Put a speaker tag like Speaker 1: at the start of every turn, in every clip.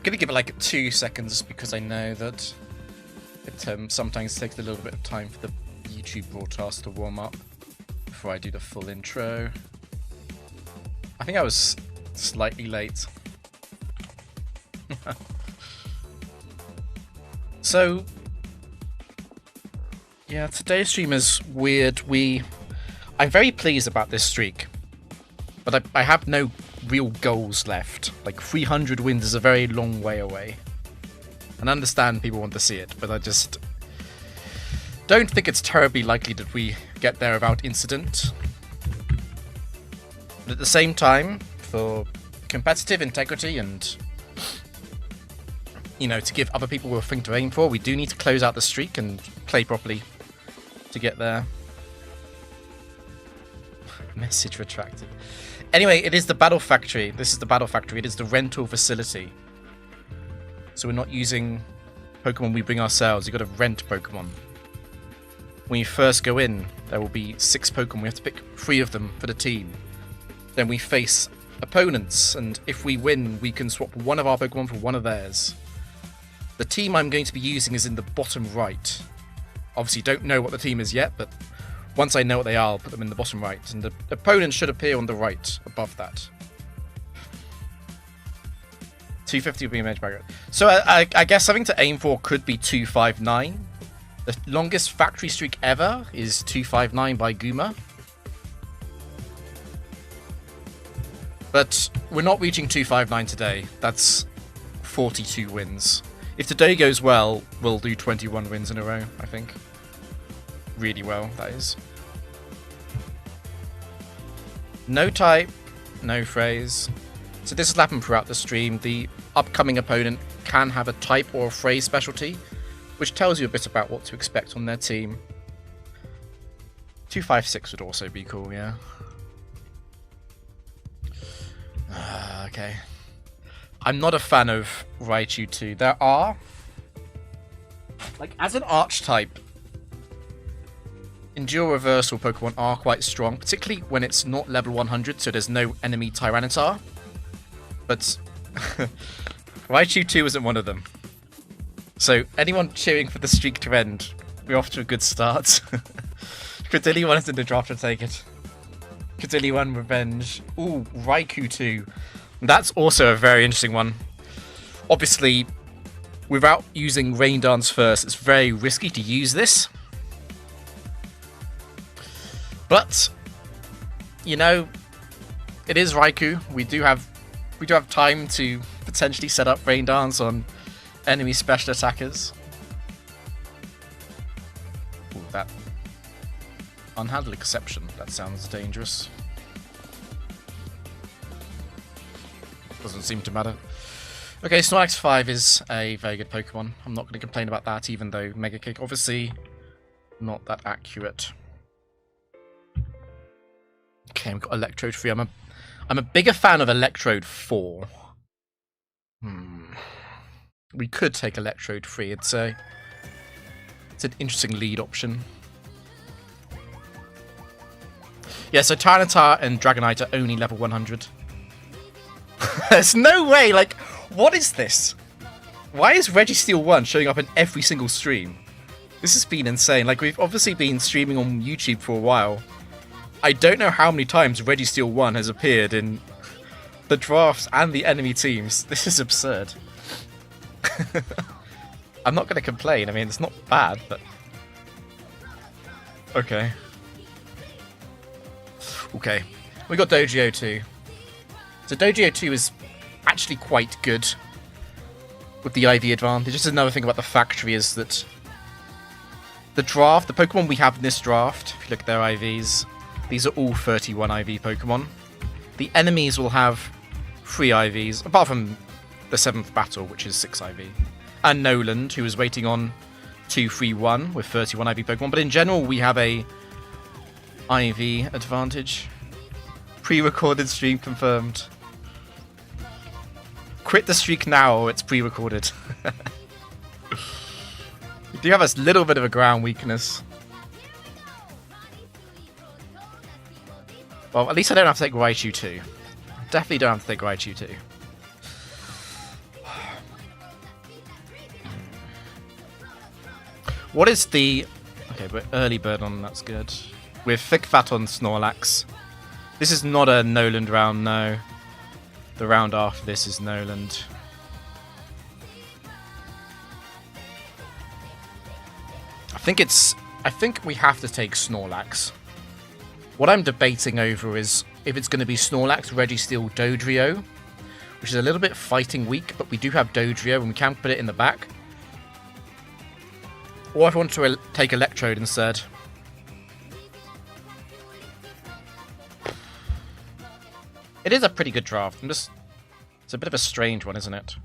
Speaker 1: gonna give it like 2 seconds because I know that it sometimes takes a little bit of time for the YouTube broadcast to warm up before I do the full intro. I think I was slightly late. So, yeah, today's stream is weird. I'm very pleased about this streak, but I have no real goals left. Like 300 wins is a very long way away. And I understand people want to see it, but I just don't think it's terribly likely that we get there without incident. But at the same time, for competitive integrity and, you know, to give other people a thing to aim for, we do need to close out the streak and play properly to get there. Message retracted. Anyway, it is the Battle Factory. This is the Battle Factory. It is the rental facility. So we're not using Pokemon we bring ourselves. You've got to rent Pokemon. When you first go in, there will be 6 Pokemon. We have to pick 3 of them for the team. Then we face opponents, and if we win, we can swap one of our Pokemon for one of theirs. The team I'm going to be using is in the bottom right. Obviously, don't know what the team is yet, but once I know what they are, I'll put them in the bottom right. And the opponent should appear on the right, above that. 250 would be a major barrier. So I guess something to aim for could be 259. The longest factory streak ever is 259 by Guma. But we're not reaching 259 today. That's 42 wins. If today goes well, we'll do 21 wins in a row, I think. Really well, that is. No type, no phrase. So this will happen throughout the stream. The upcoming opponent can have a type or a phrase specialty, which tells you a bit about what to expect on their team. 256 would also be cool, yeah. Okay. I'm not a fan of Raichu 2. There are, like, as an archetype, Endure Reversal Pokemon are quite strong, particularly when it's not level 100, so there's no enemy Tyranitar. But Raichu 2 isn't one of them. So anyone cheering for the streak to end, we're off to a good start. Credilli wanted in the draft to take it. Credilli 1 Revenge. Ooh, Raikou 2. That's also a very interesting one. Obviously, without using Rain Dance first, it's very risky to use this. But, you know, it is Raikou. We do have time to potentially set up Rain Dance on enemy special attackers. Ooh, that unhandled exception. That sounds dangerous. Doesn't seem to matter. Okay, Snorlax 5 is a very good Pokemon. I'm not going to complain about that, even though Mega Kick, obviously, not that accurate. Okay, we've got Electrode 3. I'm a bigger fan of Electrode 4. We could take Electrode 3. It's an interesting lead option. Yeah, so Tyranitar and Dragonite are only level 100. There's no way, like, what is this? Why is Registeel 1 showing up in every single stream? This has been insane. Like, we've obviously been streaming on YouTube for a while. I don't know how many times Registeel 1 has appeared in the drafts and the enemy teams. This is absurd. I'm not going to complain. I mean, it's not bad, but... Okay. Okay. We got Dojo 2. So Dojo 2 is actually quite good with the IV advantage. Just another thing about the factory is that the draft, the Pokemon we have in this draft, if you look at their IVs, these are all 31 IV Pokemon. The enemies will have 3 IVs, apart from the 7th battle, which is 6 IV. And Noland, who is waiting on 2-3-1 with 31 IV Pokemon. But in general, we have a IV advantage. Pre-recorded stream confirmed. Quit the streak now or it's pre-recorded. We do have a little bit of a ground weakness. Well, at least I don't have to take Raichu 2. Definitely don't have to take Raichu 2. What is the... Okay, but early bird on, that's good. With thick fat on Snorlax. This is not a Noland round, no. The round after this is Noland. I think we have to take Snorlax. What I'm debating over is if it's going to be Snorlax, Registeel, Dodrio, which is a little bit fighting weak, but we do have Dodrio and we can put it in the back. Or if I want to take Electrode instead. It is a pretty good draft. It's a bit of a strange one, isn't it?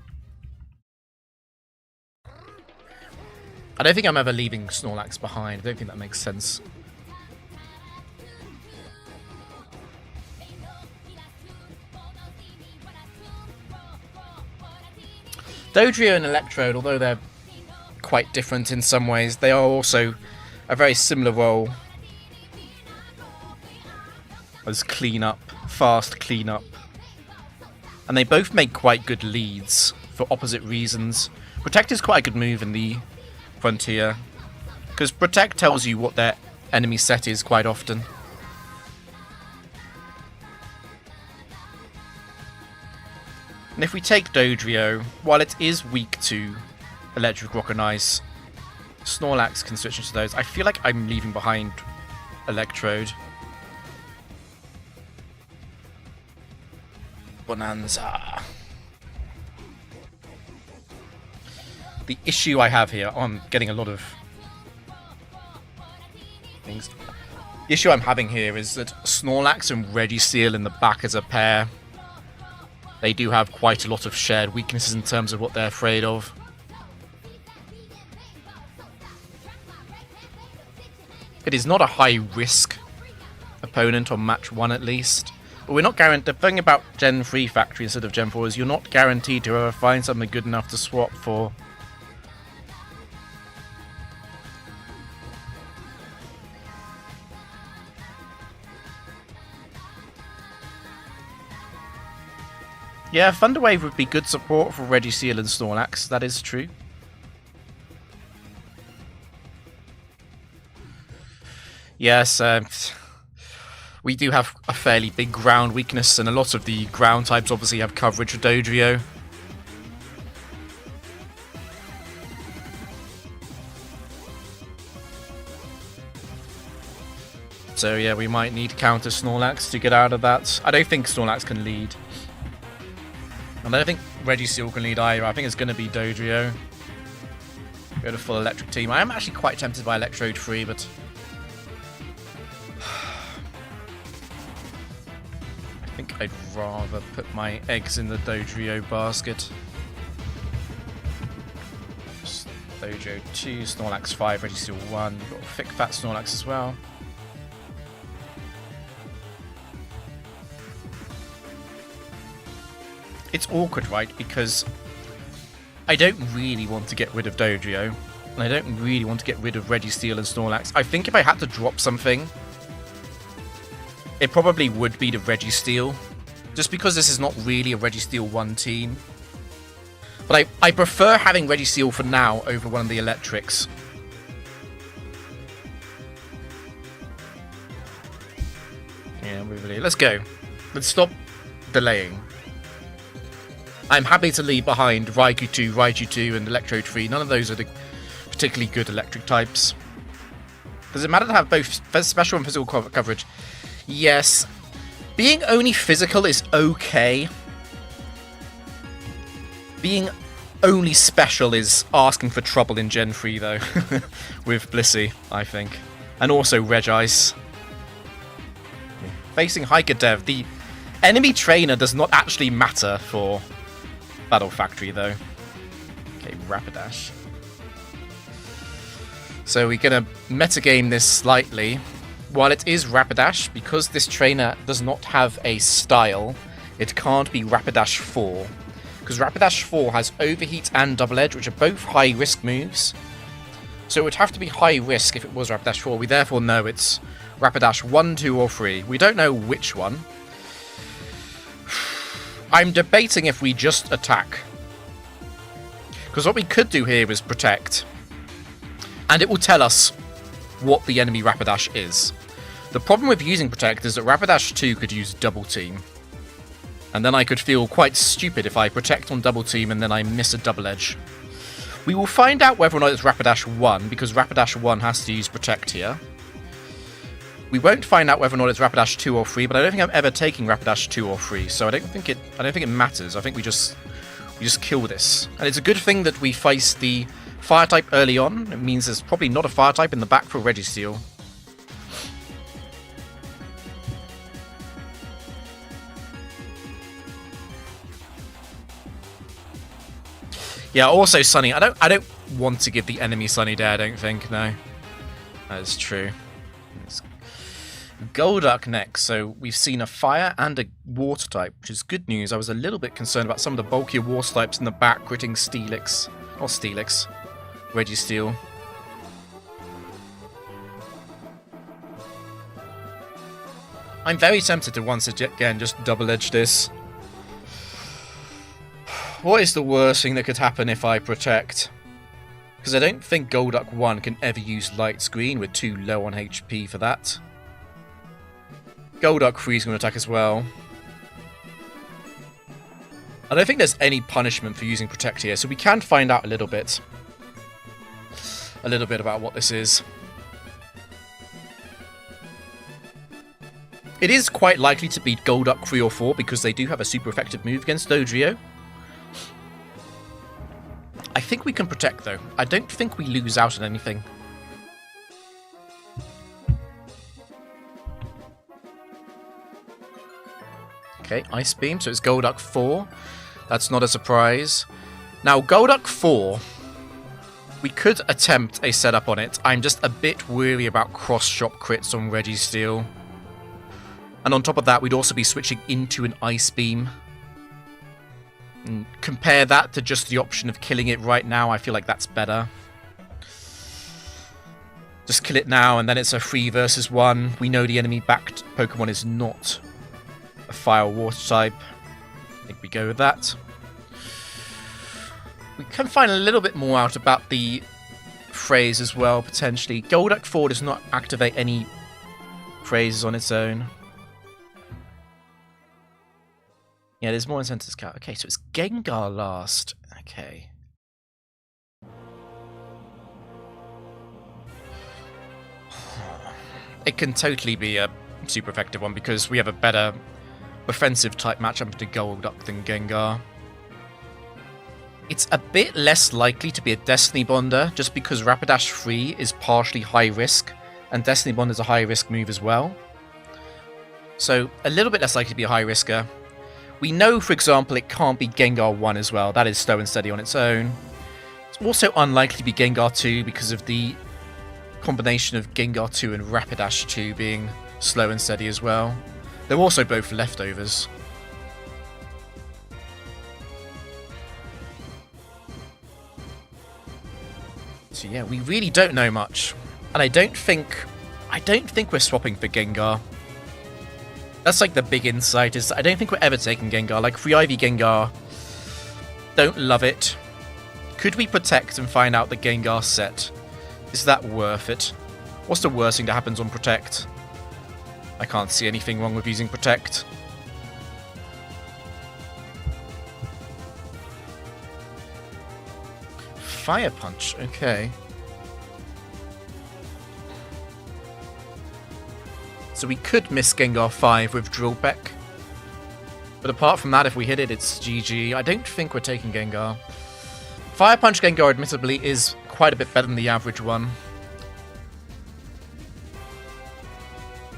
Speaker 1: I don't think I'm ever leaving Snorlax behind. I don't think that makes sense. Dodrio and Electrode, although they're quite different in some ways, they are also a very similar role as cleanup, fast cleanup. And they both make quite good leads for opposite reasons. Protect is quite a good move in the Frontier, because Protect tells you what their enemy set is quite often. And if we take Dodrio, while it is weak to Electric Rock and Ice, Snorlax can switch into those. I feel like I'm leaving behind Electrode. Bonanza. The issue I have here, I'm getting a lot of things. The issue I'm having here is that Snorlax and Registeel in the back as a pair, they do have quite a lot of shared weaknesses in terms of what they're afraid of. It is not a high-risk opponent on match 1 at least. But we're not guaranteed. The thing about Gen 3 Factory instead of Gen 4 is you're not guaranteed to ever find something good enough to swap for. Yeah, Thunderwave would be good support for Registeel and Snorlax, that is true. Yes, we do have a fairly big ground weakness, and a lot of the ground types obviously have coverage for Dodrio. So yeah, we might need counter Snorlax to get out of that. I don't think Snorlax can lead. And I don't think Registeel can lead either. I think it's going to be Dodrio. Go to full electric team. I am actually quite tempted by Electrode 3, but I think I'd rather put my eggs in the Dodrio basket. Dodrio 2, Snorlax 5, Registeel 1. Got thick fat Snorlax as well. It's awkward, right? Because I don't really want to get rid of Dodrio, and I don't really want to get rid of Registeel and Snorlax. I think if I had to drop something, it probably would be the Registeel, just because this is not really a Registeel 1 team. But I prefer having Registeel for now over one of the electrics. Yeah, really. Let's go. Let's stop delaying. I'm happy to leave behind Raikou 2, and Electrode 3. None of those are the particularly good electric types. Does it matter to have both special and physical coverage? Yes. Being only physical is okay. Being only special is asking for trouble in Gen 3, though. With Blissey, I think. And also Regice. Facing Hyperdev, the enemy trainer does not actually matter for Battle Factory, though. Okay, Rapidash. So we're going to metagame this slightly. While it is Rapidash, because this trainer does not have a style, it can't be Rapidash 4. Because Rapidash 4 has Overheat and Double Edge, which are both high-risk moves. So it would have to be high-risk if it was Rapidash 4. We therefore know it's Rapidash 1, 2, or 3. We don't know which one. I'm debating if we just attack. Because what we could do here is protect. And it will tell us what the enemy Rapidash is. The problem with using Protect is that Rapidash 2 could use Double Team. And then I could feel quite stupid if I Protect on Double Team and then I miss a Double Edge. We will find out whether or not it's Rapidash 1, because Rapidash 1 has to use Protect here. We won't find out whether or not it's Rapidash 2 or 3, but I don't think I'm ever taking Rapidash 2 or 3, so I don't think it matters. I think we just kill this. And it's a good thing that we face the Fire type early on. It means there's probably not a Fire type in the back for Registeel. Yeah, also Sunny. I don't want to give the enemy Sunny Day, I don't think, no. That is true. It's Golduck next. So we've seen a Fire and a Water type, which is good news. I was a little bit concerned about some of the bulkier Water types in the back critting Steelix. Or Steelix. Registeel. I'm very tempted to once again just double edge this. What is the worst thing that could happen if I Protect? Because I don't think Golduck 1 can ever use Light Screen. We're too low on HP for that. Golduck 3 is going to attack as well. I don't think there's any punishment for using Protect here, so we can find out a little bit about what this is. It is quite likely to be Golduck 3 or 4 because they do have a super effective move against Dodrio. I think we can Protect, though. I don't think we lose out on anything. Okay, Ice Beam, so it's Golduck 4. That's not a surprise. Now, Golduck 4, we could attempt a setup on it. I'm just a bit weary about cross-shot crits on Registeel. And on top of that, we'd also be switching into an Ice Beam. And compare that to just the option of killing it right now. I feel like that's better. Just kill it now, and then it's a 3 versus 1. We know the enemy-backed Pokemon is not a Fire or Water type. I think we go with that. We can find a little bit more out about the phrase as well, potentially. Golduck 4 does not activate any phrases on its own. Yeah, there's more incentives. Okay, so it's Gengar last. Okay. It can totally be a super effective one because we have a better offensive type matchup to Golduck than Gengar. It's a bit less likely to be a Destiny Bonder just because Rapidash 3 is partially high risk and Destiny Bond is a high risk move as well. So a little bit less likely to be a high risker. We know, for example, it can't be Gengar 1 as well. That is slow and steady on its own. It's also unlikely to be Gengar 2 because of the combination of Gengar 2 and Rapidash 2 being slow and steady as well. They're also both leftovers. So yeah, we really don't know much. And I don't think we're swapping for Gengar. That's like the big insight, is I don't think we're ever taking Gengar. Like, Free Ivy Gengar, don't love it. Could we Protect and find out the Gengar set? Is that worth it? What's the worst thing that happens on Protect? I can't see anything wrong with using Protect. Fire Punch, okay. So we could miss Gengar 5 with Drill Peck. But apart from that, if we hit it, it's GG. I don't think we're taking Gengar. Fire Punch Gengar, admittedly, is quite a bit better than the average one.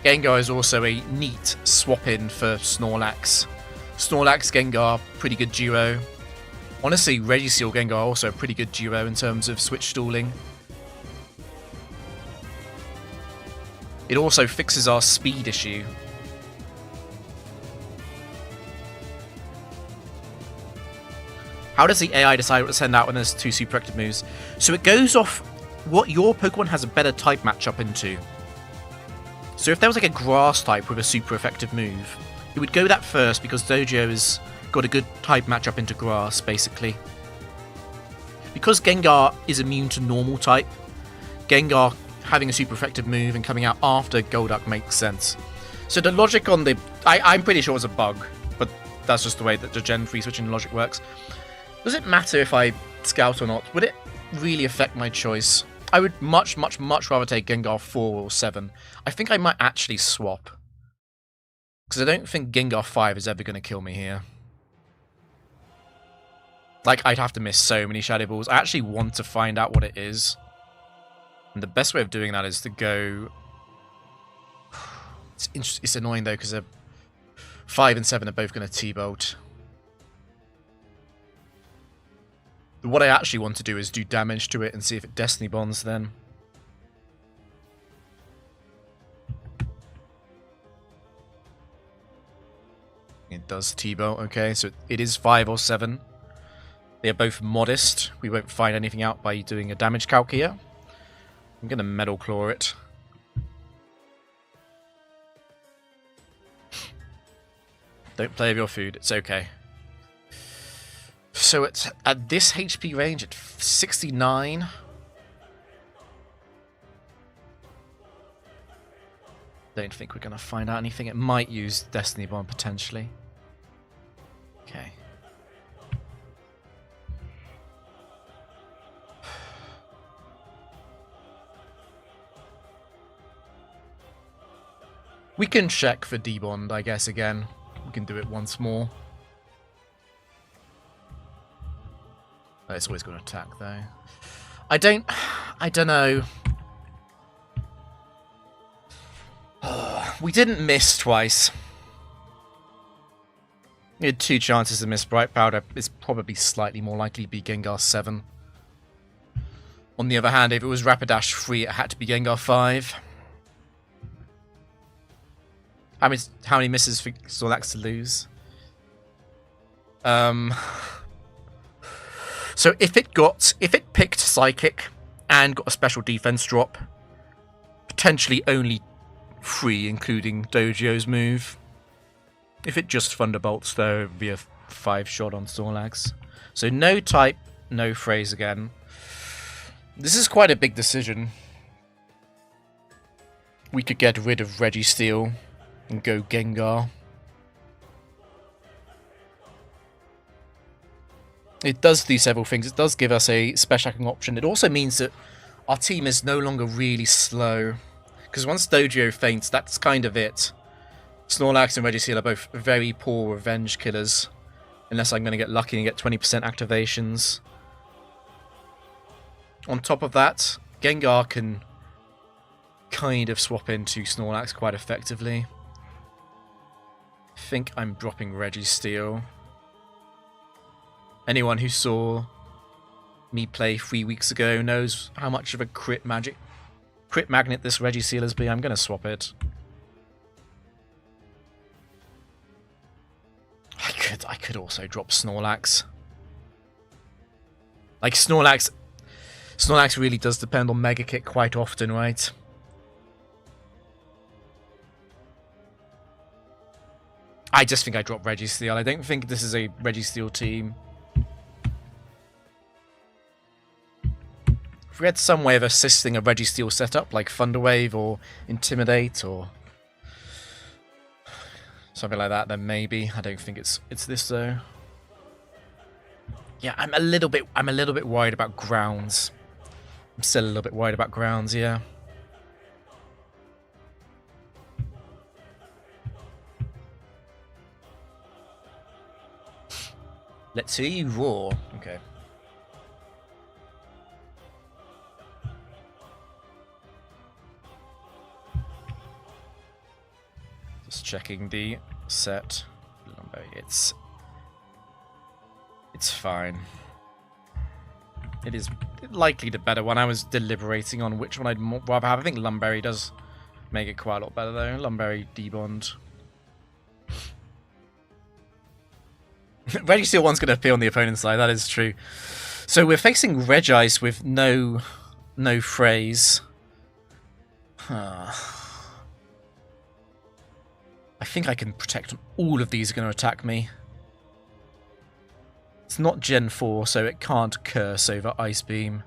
Speaker 1: Gengar is also a neat swap-in for Snorlax. Snorlax Gengar, pretty good duo. Honestly, Registeel Gengar also a pretty good duo in terms of switch stalling. It also fixes our speed issue. How does the AI decide what to send out when there's 2 super active moves? So it goes off what your Pokemon has a better type matchup into. So if there was like a grass type with a super effective move, it would go that first because Dojo has got a good type matchup into grass, basically. Because Gengar is immune to normal type, Gengar having a super effective move and coming out after Golduck makes sense. So the logic on the... I'm pretty sure it's a bug, but that's just the way that the Gen 3 switching logic works. Does it matter if I Scout or not? Would it really affect my choice? I would much, much, much rather take Gengar 4 or 7. I think I might actually swap. Because I don't think Gengar 5 is ever going to kill me here. Like, I'd have to miss so many Shadow Balls. I actually want to find out what it is. And the best way of doing that is to go... It's annoying, though, because 5 and 7 are both going to T-Bolt. What I actually want to do is do damage to it and see if it Destiny Bonds then. It does T-Bolt, okay, so it is 5 or 7. They are both modest. We won't find anything out by doing a damage calc here. I'm going to Metal Claw it. Don't play with your food, it's okay. So it's at this HP range at 69. Don't think we're going to find out anything. It might use Destiny Bond potentially. Okay. We can check for D-Bond, I guess, again. We can do it once more. Oh, it's always going to attack, though. I don't know. We didn't miss twice. We had 2 chances to miss Bright Powder. It's probably slightly more likely to be Gengar 7. On the other hand, if it was Rapidash 3, it had to be Gengar 5. How many misses for Snorlax to lose? So if it picked Psychic and got a special defense drop, potentially only 3, including Dojio's move. If it just Thunderbolts, though, it would be a 5-shot on Snorlax. So no type, no phrase again. This is quite a big decision. We could get rid of Registeel and go Gengar. It does do several things. It does give us a special hacking option. It also means that our team is no longer really slow. Because once Dojio faints, that's kind of it. Snorlax and Registeel are both very poor revenge killers. Unless I'm going to get lucky and get 20% activations. On top of that, Gengar can kind of swap into Snorlax quite effectively. I think I'm dropping Registeel. Anyone who saw me play 3 weeks ago knows how much of a crit magnet this Registeel has been. I'm going to swap it. I could also drop Snorlax. Like Snorlax really does depend on Mega Kick quite often, right? I just think I dropped Registeel. I don't think this is a Registeel team. If we had some way of assisting a Registeel setup, like Thunderwave or Intimidate or something like that, then maybe. I don't think it's this though. Yeah, I'm a little bit worried about grounds. I'm still a little bit worried about grounds, yeah. Let's hear you roar. Okay. Just checking the set. It's fine. It is likely the better one. I was deliberating on which one I'd rather have. I think Lumberry does make it quite a lot better though. Lumberry D-Bond. Registeel one's going to appear on the opponent's side, that is true. So we're facing Regice with no phrase. I think I can protect all of these are going to attack me. It's not Gen 4, so it can't curse over Ice Beam.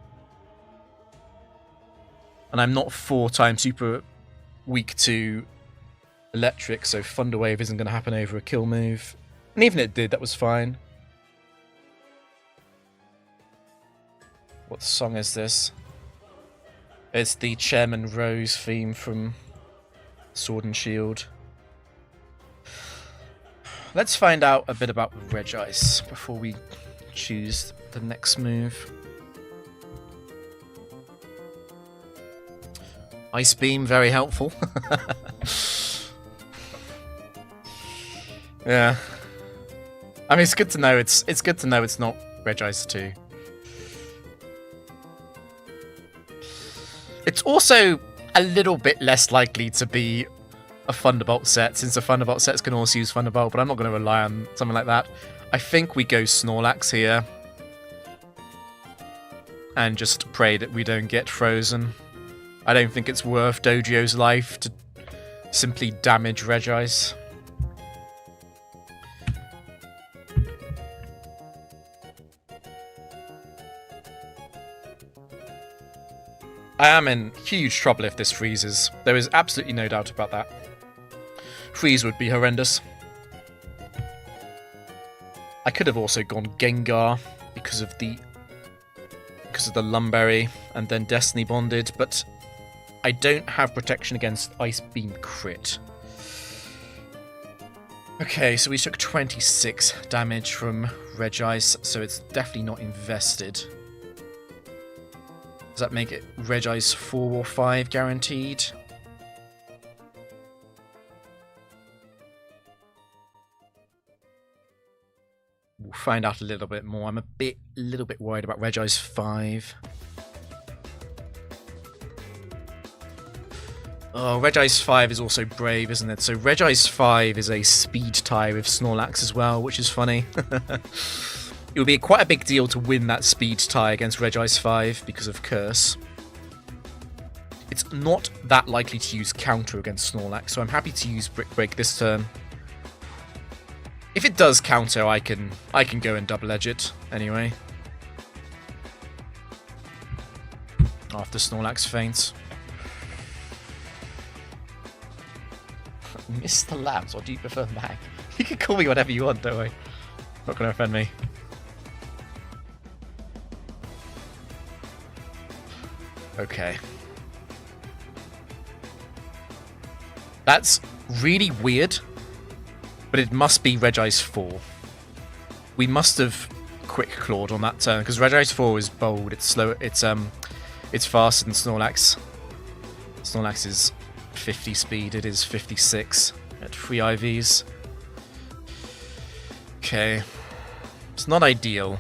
Speaker 1: And I'm not 4-time super weak to electric, so Thunder Wave isn't going to happen over a kill move. And even if it did, that was fine. What song is this? It's the Chairman Rose theme from Sword and Shield. Let's find out a bit about Regice before we choose the next move. Ice Beam, very helpful. Yeah. I mean, it's good to know it's good to know it's not Regice 2. It's also a little bit less likely to be a Thunderbolt set, since the Thunderbolt sets can also use Thunderbolt, but I'm not going to rely on something like that. I think we go Snorlax here. And just pray that we don't get frozen. I don't think it's worth Dogio's life to simply damage Regice. I am in huge trouble if this freezes. There is absolutely no doubt about that. Freeze would be horrendous. I could have also gone Gengar because of the Lumberry and then Destiny Bonded, but I don't have protection against Ice Beam crit. Okay, so we took 26 damage from Regice, so it's definitely not invested. Does that make it Regice 4 or 5 guaranteed? We'll find out a little bit more. I'm a little bit worried about Regice 5. Oh, Regice 5 is also brave, isn't it? So Regice 5 is a speed tie with Snorlax as well, which is funny. It would be quite a big deal to win that speed tie against Regice 5 because of Curse. It's not that likely to use counter against Snorlax, so I'm happy to use Brick Break this turn. If it does counter, I can go and double edge it anyway. After Snorlax faints. Mr. Labs, or do you prefer Mac? You can call me whatever you want, don't worry. Not going to offend me. Okay. That's really weird, but it must be Regice 4. We must have quick clawed on that turn because Regice 4 is bold. It's slow. It's faster than Snorlax. Snorlax is 50 speed. It is 56 at 3 IVs. Okay, it's not ideal.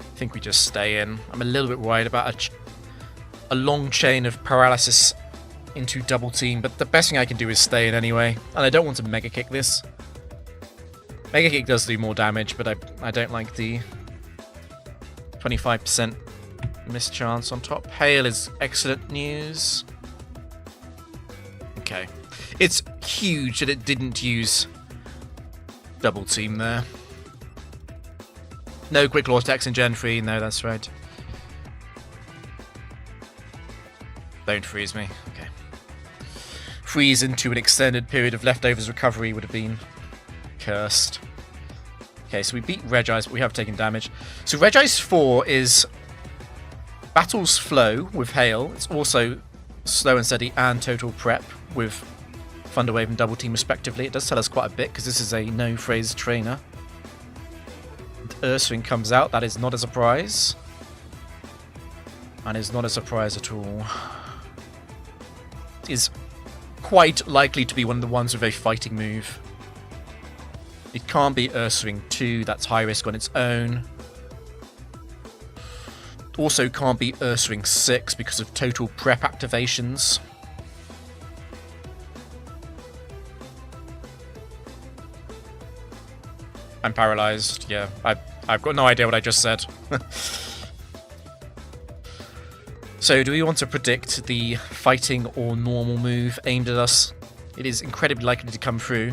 Speaker 1: I think we just stay in. I'm a little bit worried about a long chain of paralysis into double team, but the best thing I can do is stay in anyway. And I don't want to Mega Kick this. Mega Kick does do more damage, but I don't like the 25% miss chance on top. Hail is excellent news. Okay. It's huge that it didn't use double team there. No Quick Claw attacks in Gen 3. No, that's right. Don't freeze me. Okay. Freeze into an extended period of leftovers recovery would have been cursed. Okay, so we beat Regice, but we have taken damage. So Regice 4 is Battle's Flow with Hail. It's also Slow and Steady and Total Prep with Thunder Wave and Double Team respectively. It does tell us quite a bit because this is a no-phrase trainer. Urswing comes out. That is not a surprise. And is not a surprise at all. It is quite likely to be one of the ones with a fighting move. It can't be Urswing 2. That's high risk on its own. Also can't be Urswing 6 because of total prep activations. I'm paralyzed. Yeah, I've got no idea what I just said. So, do we want to predict the fighting or normal move aimed at us? It is incredibly likely to come through.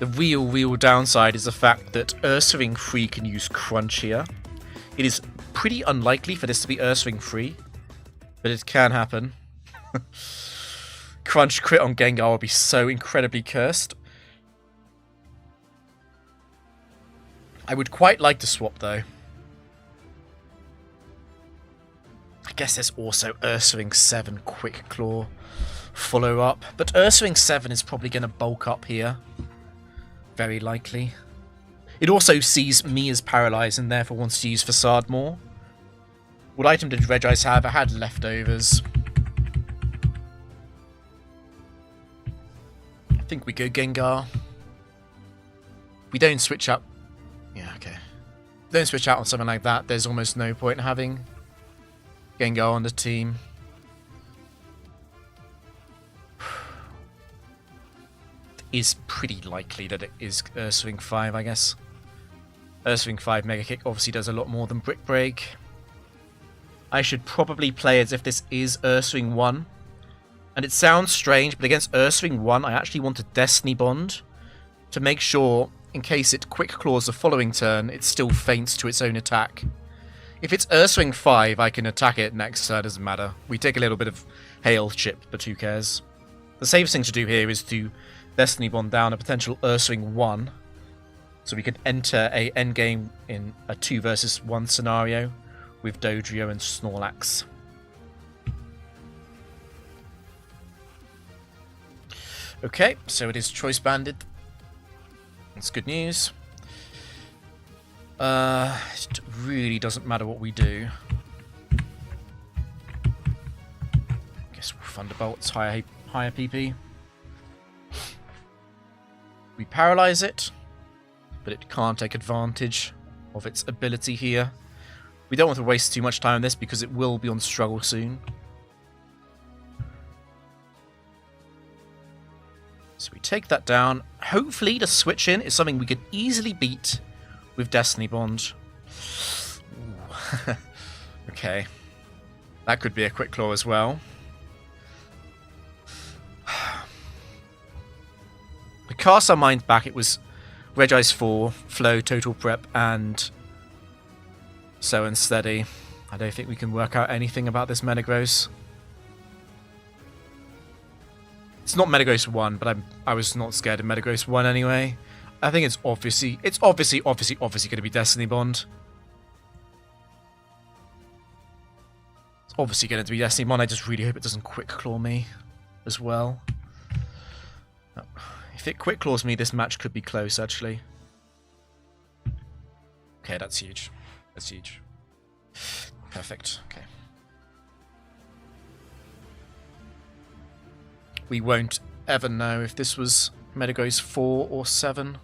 Speaker 1: The real downside is the fact that Ursaring Free can use Crunch here. It is pretty unlikely for this to be Ursaring Free, but it can happen. Crunch crit on Gengar will be so incredibly cursed. I would quite like to swap though. I guess there's also Ursaring 7 Quick Claw follow up, but Ursaring 7 is probably going to bulk up here. Very likely. It also sees me as paralysed and therefore wants to use Facade more. What item did Regice have? I had leftovers. I think we go Gengar. We don't switch up. Yeah, okay. Don't switch out on something like that. There's almost no point in having Gengar on the team. It is pretty likely that it is Ursaring 5, I guess. Ursaring 5 Mega Kick obviously does a lot more than Brick Break. I should probably play as if this is Ursaring 1. And it sounds strange, but against Ursaring 1, I actually want a Destiny Bond to make sure, in case it Quick Claws the following turn, it still feints to its own attack. If it's Ursaring 5, I can attack it next turn, doesn't matter. We take a little bit of Hail Chip, but who cares? The safest thing to do here is to Destiny Bond down a potential Ursaring 1, so we could enter a endgame in a 2 versus 1 scenario with Dodrio and Snorlax. Okay, so it is Choice Banded. That's good news. It really doesn't matter what we do. Guess we'll Thunderbolt. It's higher PP. We paralyze it, but it can't take advantage of its ability here. We don't want to waste too much time on this because it will be on struggle soon. So we take that down. Hopefully the switch in is something we could easily beat with Destiny Bond. Okay. That could be a Quick Claw as well. We cast our mind back. It was Regice 4, Flow, Total Prep, and So Unsteady. I don't think we can work out anything about this Metagross. It's not Metagross 1, but I was not scared of Metagross 1 anyway. I think it's obviously going to be Destiny Bond. It's obviously going to be Destiny Bond. I just really hope it doesn't Quick Claw me as well. If it Quick Claws me, this match could be close, actually. Okay, that's huge. That's huge. Perfect. Okay. We won't ever know if this was Metagross 4 or 7.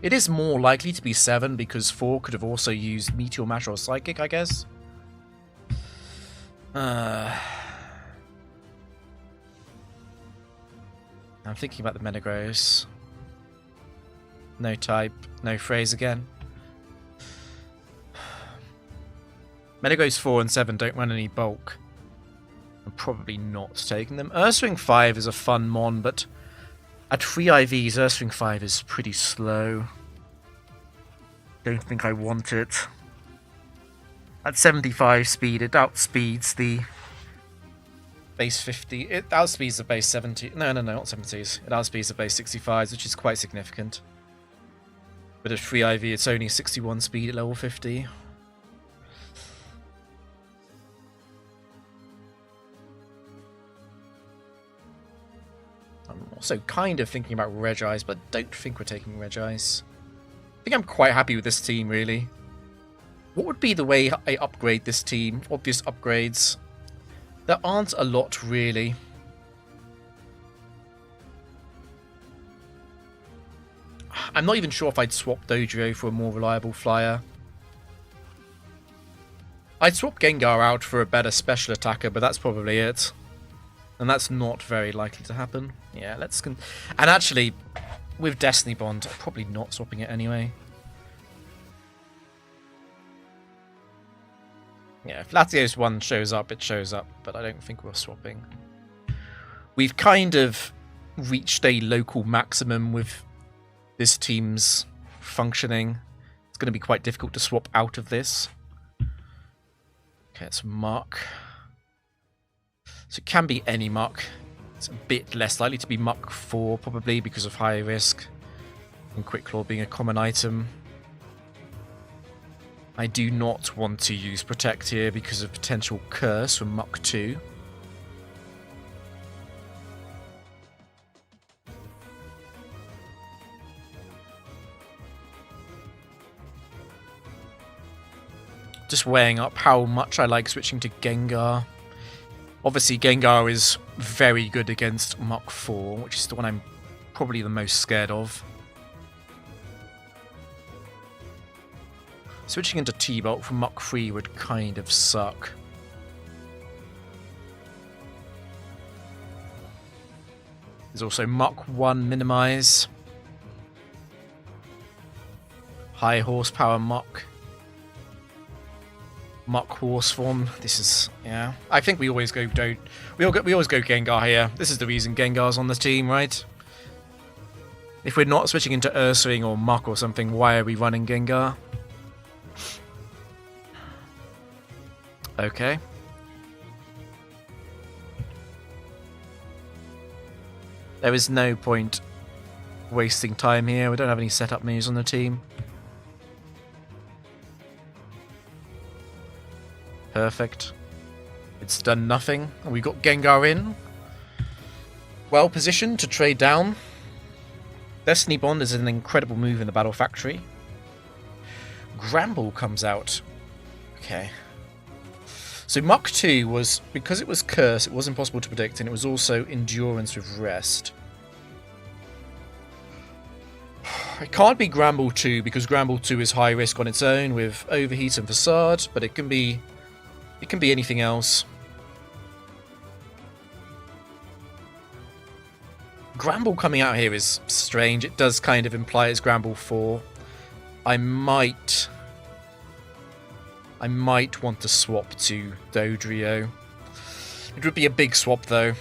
Speaker 1: It is more likely to be 7 because 4 could have also used Meteor Mash or Psychic, I guess. I'm thinking about the Metagross. No type, no phrase again. Metagross 4 and 7 don't run any bulk. I'm probably not taking them. Ursaring 5 is a fun mon, but at 3 IVs, Ursaring 5 is pretty slow. Don't think I want it. At 75 speed, it outspeeds the base 50. It outspeeds the base 70. No, not 70s. It outspeeds the base 65s, which is quite significant. But at 3 IV, it's only 61 speed at level 50. I'm also kind of thinking about Regice, but don't think we're taking Regice. I think I'm quite happy with this team, really. What would be the way I upgrade this team? Obvious upgrades. There aren't a lot, really. I'm not even sure if I'd swap Dodrio for a more reliable flyer. I'd swap Gengar out for a better special attacker, but that's probably it. And that's not very likely to happen. Yeah, let's... And actually, with Destiny Bond, I'm probably not swapping it anyway. Yeah, if Latios 1 shows up, it shows up, but I don't think we're swapping. We've kind of reached a local maximum with this team's functioning. It's going to be quite difficult to swap out of this. Okay, it's Muk. So it can be any Muk. It's a bit less likely to be Muk 4, probably, because of high risk. And Quick Claw being a common item. I do not want to use Protect here because of potential Curse from Muk 2. Just weighing up how much I like switching to Gengar. Obviously, Gengar is very good against Muk 4, which is the one I'm probably the most scared of. Switching into T-Bolt from Muk 3 would kind of suck. There's also Muk 1 Minimize. High horsepower Muk. Muk Horse form. This is, yeah. I think we always go we always go Gengar here. This is the reason Gengar's on the team, right? If we're not switching into Ursaring or Muk or something, why are we running Gengar? Okay. There is no point wasting time here. We don't have any setup moves on the team. Perfect. It's done nothing. We got Gengar in. Well positioned to trade down. Destiny Bond is an incredible move in the Battle Factory. Granbull comes out. Okay. So Muk 2 was, because it was Curse, it was impossible to predict, and it was also Endurance with Rest. It can't be Granbull 2 because Granbull 2 is high risk on its own with Overheat and Facade, but it can be anything else. Granbull coming out here is strange. It does kind of imply it's Granbull 4. I might want to swap to Dodrio. It would be a big swap though.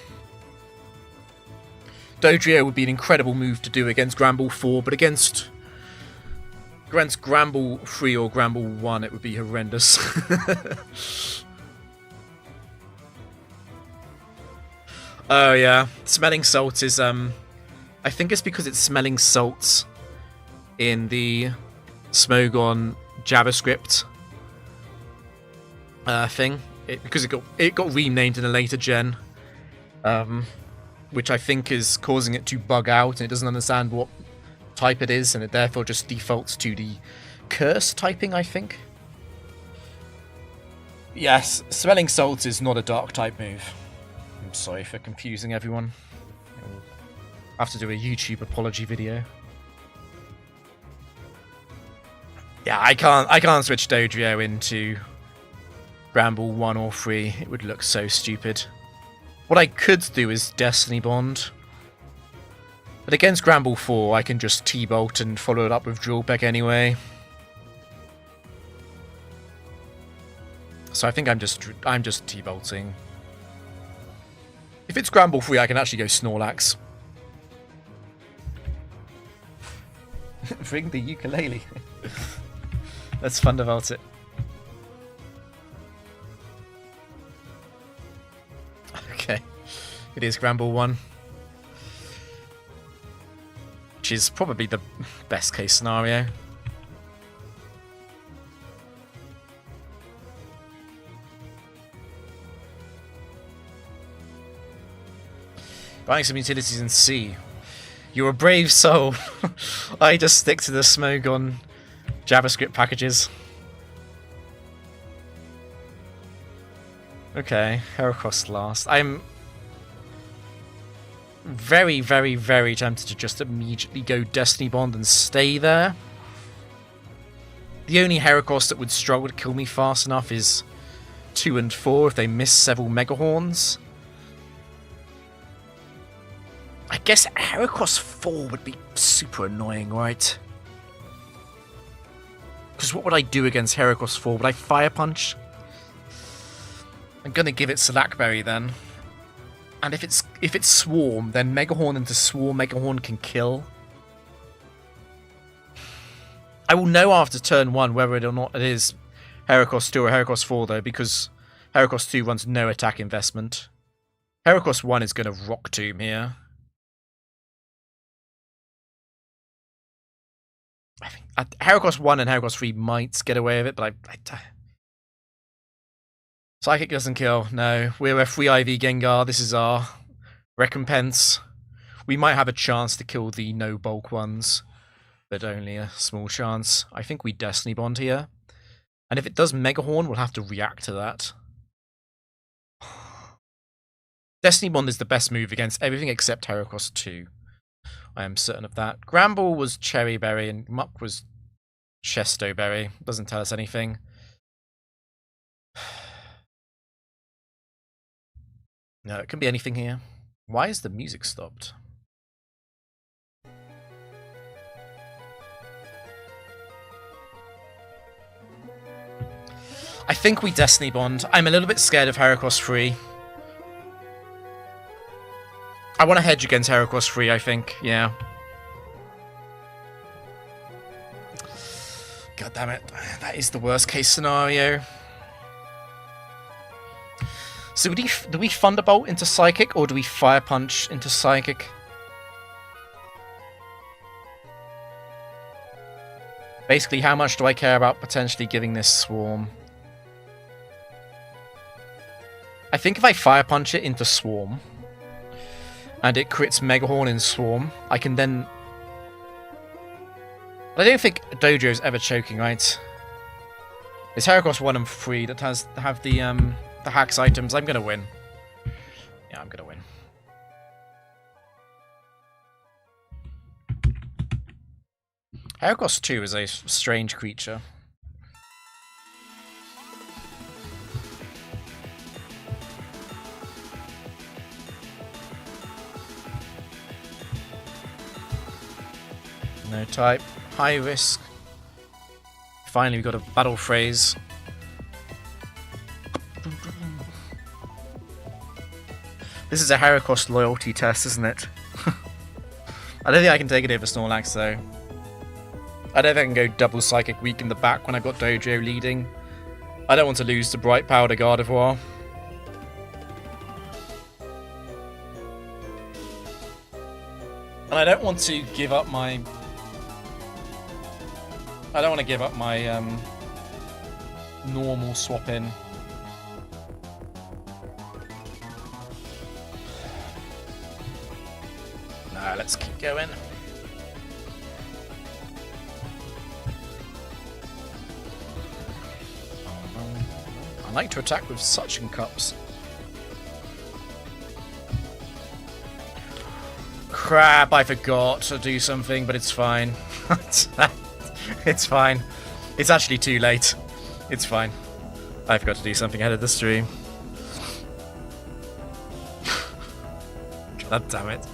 Speaker 1: Dodrio would be an incredible move to do against Granbull 4, but against Granbull 3 or Granbull 1 it would be horrendous. Oh yeah, smelling salt is I think it's because it's smelling salts in the Smogon JavaScript thing. Because it got renamed in a later gen, which I think is causing it to bug out, and it doesn't understand what type it is, and it therefore just defaults to the curse typing, I think. Yes, smelling salt is not a dark type move. I'm sorry for confusing everyone. I'll have to do a YouTube apology video. Yeah, I can't switch Dodrio into Granbull 1 or 3. It would look so stupid. What I could do is Destiny Bond. But against Granbull 4, I can just T-Bolt and follow it up with Drill Peck anyway. So I think I'm just T-Bolting. If it's Granbull 3, I can actually go Snorlax. Bring the ukulele. That's fun about it. Okay. It is Granbull 1. Which is probably the best case scenario. Buying some utilities in C. You're a brave soul. I just stick to the Smogon JavaScript packages. Okay, Heracross last. I'm very, very, very tempted to just immediately go Destiny Bond and stay there. The only Heracross that would struggle to kill me fast enough is 2 and 4 if they miss several Mega Horns. I guess Heracross 4 would be super annoying, right? Because what would I do against Heracross 4? Would I Fire Punch? I'm gonna give it Slackberry then. And if it's Swarm, then Mega Horn into Swarm Mega Horn can kill. I will know after turn 1 whether or not it is Heracross 2 or Heracross 4, though, because Heracross 2 runs no attack investment. Heracross 1 is going to Rock Tomb here. I think Heracross 1 and Heracross 3 might get away with it, but Psychic doesn't kill. No, we're a free IV Gengar. This is our recompense. We might have a chance to kill the no bulk ones, but only a small chance. I think we Destiny Bond here. And if it does Mega Horn, we'll have to react to that. Destiny Bond is the best move against everything except Heracross 2. I am certain of that. Granbull was Cherry Berry and Muk was Chesto Berry. Doesn't tell us anything. No, it can be anything here. Why is the music stopped? I think we Destiny Bond. I'm a little bit scared of Heracross 3. I want to hedge against Heracross 3, I think. Yeah. God damn it. That is the worst case scenario. So do we Thunderbolt into Psychic, or do we Fire Punch into Psychic? Basically, how much do I care about potentially giving this Swarm? I think if I Fire Punch it into Swarm, and it crits Mega Horn in Swarm, I can then... I don't think Dojo's ever choking, right? It's Heracross 1 and 3 that have the hacks items. I'm gonna win. Yeah, I'm gonna win. Heracross 2 is a strange creature. No type. High risk. Finally, we got a battle phrase. This is a Heracross loyalty test, isn't it? I don't think I can take it over Snorlax, though. I don't think I can go double Psychic Weak in the back when I've got Dojo leading. I don't want to lose to Bright Powder Gardevoir. And I don't want to give up my... I don't want to give up my normal swap in. Nah, let's keep going. I like to attack with suction cups. Crap, I forgot to do something, but it's fine. It's fine. It's actually too late. It's fine. I forgot to do something ahead of the stream. God damn it.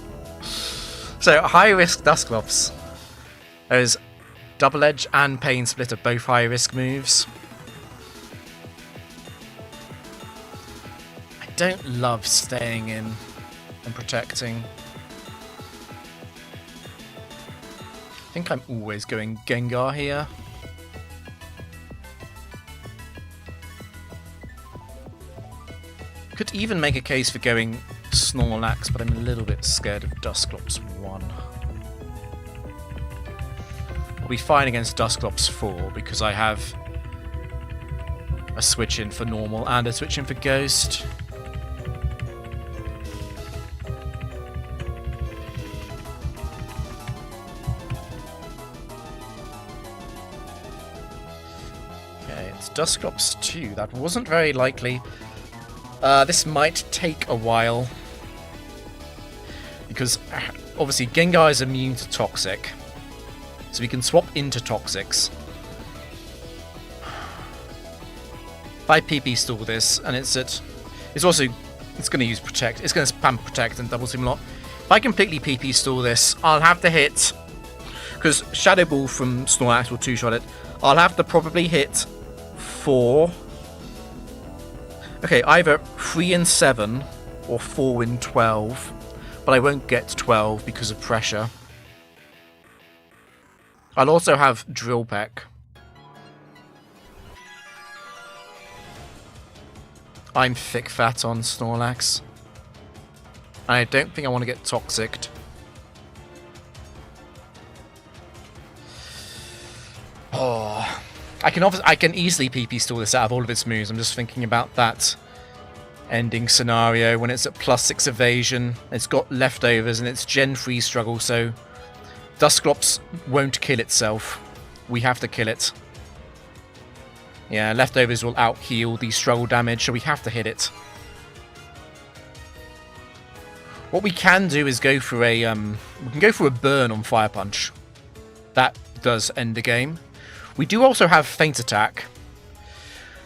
Speaker 1: So, high risk Dusclops. Those Double Edge and Pain Split are both high risk moves. I don't love staying in and protecting. I think I'm always going Gengar here. Could even make a case for going Snorlax, but I'm a little bit scared of Dusclops 1. I'll be fine against Dusclops 4 because I have a switch in for normal and a switch in for Ghost. Dusclops 2. That wasn't very likely. This might take a while. Because, obviously, Gengar is immune to Toxic. So we can swap into Toxics. If I PP stall this, and it's going to use Protect. It's going to spam Protect and Double Team a lot. If I completely PP stall this, I'll have to hit... Because Shadow Ball from Snorlax will two-shot it. I'll have to probably hit... 4. Okay, either 3 and 7 or 4 and 12, but I won't get 12 because of pressure. I'll also have Drill Peck. I'm thick fat on Snorlax. I don't think I want to get toxiced. Oh, I can easily PP stall this out of all of its moves. I'm just thinking about that ending scenario when it's at +6 evasion. It's got leftovers and it's Gen 3 struggle, so Dusclops won't kill itself. We have to kill it. Yeah, leftovers will out-heal the struggle damage, so we have to hit it. What we can do is go for a we can go for a burn on Fire Punch. That does end the game. We do also have Feint Attack.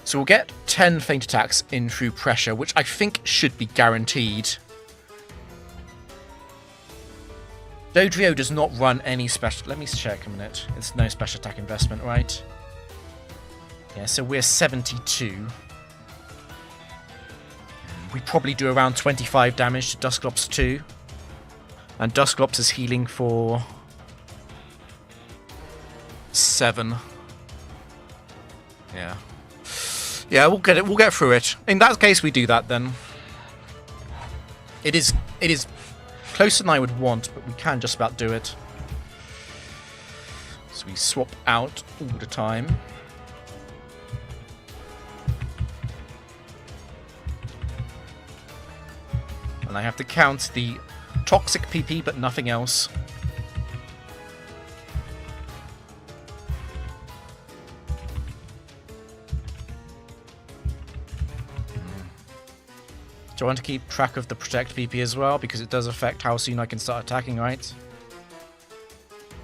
Speaker 1: So we'll get 10 Feint Attacks in through pressure, which I think should be guaranteed. Dodrio does not run any special... Let me check a minute. It's no special attack investment, right? Yeah, so we're 72. We probably do around 25 damage to Dusclops 2. And Dusclops is healing for 7. Yeah. Yeah, we'll get it. We'll get through it. In that case, we do that then. It is closer than I would want, but we can just about do it. So we swap out all the time. And I have to count the toxic PP, but nothing else. Do I want to keep track of the Protect PP as well? Because it does affect how soon I can start attacking, right?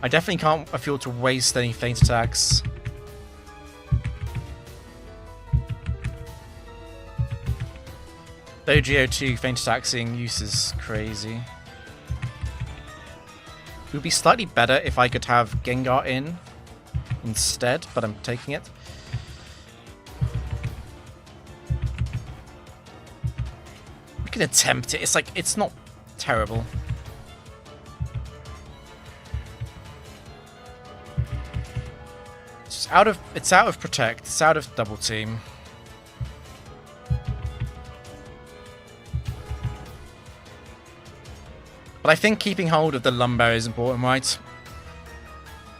Speaker 1: I definitely can't afford to waste any Feint Attacks. OGO2 Feint Attack-ing use is crazy. It would be slightly better if I could have Gengar in instead, but I'm taking it. We can attempt it. It's like, it's not terrible. It's out of Protect. It's out of Double Team. But I think keeping hold of the Lumberry is important, right?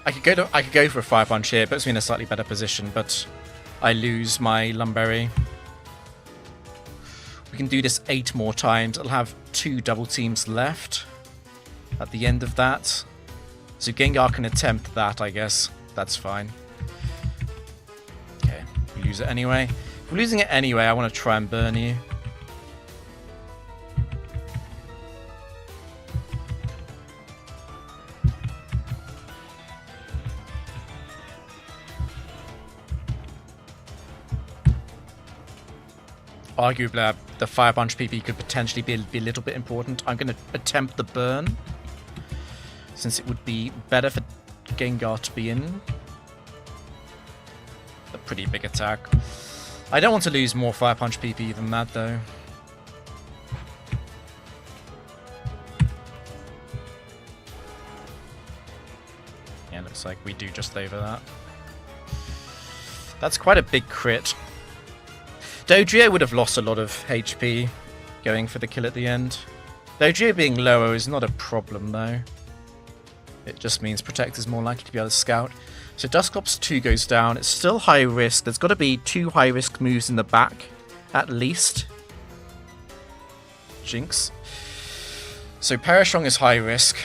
Speaker 1: I could go for a Fire Punch here, puts me in a slightly better position, but I lose my Lumberry. We can do this 8 more times. I'll have 2 double teams left at the end of that. So Gengar can attempt that, I guess. That's fine. Okay, we lose it anyway. If we're losing it anyway, I want to try and burn you. Arguably, the Fire Punch PP could potentially be a little bit important. I'm going to attempt the burn, since it would be better for Gengar to be in. A pretty big attack. I don't want to lose more Fire Punch PP than that, though. Yeah, looks like we do just over that. That's quite a big crit. Dodrio would have lost a lot of HP going for the kill at the end. Dodrio being lower is not a problem, though. It just means Protect is more likely to be able to scout. So Dusclops 2 goes down. It's still high risk. There's got to be 2 high risk moves in the back, at least. Jynx. So Perishong is high risk.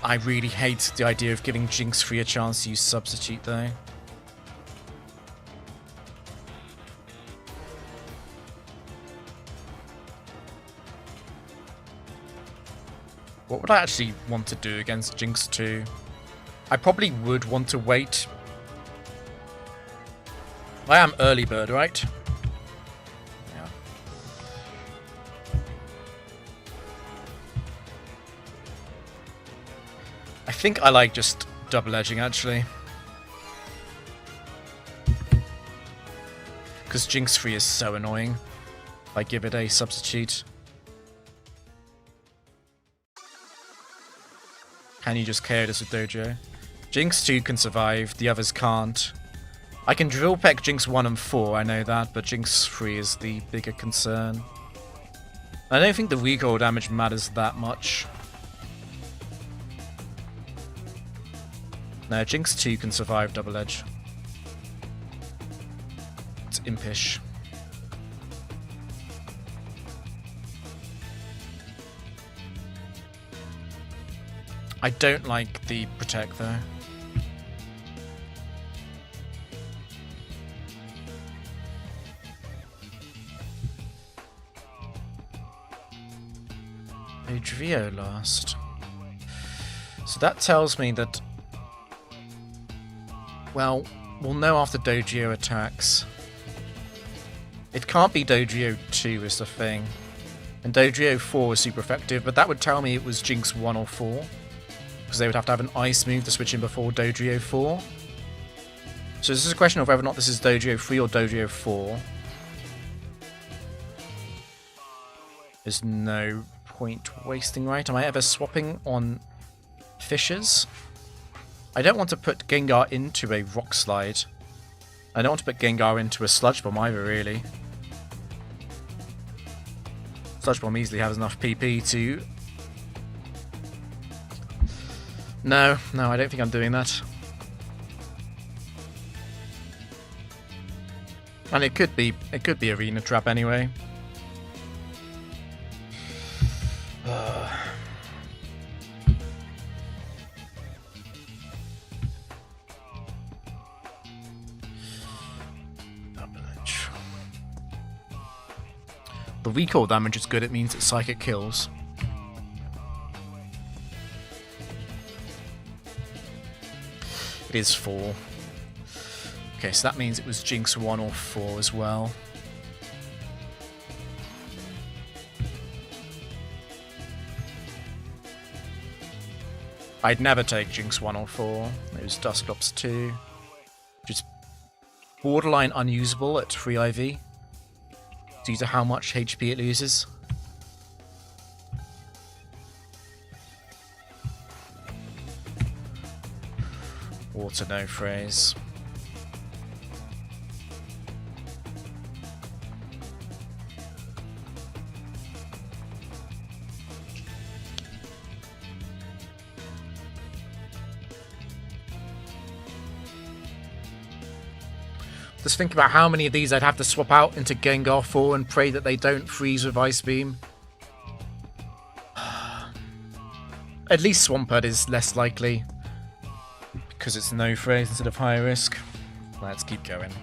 Speaker 1: I really hate the idea of giving Jynx free a chance to use Substitute, though. What would I actually want to do against Jynx 2? I probably would want to wait. I am early bird, right? Yeah. I think I like just double edging, actually. Because Jynx 3 is so annoying. If I give it a substitute. Can you just KO this with Dojo? Jynx 2 can survive, the others can't. I can drill peck Jynx 1 and 4, I know that, but Jynx 3 is the bigger concern. I don't think the recoil damage matters that much. No, Jynx 2 can survive Double Edge. It's impish. I don't like the Protect though. Odrio last. So that tells me that... Well, we'll know after Dojo attacks. It can't be Dojo 2 is the thing. And Dojo 4 is super effective, but that would tell me it was Jynx 1 or 4. Because they would have to have an ice move to switch in before Dojo 4. So this is a question of whether or not this is Dojo 3 or Dojo 4. There's no point wasting, right? Am I ever swapping on fishes? I don't want to put Gengar into a Rock Slide. I don't want to put Gengar into a Sludge Bomb either, really. Sludge Bomb easily has enough PP to... No, I don't think I'm doing that. And it could be Arena Trap anyway. The recoil damage is good, it means that Psychic kills. It is 4. Okay, so that means it was Jynx 1 or 4 as well. I'd never take Jynx 1 or 4. It was Dusclops 2. Just borderline unusable at 3 IV. Due to how much HP it loses. Water no phrase. Just think about how many of these I'd have to swap out into Gengar 4 and pray that they don't freeze with Ice Beam. At least Swampert is less likely. Because it's no phrase instead of high risk. Let's keep going.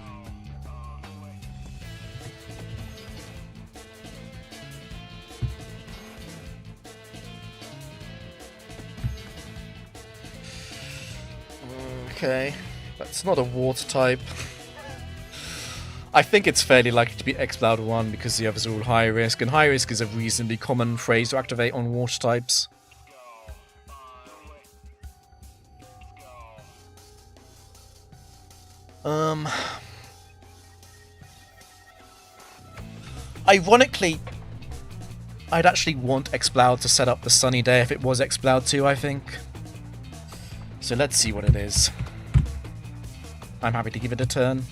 Speaker 1: Okay, that's not a water type. I think it's fairly likely to be Exploud 1 because the others are all high risk, and high risk is a reasonably common phrase to activate on water types. Ironically, I'd actually want Exploud to set up the Sunny Day if it was Exploud 2, I think. So let's see what it is. I'm happy to give it a turn.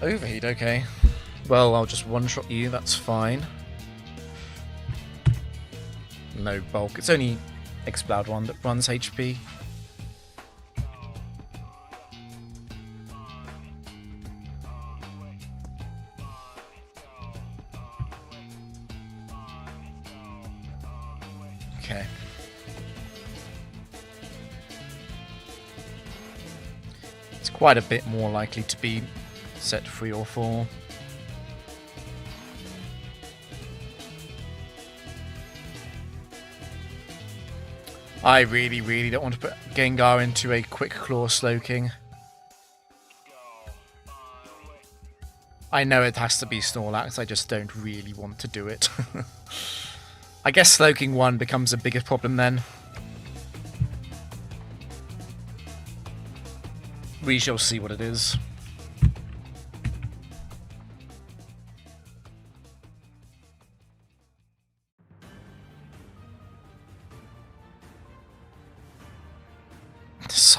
Speaker 1: Overheat, okay. Well, I'll just one-shot you, that's fine. No bulk. It's only Exploud 1 that runs HP. Okay. It's quite a bit more likely to be set 3 or 4. I really don't want to put Gengar into a Quick Claw Slaking. I know it has to be Snorlax, I just don't really want to do it. I guess Slaking 1 becomes a bigger problem then. We shall see what it is.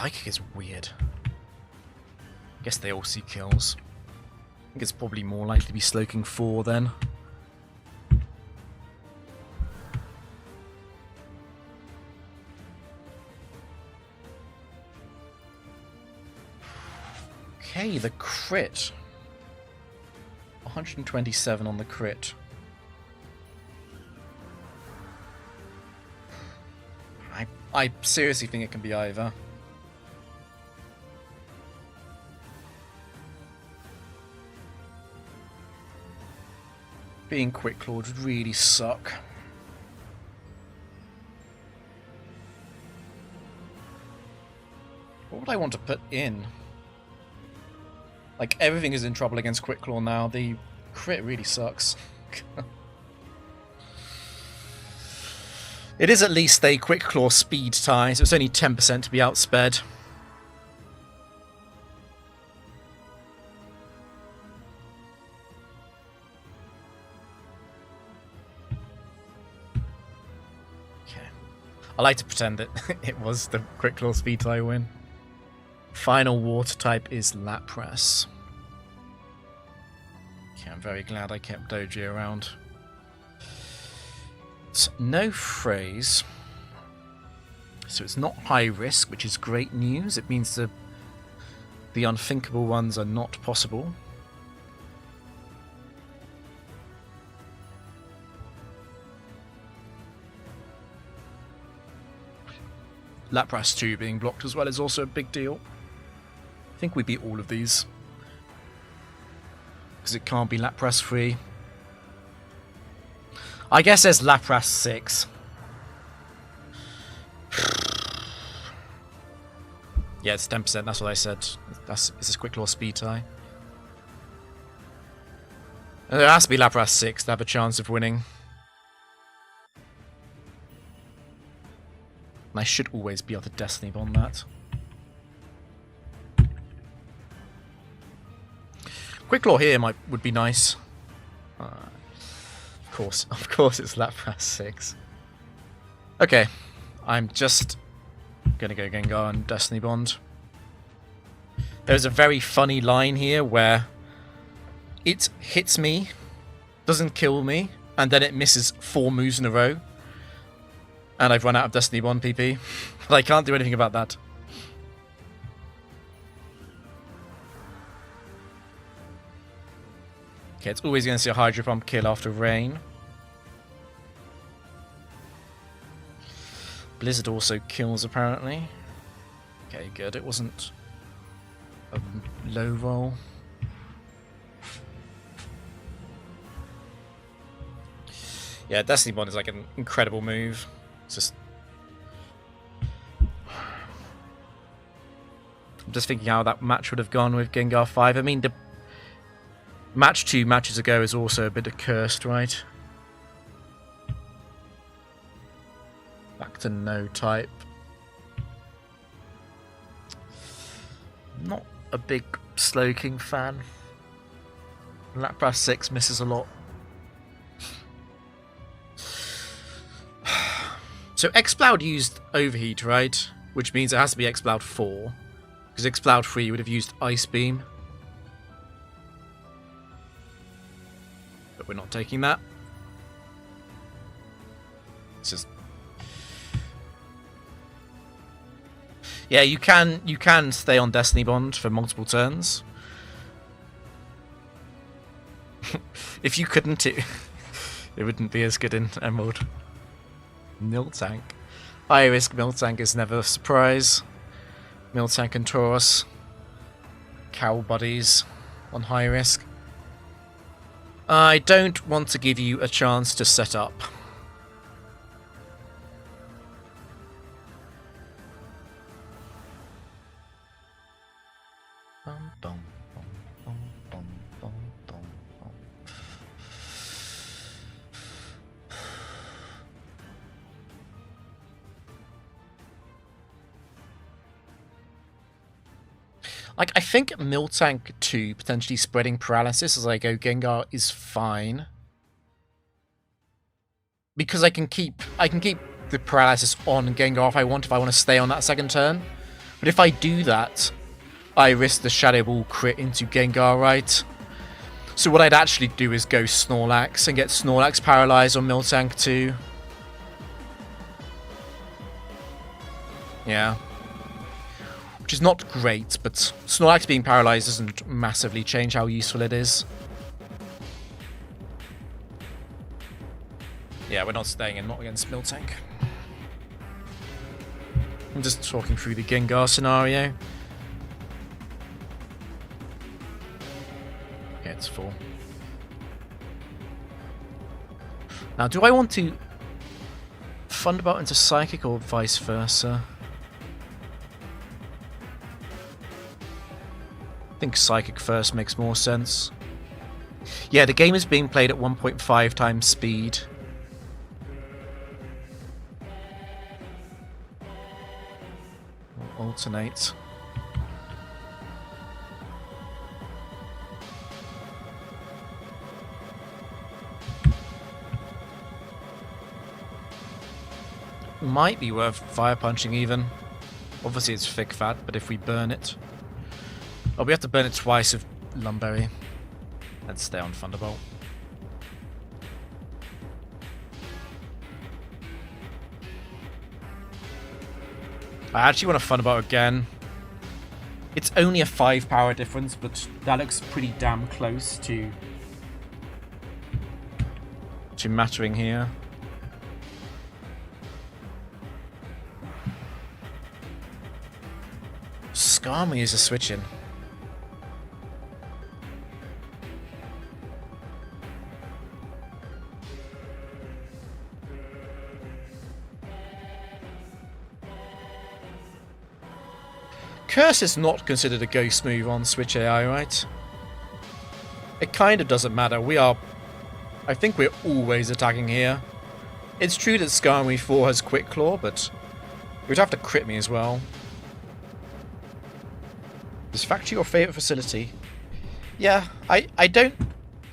Speaker 1: Psychic is weird. I guess they all see kills. I think it's probably more likely to be Slaking 4 then. Okay, the crit. 127 on the crit. I seriously think it can be either. Being Quick Clawed would really suck. What would I want to put in? Like, everything is in trouble against Quick Claw now. The crit really sucks. It is at least a Quick Claw speed tie, so it's only 10% to be outsped. Okay. I like to pretend that it was the Quick Claw speed tie win. Final water type is Lapras. Okay, I'm very glad I kept Doji around. It's no phrase. So it's not high risk, which is great news. It means the unthinkable ones are not possible. Lapras 2 being blocked as well is also a big deal. I think we beat all of these. Because it can't be Lapras 3. I guess there's Lapras 6. Yeah, it's 10%, that's what I said. It's this Quick Claw speed tie. And there has to be Lapras 6 to have a chance of winning. And I should always be able to Destiny Bond that. Quick Claw here would be nice. Of course it's Lapras 6. Okay, I'm just gonna go Gengar and Destiny Bond. There's a very funny line here where it hits me, doesn't kill me, and then it misses 4 moves in a row. And I've run out of Destiny Bond PP. But I can't do anything about that. Okay, it's always going to see a Hydro Pump kill after rain. Blizzard also kills, apparently. Okay, good. It wasn't a low roll. Yeah, Destiny Bond is like an incredible move. It's just... I'm just thinking how that match would have gone with Gengar 5. I mean, the match 2 matches ago is also a bit accursed, right? Back to no type. Not a big Slaking fan. Lapras 6 misses a lot. So Exploud used Overheat, right? Which means it has to be Exploud 4. Because Exploud 3 would have used Ice Beam. But we're not taking that. It's just... Yeah, you can stay on Destiny Bond for multiple turns. If you couldn't, it wouldn't be as good in Emerald. Miltank. High risk Miltank is never a surprise. Miltank and Tauros. Cow buddies on high risk. I don't want to give you a chance to set up. Like, I think Miltank 2 potentially spreading paralysis as I go Gengar is fine. Because I can keep the paralysis on Gengar if I want to stay on that second turn. But if I do that, I risk the Shadow Ball crit into Gengar, right? So what I'd actually do is go Snorlax and get Snorlax paralyzed on Miltank too. Yeah. Which is not great, but Snorlax being paralyzed doesn't massively change how useful it is. Yeah, we're not staying in, not against Miltank. I'm just talking through the Gengar scenario. Okay, it's 4. Now, do I want to Thunderbolt into Psychic or vice versa? I think Psychic first makes more sense. Yeah, the game is being played at 1.5 times speed. Alternate. Might be worth fire punching even. Obviously it's thick fat, but if we burn it... Oh, we have to burn it twice with Lumberry. Let's stay on Thunderbolt. I actually want to Thunderbolt again. It's only a 5 power difference, but that looks pretty damn close to mattering here. Skarmory is a switch in. Curse is not considered a ghost move on Switch AI, right? It kind of doesn't matter. I think we're always attacking here. It's true that Skarmory 4 has Quick Claw, but you would have to crit me as well. Is Factory your favourite facility? Yeah, I don't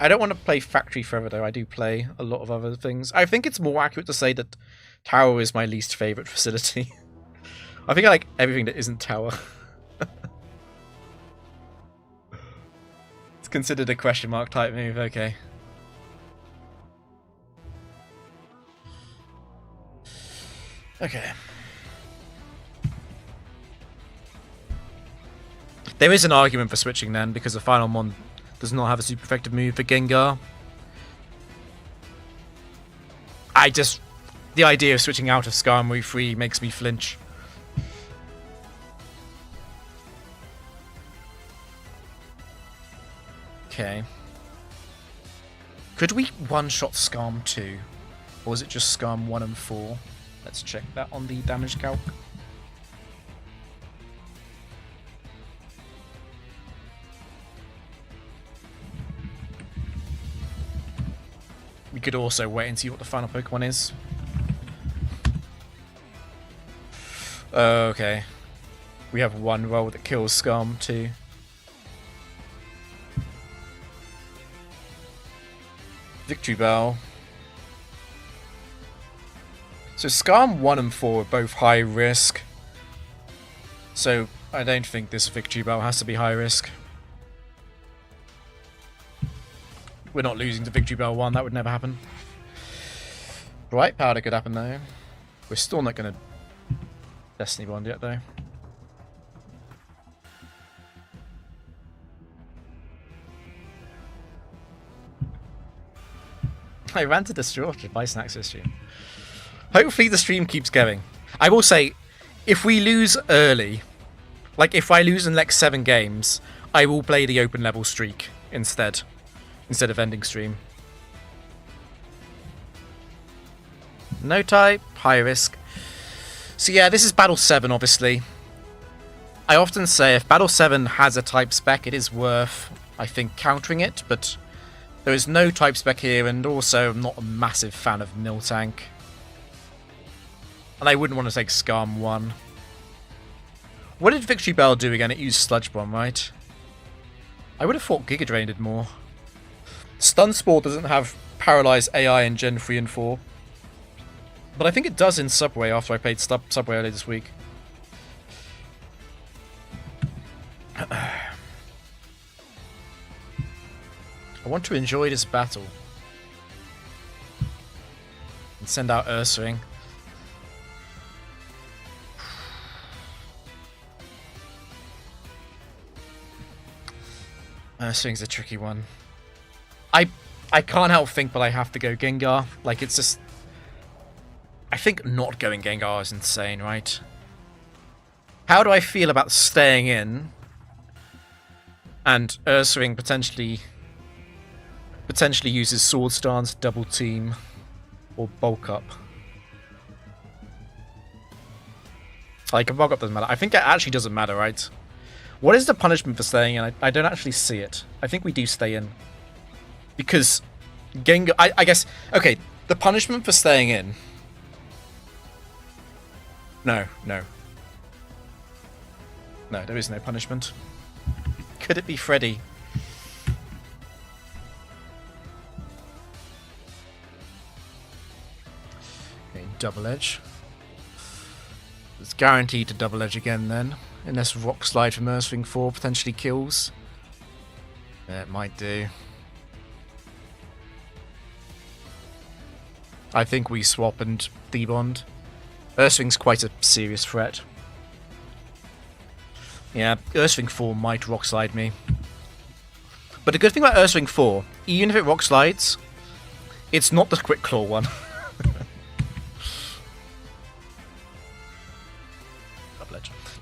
Speaker 1: want to play Factory forever though. I do play a lot of other things. I think it's more accurate to say that Tower is my least favourite facility. I think I like everything that isn't Tower. It's considered a question mark type move, okay. Okay. There is an argument for switching then, because the final mon does not have a super effective move for Gengar. The idea of switching out of Skarmory 3 makes me flinch. Okay. Could we one-shot Skarm 2? Or is it just Skarm 1 and 4? Let's check that on the damage calc. We could also wait and see what the final Pokemon is. Okay. We have one roll that kills Skarm 2. Victory Bell. So Skarm 1 and 4 are both high risk. So I don't think this Victory Bell has to be high risk. We're not losing to Victory Bell 1, that would never happen. Bright Powder could happen though. We're still not going to Destiny Bond yet though. I ran to destroy to buy snacks this stream. Hopefully the stream keeps going. I will say, if we lose early, like if I lose in the next 7 games, I will play the open level streak instead of ending stream. No type, high risk. So yeah, this is Battle 7 obviously. I often say if Battle 7 has a type spec, it is worth, I think, countering it, but there is no type spec here, and also I'm not a massive fan of Miltank. And I wouldn't want to take Skarm 1. What did Victory Bell do again? It used Sludge Bomb, right? I would have thought Giga Drain did more. Stun Spore doesn't have Paralyze AI in Gen 3 and 4. But I think it does in Subway after I played Subway earlier this week. I want to enjoy this battle. And send out Ursaring. Ursaring's a tricky one. I can't help think, but I have to go Gengar. Like, it's just... I think not going Gengar is insane, right? How do I feel about staying in and Ursaring potentially uses Sword Stance, Double Team, or Bulk Up? Like, Bulk Up doesn't matter. I think it actually doesn't matter, right? What is the punishment for staying in? I don't actually see it. I think we do stay in. Because Gengar... I guess... Okay, the punishment for staying in... No. No, there is no punishment. Could it be Freddy? Okay, Double Edge. It's guaranteed to Double Edge again then. Unless Rock Slide from Ursaring 4 potentially kills. Yeah, it might do. I think we swap and debond. Ursaring's quite a serious threat. Yeah, Ursaring 4 might Rock Slide me. But the good thing about Ursaring 4, even if it Rock Slides, it's not the Quick Claw one.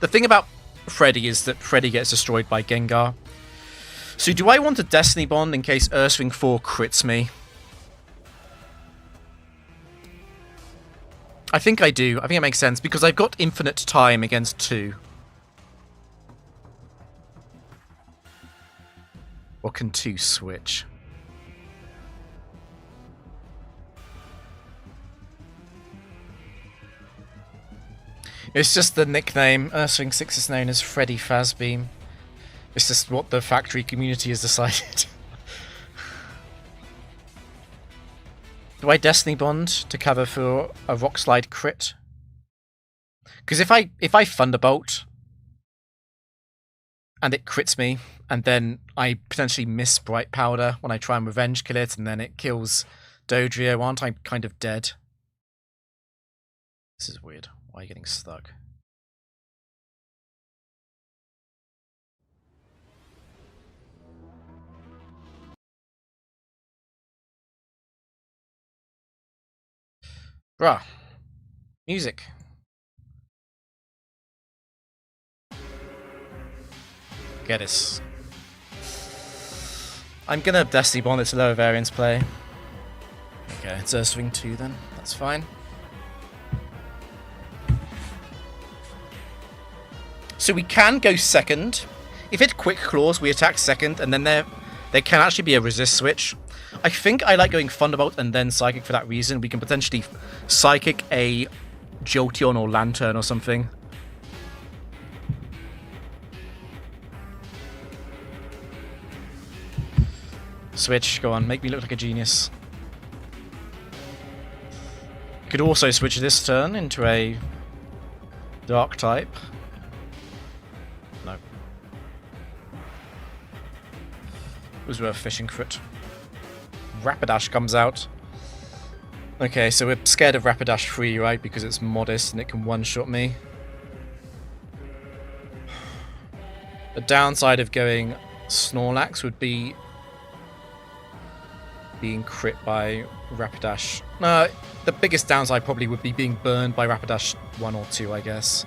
Speaker 1: The thing about Freddy is that Freddy gets destroyed by Gengar. So do I want a Destiny Bond in case Ursaring 4 crits me? I think I do. I think it makes sense because I've got infinite time against 2. Or can 2 switch? It's just the nickname. Ursaring 6 is known as Freddy Fazbeam. It's just what the factory community has decided. Do I Destiny Bond to cover for a Rock Slide crit? Because if I Thunderbolt and it crits me, and then I potentially miss Bright Powder when I try and revenge kill it, and then it kills Dodrio, aren't I kind of dead? This is weird. Why are you getting stuck? Bruh. Music. Get this. I'm gonna Destiny Bond it to lower variance play. Okay, it's Ursaring 2 then. That's fine. So we can go second. If it Quick Claws, we attack second, and then there can actually be a resist switch. I think I like going Thunderbolt and then Psychic for that reason. We can potentially Psychic a Jolteon or Lantern or something. Switch, go on, make me look like a genius. Could also switch this turn into a Dark type. No. It was worth fishing crit. Rapidash comes out. Okay, so we're scared of Rapidash 3, right? Because it's modest and it can one-shot me. The downside of going Snorlax would be being crit by Rapidash. No, the biggest downside probably would be being burned by Rapidash 1 or 2, I guess.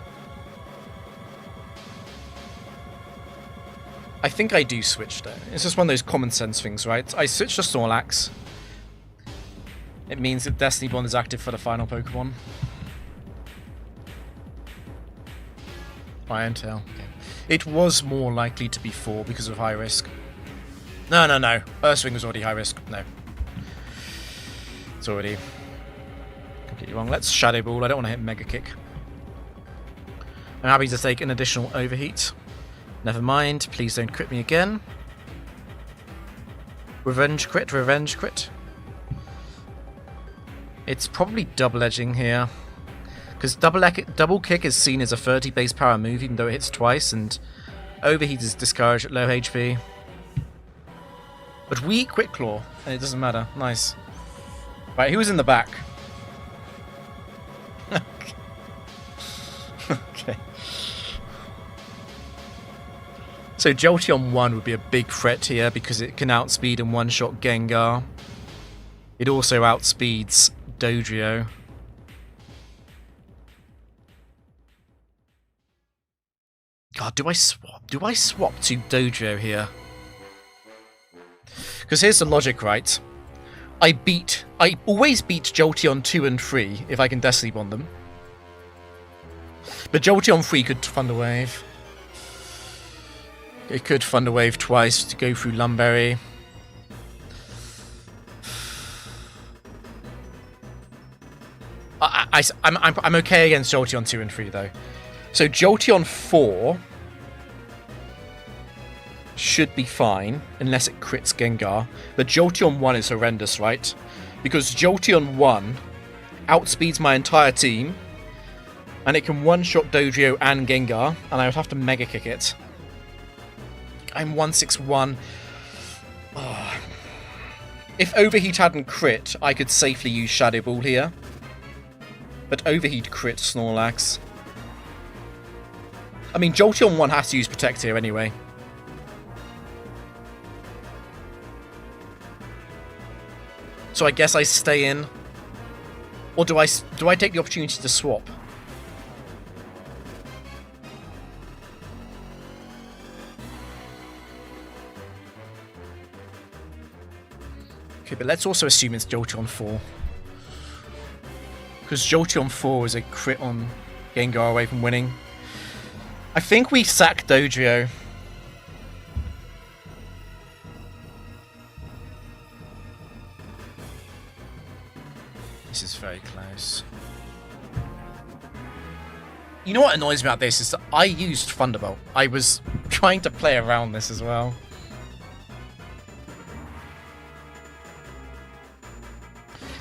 Speaker 1: I think I do switch though. It's just one of those common sense things, right? I switch to Snorlax. It means that Destiny Bond is active for the final Pokemon. Iron Tail. Okay. It was more likely to be 4 because of high risk. No. Ursaring was already high risk. No. It's already completely wrong. Let's Shadow Ball. I don't want to hit Mega Kick. I'm happy to take an additional Overheat. Never mind. Please don't crit me again. Revenge crit. Revenge crit. It's probably double edging here. Because double kick is seen as a 30 base power move, even though it hits twice, and Overheat is discouraged at low HP. But we Quick Claw, and it doesn't matter. Nice. Right, who was in the back? Okay. So Jolteon 1 would be a big threat here because it can outspeed and one-shot Gengar. It also outspeeds Dodrio. God, do I swap? Do I swap to Dodrio here? Because here's the logic, right? I always beat Jolteon 2 and 3 if I can Destiny Bond them. But Jolteon 3 could Thunder Wave. It could Thunder Wave twice to go through Lumberry. I'm okay against Jolteon 2 and 3 though. So Jolteon 4 should be fine unless it crits Gengar. But Jolteon 1 is horrendous, right? Because Jolteon 1 outspeeds my entire team, and it can one-shot Dodrio and Gengar, and I would have to Mega Kick it. I'm 161. Oh. If Overheat hadn't crit, I could safely use Shadow Ball here. But Overheat crit Snorlax. I mean, Jolteon 1 has to use Protect here anyway. So I guess I stay in. Or do I take the opportunity to swap? Okay, but let's also assume it's Jolteon 4. Because Jolteon 4 is a crit on Gengar away from winning. I think we sack Dodrio. This is very close. You know what annoys me about this is that I used Thunderbolt. I was trying to play around this as well.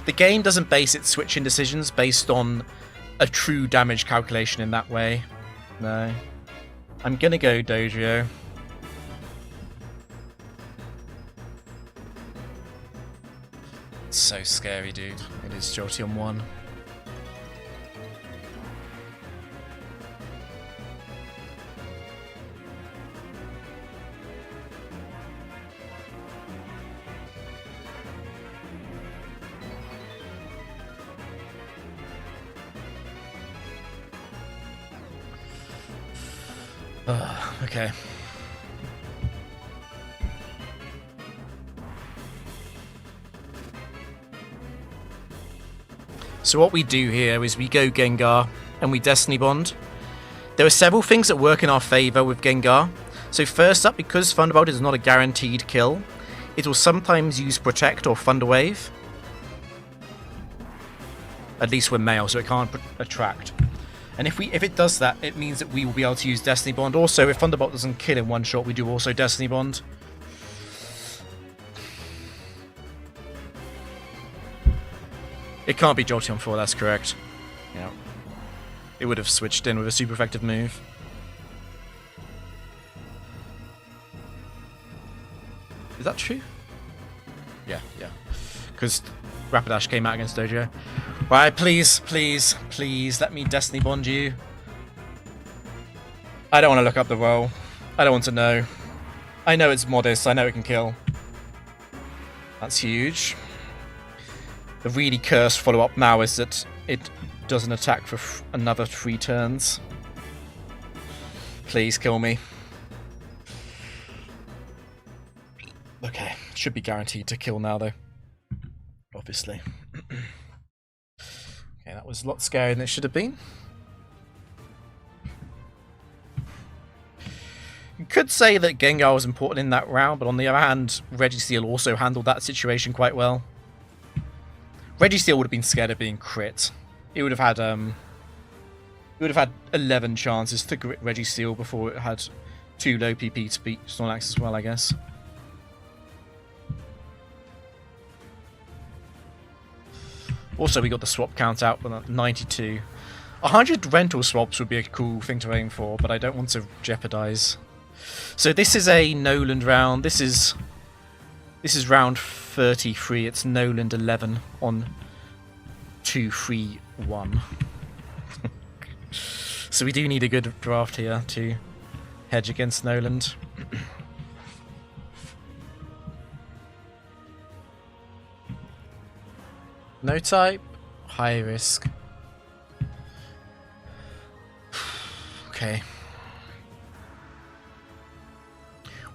Speaker 1: The game doesn't base its switching decisions based on a true damage calculation in that way. No. I'm gonna go Dodrio. It's so scary, dude. It is Jolteon 1. Okay. So what we do here is we go Gengar and we Destiny Bond. There are several things that work in our favour with Gengar. So first up, because Thunderbolt is not a guaranteed kill, it will sometimes use Protect or Thunder Wave. At least when male, so it can't attract. And if it does that, it means that we will be able to use Destiny Bond. Also, if Thunderbolt doesn't kill in one shot, we do also Destiny Bond. It can't be Jolteon 4, that's correct. Yeah. It would have switched in with a super effective move. Is that true? Yeah. Because Rapidash came out against Dojo. Right, please, let me Destiny Bond you. I don't want to look up the roll. I don't want to know. I know it's modest, I know it can kill. That's huge. The really cursed follow-up now is that it doesn't attack for another 3 turns. Please kill me. Okay, should be guaranteed to kill now though. Obviously. Okay, that was a lot scarier than it should have been. You could say that Gengar was important in that round, but on the other hand, Registeel also handled that situation quite well. Registeel would have been scared of being crit. It would have had 11 chances to crit Registeel before it had 2 low PP to beat Snorlax as well, I guess. Also, we got the swap count out with 92. 100 rental swaps would be a cool thing to aim for, but I don't want to jeopardize. So this is a Noland round. This is This is round 33. It's Noland 11 on 2-3-1. So we do need a good draft here to hedge against Noland. No type, high risk. Okay.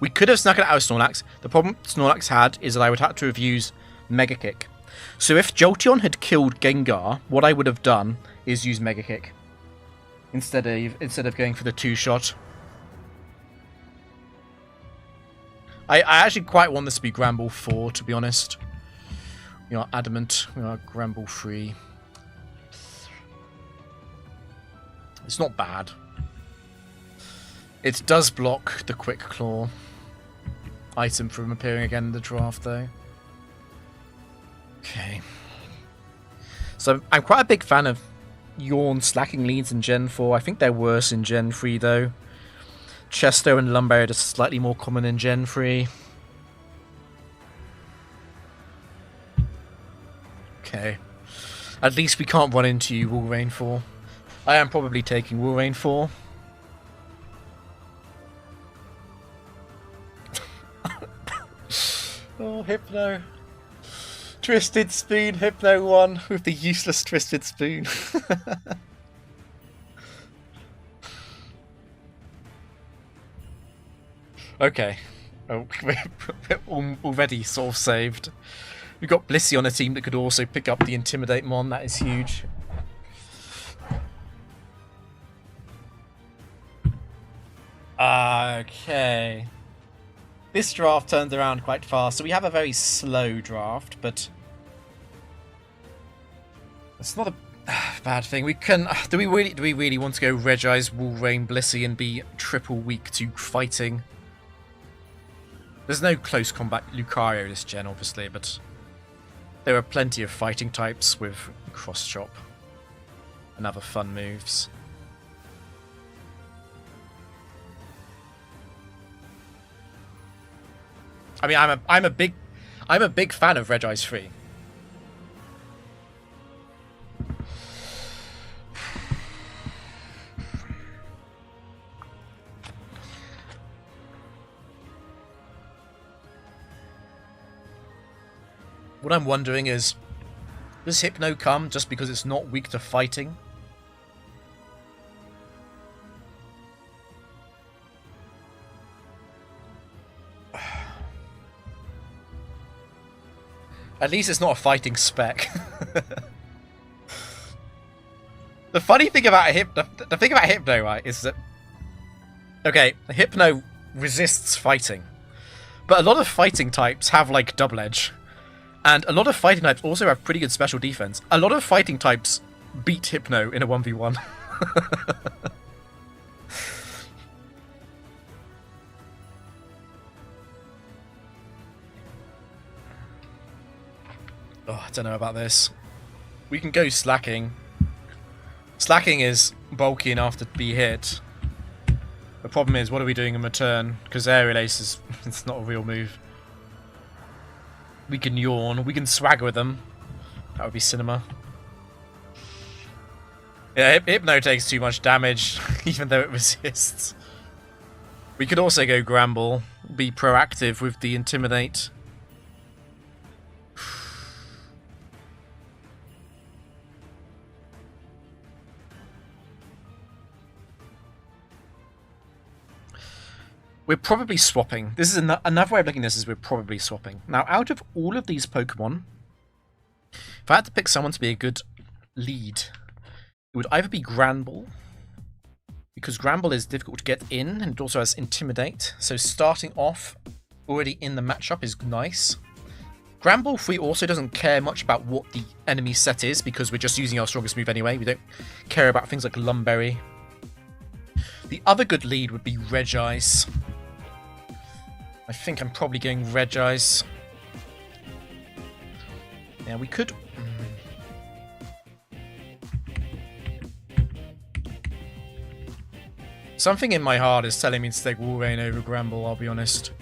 Speaker 1: We could have snuck it out of Snorlax. The problem Snorlax had is that I would have to have used Mega Kick. So if Jolteon had killed Gengar, what I would have done is use Mega Kick instead of going for the 2-shot. I actually quite want this to be Granbull 4, to be honest. We are adamant. We are Granbull 3. It's not bad. It does block the Quick Claw item from appearing again in the draft, though. Okay. So I'm quite a big fan of Yawn Slaking leads in Gen 4. I think they're worse in Gen 3, though. Chesto and Lumberry are just slightly more common in Gen 3. Okay. At least we can't run into you, Wolverine 4. I am probably taking Wolverine 4. Oh, Hypno. Twisted Spoon, Hypno 1 with the useless Twisted Spoon. Okay. Oh, we're already sort of saved. We've got Blissey on a team that could also pick up the Intimidate Mon. That is huge. Okay. This draft turned around quite fast, so we have a very slow draft, but it's not a bad thing. We can. Do we really want to go Regice, Wolverine, Blissey, and be triple weak to fighting? There's no close combat Lucario this gen, obviously, but there are plenty of fighting types with Cross Chop and other fun moves. I mean, I'm a big fan of Regice 3. What I'm wondering is, does Hypno come just because it's not weak to fighting? At least it's not a fighting spec. The funny thing about the thing about Hypno, right, is that okay, Hypno resists fighting, but a lot of fighting types have like double edge, and a lot of fighting types also have pretty good special defense. A lot of fighting types beat Hypno in a 1v1. Oh, I don't know about this. We can go Slaking. Slaking is bulky enough to be hit. The problem is, what are we doing in return? Because Aerial Ace is it's not a real move. We can Yawn. We can Swagger with them. That would be cinema. Yeah, Hypno takes too much damage, even though it resists. We could also go Granbull. Be proactive with the Intimidate. We're probably swapping. This is another way of looking at this is we're probably swapping. Now, out of all of these Pokemon, if I had to pick someone to be a good lead, it would either be Granbull, because Granbull is difficult to get in, and it also has Intimidate, so starting off already in the matchup is nice. Granbull 3 also doesn't care much about what the enemy set is, because we're just using our strongest move anyway. We don't care about things like Lumberry. The other good lead would be Regice. I think I'm probably going Regice. Yeah, we could... Something in my heart is telling me to take Wolverine over Granbull, I'll be honest.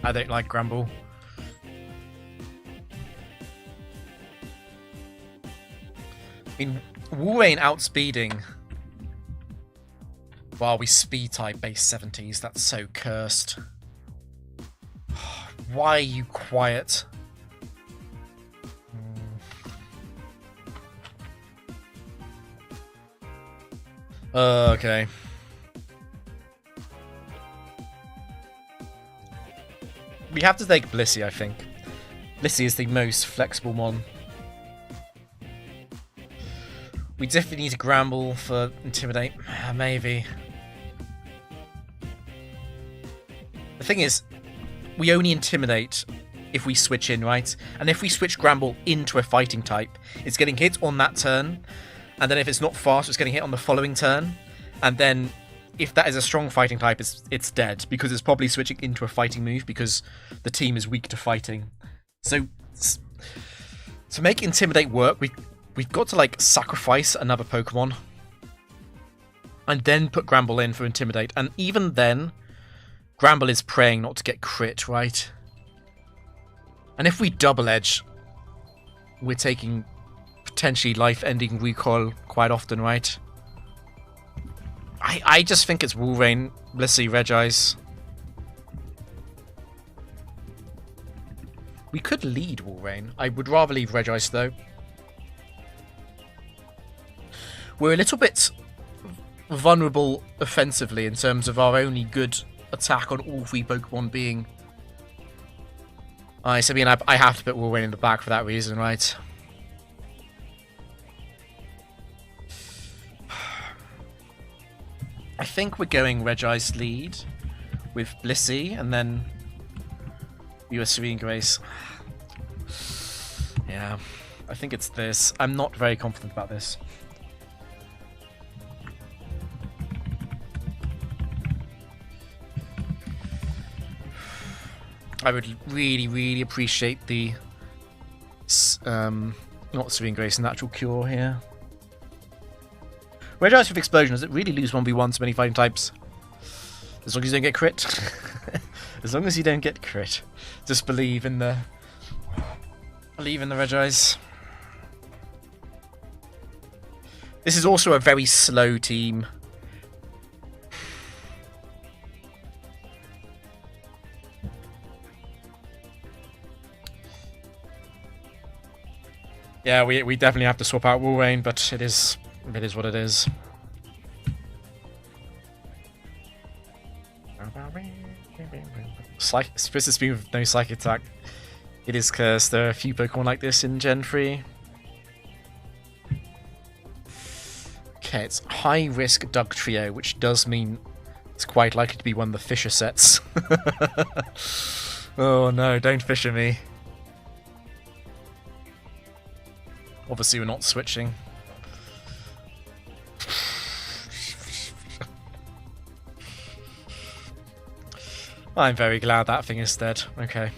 Speaker 1: I don't like Granbull. I mean, Walrein outspeeding while we speed type base 70s. That's so cursed. Why are you quiet? Okay. We have to take Blissey, I think. Blissey is the most flexible one. We definitely need a Granbull for Intimidate. Maybe. The thing is, we only Intimidate if we switch in, right? And if we switch Granbull into a fighting type, it's getting hit on that turn. And then if it's not fast, it's getting hit on the following turn. And then if that is a strong fighting type, it's dead. Because it's probably switching into a fighting move because the team is weak to fighting. So to make Intimidate work, we've got to like sacrifice another Pokemon. And then put Granbull in for Intimidate. And even then, Granbull is praying not to get crit, right? And if we double edge, we're taking potentially life-ending recoil quite often, right? I just think it's Walrein, Blissey, Regice. We could lead Walrein. I would rather leave Regice, though. We're a little bit vulnerable offensively in terms of our only good attack on all three Pokemon being ice. I mean, I have to put Walrein in the back for that reason, right? I think we're going Regice lead with Blissey, and then you a Serene Grace. Yeah, I think it's this. I'm not very confident about this. I would really, really appreciate the not Serene Grace, Natural Cure here. Regice with Explosion, does it really lose 1v1 to many fighting types? As long as you don't get crit. As long as you don't get crit. Just believe in the Regice. This is also a very slow team. Yeah, we definitely have to swap out Walrein, but it is what it is. Spirited Speed with no Psychic Attack. It is cursed. There are a few Pokemon like this in Gen 3. Okay, it's high risk Doug Trio, which does mean it's quite likely to be one of the Fisher sets. Oh no, don't Fisher me. Obviously we're not switching. I'm very glad that thing is dead. Okay.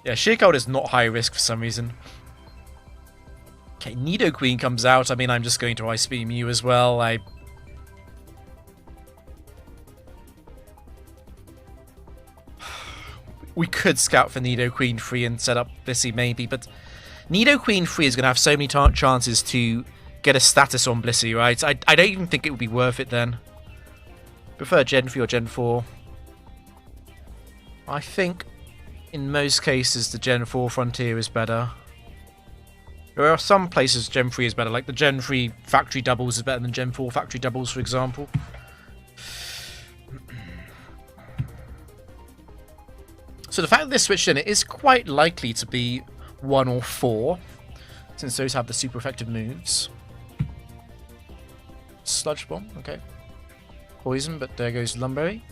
Speaker 1: Yeah, Sheercold is not high risk for some reason. Okay, Nidoqueen comes out. I mean, I'm just going to Ice Beam you as well. We could scout for Nidoqueen free and set up Blissey maybe, but Nidoqueen free is going to have so many chances to get a status on Blissey, right? I don't even think it would be worth it then. Prefer Gen 3 or Gen 4. I think in most cases the Gen 4 Frontier is better. There are some places Gen 3 is better, like the Gen 3 Factory Doubles is better than Gen 4 Factory Doubles, for example. So the fact that this switched in, it is quite likely to be 1 or 4, since those have the super effective moves. Sludge Bomb, okay. Poison, but there goes Lumberry.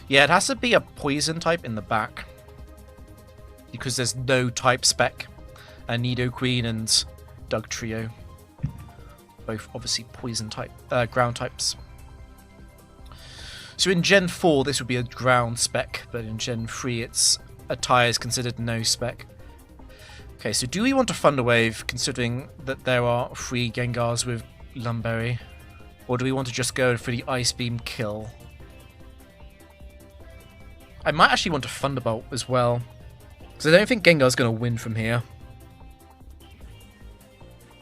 Speaker 1: Yeah, it has to be a poison type in the back, because there's no type spec. And Nidoqueen and Doug Trio, both obviously poison type, ground types. So in Gen 4 this would be a ground spec, but in Gen 3 it's a tyre is considered no spec. Okay, so do we want to Thunder Wave, considering that there are 3 Gengars with Lumberry? Or do we want to just go for the Ice Beam kill? I might actually want to Thunderbolt as well. Because I don't think Gengar's going to win from here.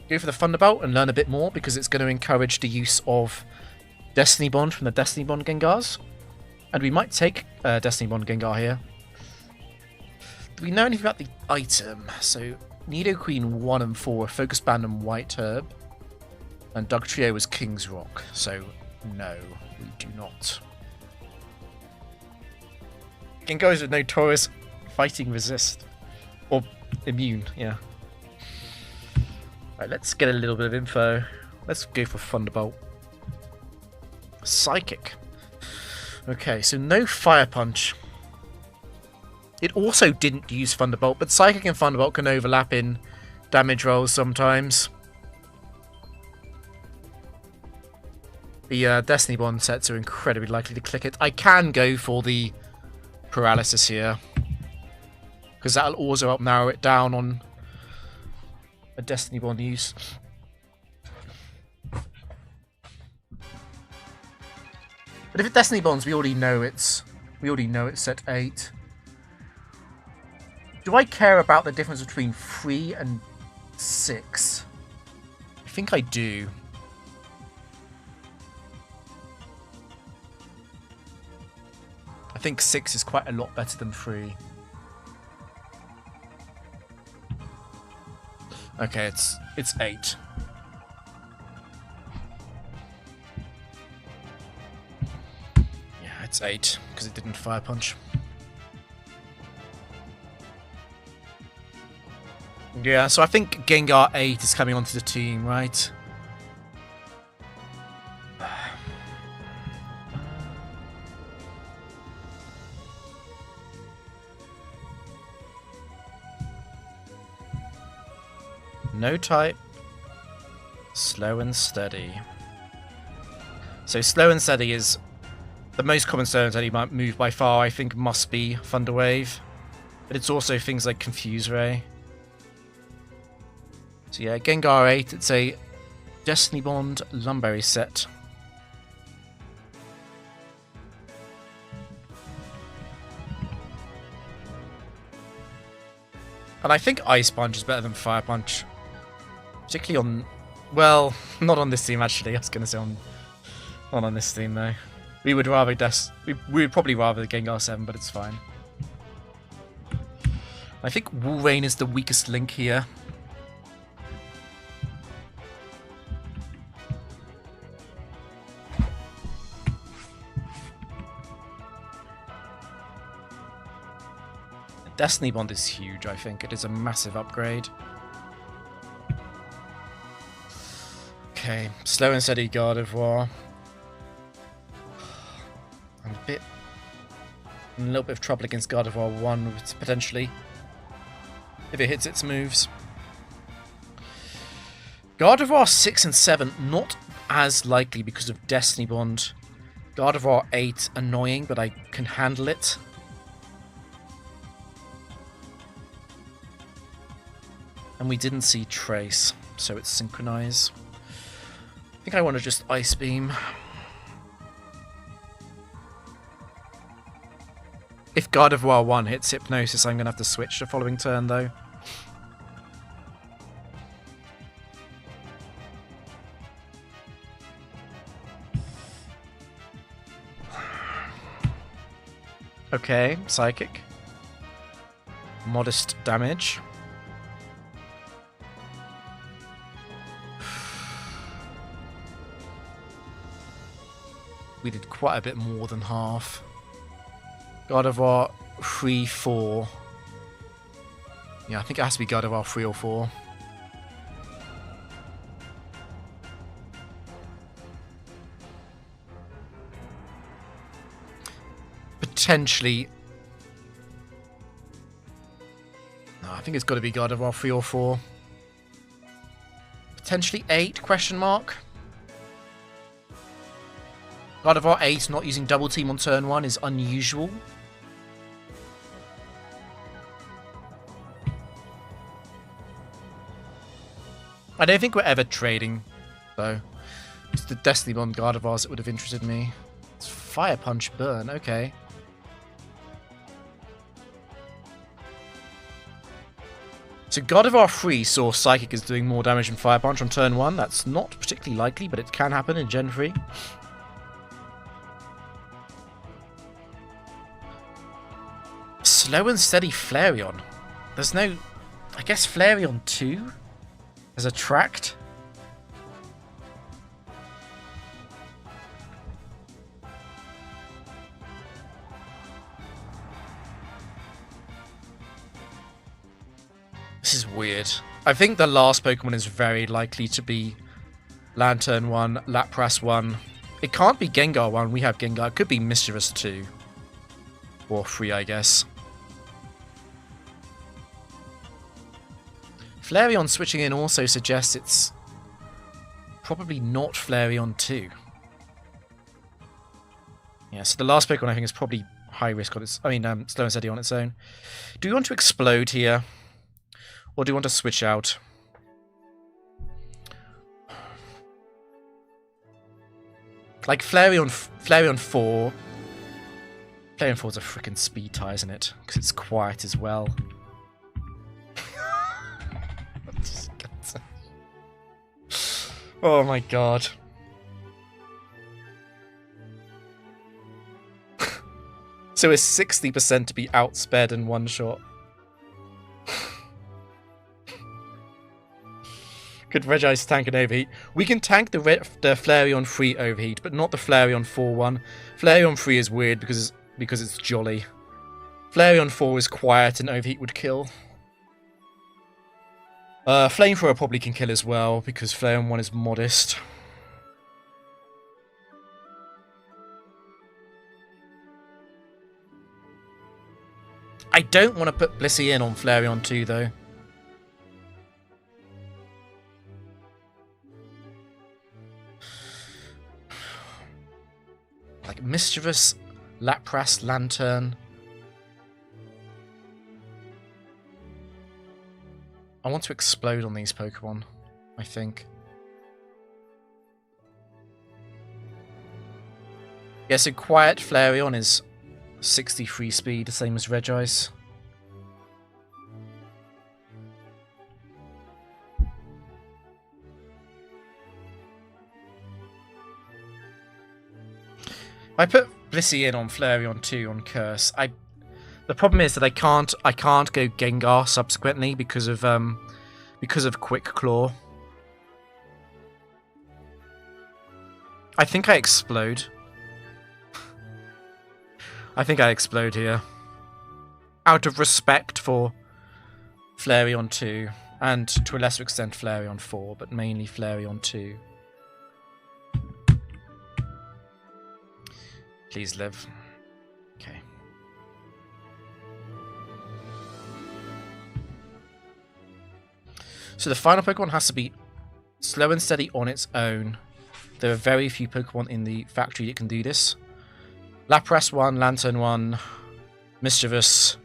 Speaker 1: Go for the Thunderbolt and learn a bit more, because it's going to encourage the use of Destiny Bond from the Destiny Bond Gengars. And we might take Destiny Bond Gengar here. Do we know anything about the item? So, Nidoqueen 1 and 4, Focus Band and White Herb. And Dugtrio was King's Rock. So, no, we do not. Gengars with notorious fighting resist. Or immune, yeah. Right, let's get a little bit of info. Let's go for Thunderbolt. Psychic. Okay, so no Fire Punch. It also didn't use Thunderbolt, but Psychic and Thunderbolt can overlap in damage rolls sometimes. The Destiny Bond sets are incredibly likely to click it. I can go for the Paralysis here, because that'll also help narrow it down on a Destiny Bond use. But if it Destiny Bonds, we already know it's set 8. Do I care about the difference between 3 and 6? I think I do. I think 6 is quite a lot better than 3. Okay, it's 8. Yeah, it's 8 because it didn't Fire Punch. Yeah, so I think Gengar 8 is coming onto the team, right? No type. Slow and steady. So slow and steady is the most common Slow and Steady move by far. I think must be Thunder Wave, but it's also things like Confuse Ray. So yeah, Gengar 8, it's a Destiny Bond Lumberry set. And I think Ice Punch is better than Fire Punch. Particularly on... well, not on this team actually. I was going to say not on this team though. We would rather we would probably rather the Gengar 7, but it's fine. I think Walrein is the weakest link here. Destiny Bond is huge, I think. It is a massive upgrade. Okay, Slow and Steady Gardevoir. I'm a little bit of trouble against Gardevoir 1, potentially. If it hits its moves. Gardevoir 6 and 7, not as likely because of Destiny Bond. Gardevoir 8, annoying, but I can handle it. And we didn't see Trace, so it's Synchronize. I think I want to just Ice Beam. If Gardevoir 1 hits Hypnosis, I'm going to have to switch the following turn, though. Okay, Psychic. Modest damage. We did quite a bit more than half. Gardevoir 3, 4. Yeah, I think it has to be Gardevoir 3 or 4. Potentially... no, I think it's got to be Gardevoir 3 or 4. Potentially 8, question mark? Gardevoir 8 not using Double Team on turn 1 is unusual. I don't think we're ever trading, though. It's the Destiny Bond Gardevoirs that would have interested me. It's Fire Punch Burn, okay. So Gardevoir 3 saw Psychic as doing more damage than Fire Punch on turn 1. That's not particularly likely, but it can happen in Gen 3. Slow and Steady Flareon. There's no... I guess Flareon 2 as a tract. This is weird. I think the last Pokemon is very likely to be Lantern 1, Lapras 1. It can't be Gengar 1. We have Gengar. It could be Mischievous 2. Or 3, I guess. Flareon switching in also suggests it's probably not Flareon 2. Yeah, so the last Pokemon I think is probably high risk on its... I mean, Slow and Steady on its own. Do we want to Explode here? Or do you want to switch out? Like Flareon 4. Flareon 4 is a freaking speed tie, isn't it? Because it's quiet as well. Oh my god. So it's 60% to be outspared in one shot. Could Regice tank an overheat? We can tank the Flareon 3 overheat, but not the Flareon 4 one. Flareon 3 is weird because it's jolly. Flareon 4 is quiet and overheat would kill. Flamethrower probably can kill as well because Flareon 1 is modest. I don't want to put Blissey in on Flareon 2 though. Like Mischievous, Lapras, Lantern. I want to Explode on these Pokemon, I think. Yeah, so Quiet Flareon is 63 speed, the same as Regice. I put Blissey in on Flareon 2 on Curse. The problem is that I can't go Gengar subsequently because of Quick Claw. I think I Explode. I think I Explode here. Out of respect for Flareon 2 and to a lesser extent Flareon 4, but mainly Flareon 2. Please live. Okay. So the final Pokemon has to be Slow and Steady on its own. There are very few Pokemon in the factory that can do this. Lapras 1, Lantern 1, Mischievous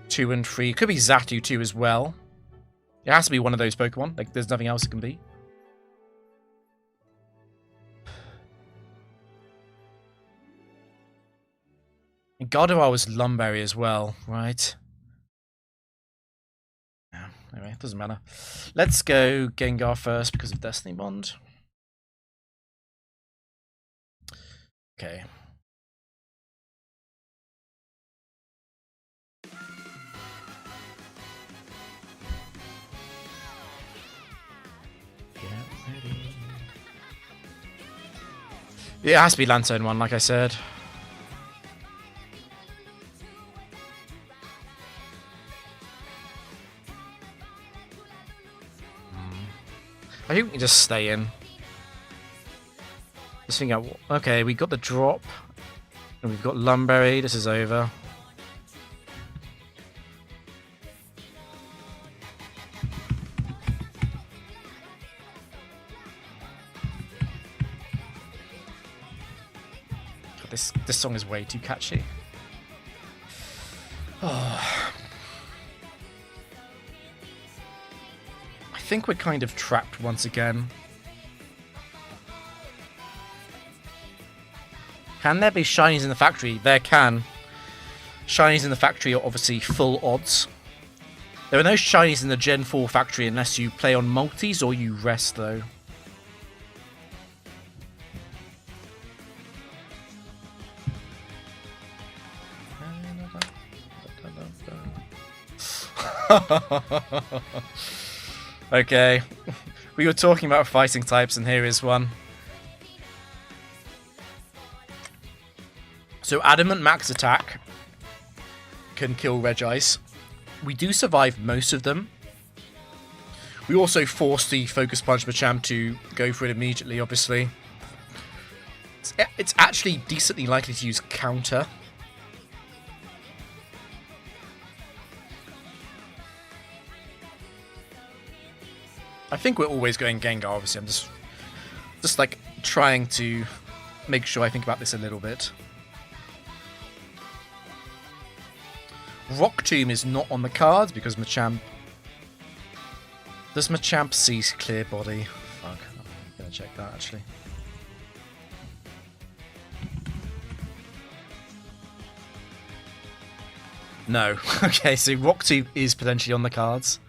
Speaker 1: 2 and 3. Could be Xatu 2 as well. It has to be one of those Pokemon. Like, there's nothing else it can be. And Gardevoir was Lumberry as well, right? Yeah, anyway, it doesn't matter. Let's go Gengar first because of Destiny Bond. Okay. Yeah, it has to be Lantern 1, like I said. I think we can just stay in. Just think out. Okay, we got the drop. And we've got Lumberry. This is over. God, this song is way too catchy. Oh. I think we're kind of trapped once again. Can there be shinies in the factory? There can. Shinies in the factory are obviously full odds. There are no shinies in the Gen 4 factory unless you play on multis or you rest, though. Okay. We were talking about fighting types, and here is one. So Adamant Max Attack can kill Regice. We do survive most of them. We also force the Focus Punch Machamp to go for it immediately, obviously. It's actually decently likely to use Counter. I think we're always going Gengar, obviously. I'm just like trying to make sure I think about this a little bit. Rock Tomb is not on the cards because Machamp... Does Machamp see Clear Body? Fuck, I'm gonna check that actually. No. Okay, so Rock Tomb is potentially on the cards.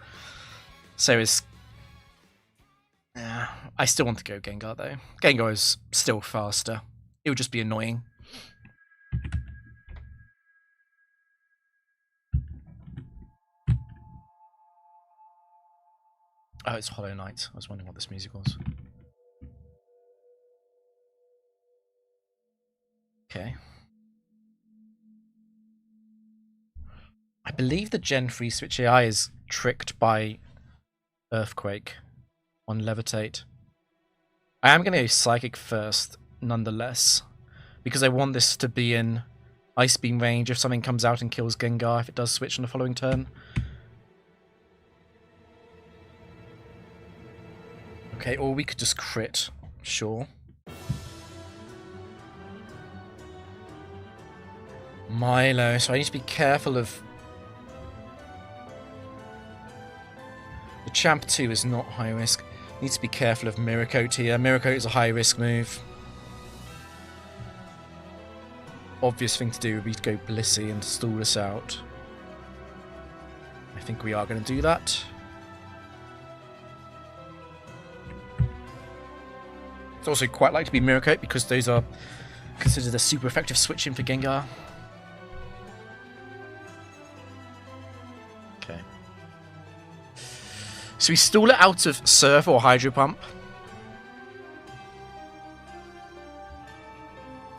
Speaker 1: So is... I still want to go Gengar though. Gengar is still faster. It would just be annoying. Oh, it's Hollow Knight. I was wondering what this music was. Okay. I believe the Gen 3 Switch AI is tricked by Earthquake on Levitate. I am going to go Psychic first, nonetheless, because I want this to be in Ice Beam range if something comes out and kills Gengar if it does switch on the following turn. Okay, or we could just crit, sure. Milo, so I need to be careful of... The Champ 2 is not high risk. Need to be careful of Miracote here. Miracote is a high risk move. Obvious thing to do would be to go Blissey and stall this out. I think we are going to do that. It's also quite like to be Miracote because those are considered a super effective switch in for Gengar. Okay. So we stall it out of Surf or Hydro Pump.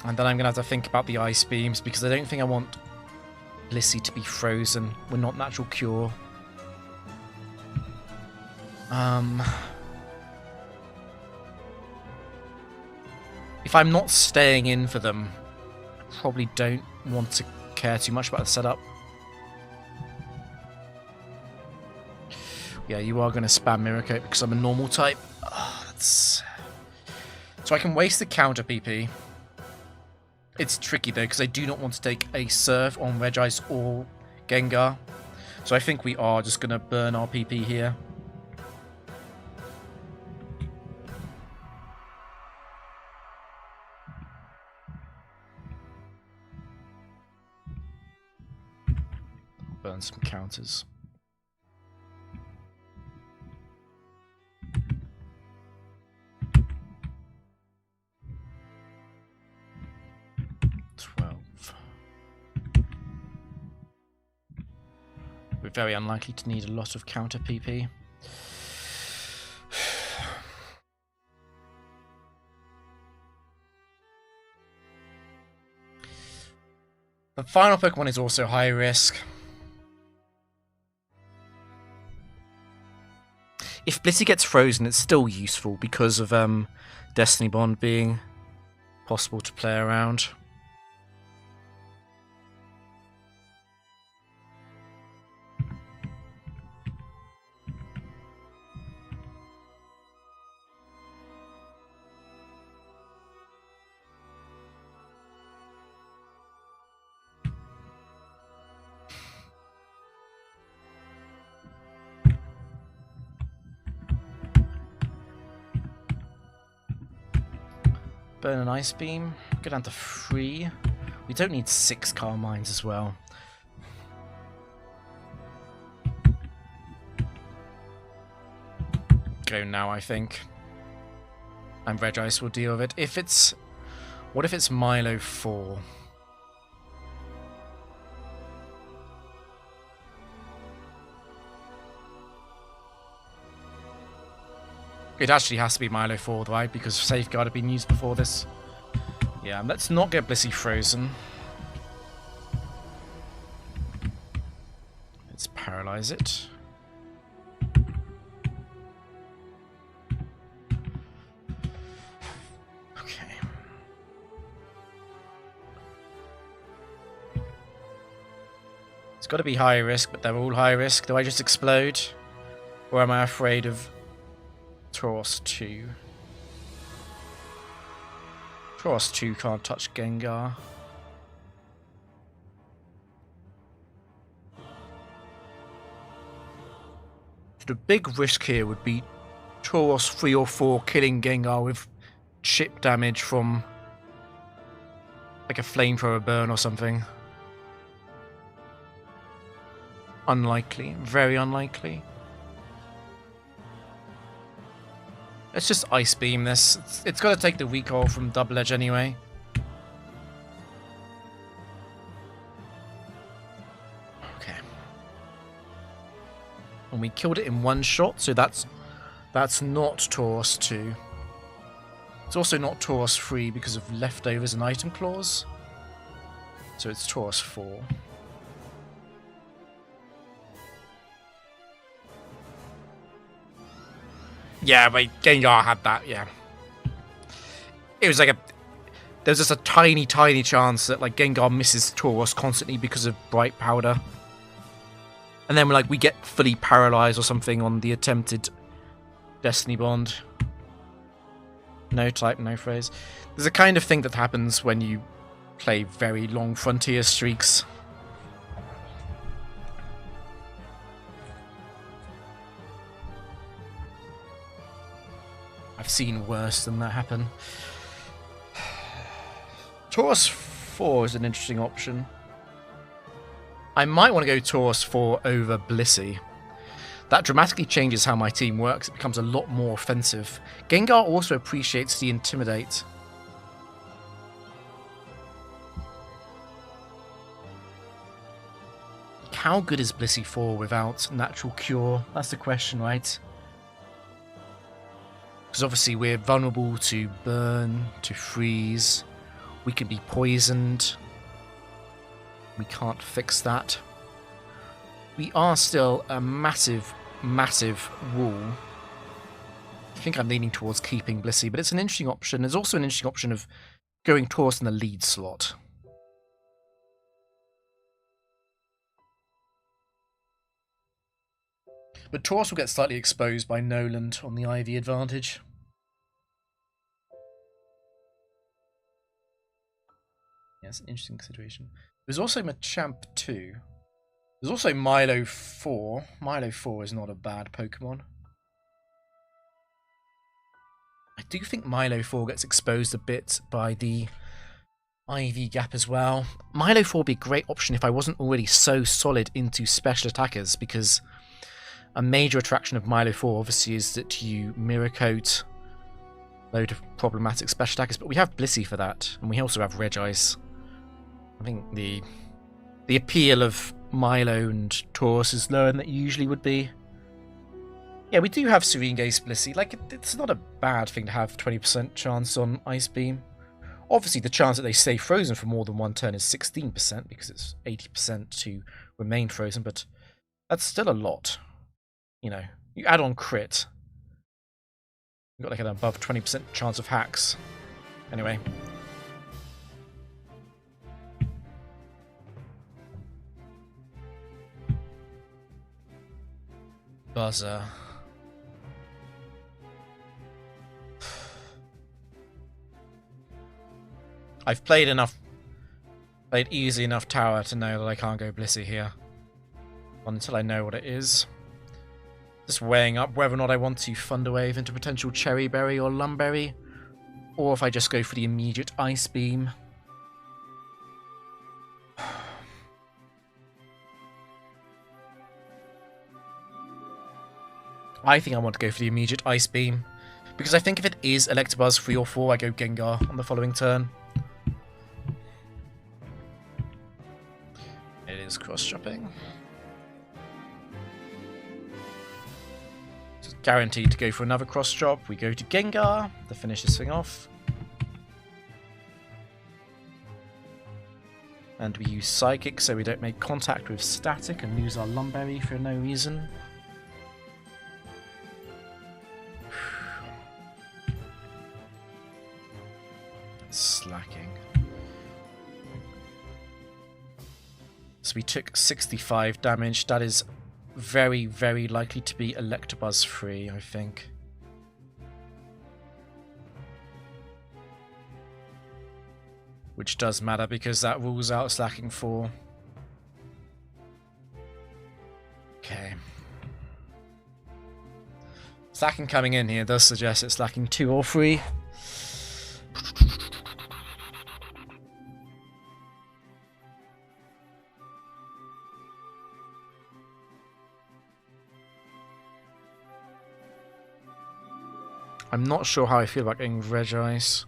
Speaker 1: And then I'm going to have to think about the Ice Beams because I don't think I want Blissey to be frozen. We're not Natural Cure. If I'm not staying in for them, I probably don't want to care too much about the setup. Yeah, you are going to spam Miracote because I'm a normal type. Oh, that's... So I can waste the counter PP. It's tricky though because I do not want to take a Surf on Regice or Gengar. So I think we are just going to burn our PP here. Burn some counters. We're very unlikely to need a lot of counter PP. The final Pokemon is also high risk. If Blissey gets frozen, it's still useful because of Destiny Bond being possible to play around. Burn an Ice Beam. Go down to 3. We don't need 6 Carmines as well. Go now, I think. And Regice will deal with it. If it's... What if it's Milo 4? It actually has to be Milo 4, right? Because Safeguard had been used before this. Yeah, let's not get Blissey frozen. Let's paralyze it. Okay. It's got to be high risk, but they're all high risk. Do I just explode? Or am I afraid of Tauros 2? Tauros 2 can't touch Gengar. So the big risk here would be Tauros 3 or 4 killing Gengar with chip damage from like a flamethrower burn or something. Unlikely, very unlikely. Let's just Ice Beam this. It's got to take the recoil from Double Edge anyway. Okay. And we killed it in one shot, so that's not Tauros 2. It's also not Tauros 3 because of leftovers and item claws. So it's Tauros 4. Yeah, but Gengar had that, yeah. It was like there's just a tiny, tiny chance that like Gengar misses Tauros constantly because of Bright Powder. And then we get fully paralyzed or something on the attempted Destiny Bond. No type, no phrase. There's a kind of thing that happens when you play very long Frontier streaks. I've seen worse than that happen. Tauros 4 is an interesting option. I might want to go Tauros 4 over Blissey. That dramatically changes how my team works. It becomes a lot more offensive. Gengar also appreciates the Intimidate. How good is Blissey 4 without Natural Cure? That's the question, right? Because obviously we're vulnerable to burn, to freeze. We can be poisoned. We can't fix that. We are still a massive, massive wall. I think I'm leaning towards keeping Blissey, but it's an interesting option. There's also an interesting option of going Tauros in the lead slot. But Tauros will get slightly exposed by Noland on the IV advantage. Yeah, it's an interesting consideration. There's also Machamp 2. There's also Milo 4. Milo 4 is not a bad Pokemon. I do think Milo 4 gets exposed a bit by the IV gap as well. Milo 4 would be a great option if I wasn't already so solid into special attackers, because a major attraction of Milo 4 obviously is that you mirror coat a load of problematic special attackers, but we have Blissey for that, and we also have Regice. I think the appeal of Milo and Tauros is lower than it usually would be. Yeah, we do have Serene Gaze Blissey. Like, it's not a bad thing to have 20% chance on Ice Beam. Obviously, the chance that they stay frozen for more than one turn is 16%, because it's 80% to remain frozen, but that's still a lot. You know, you add on crit, you've got like an above 20% chance of hacks. Anyway. Buzzer. I've played easy enough tower to know that I can't go Blissey here. Until I know what it is. Just weighing up whether or not I want to Thunderwave into potential Cherry Berry or Lumberry. Or if I just go for the immediate Ice Beam. I think I want to go for the immediate Ice Beam. Because I think if it is Electabuzz 3 or 4, I go Gengar on the following turn. It is cross-chopping. It's guaranteed to go for another cross-chop. We go to Gengar to finish this thing off. And we use Psychic so we don't make contact with Static and lose our Lumberry for no reason. Slacking. So we took 65 damage. That is very, very likely to be Electabuzz free, I think. Which does matter because that rules out Slaking 4. Okay. Slaking coming in here does suggest it's Slaking 2 or 3. I'm not sure how I feel about getting Regice.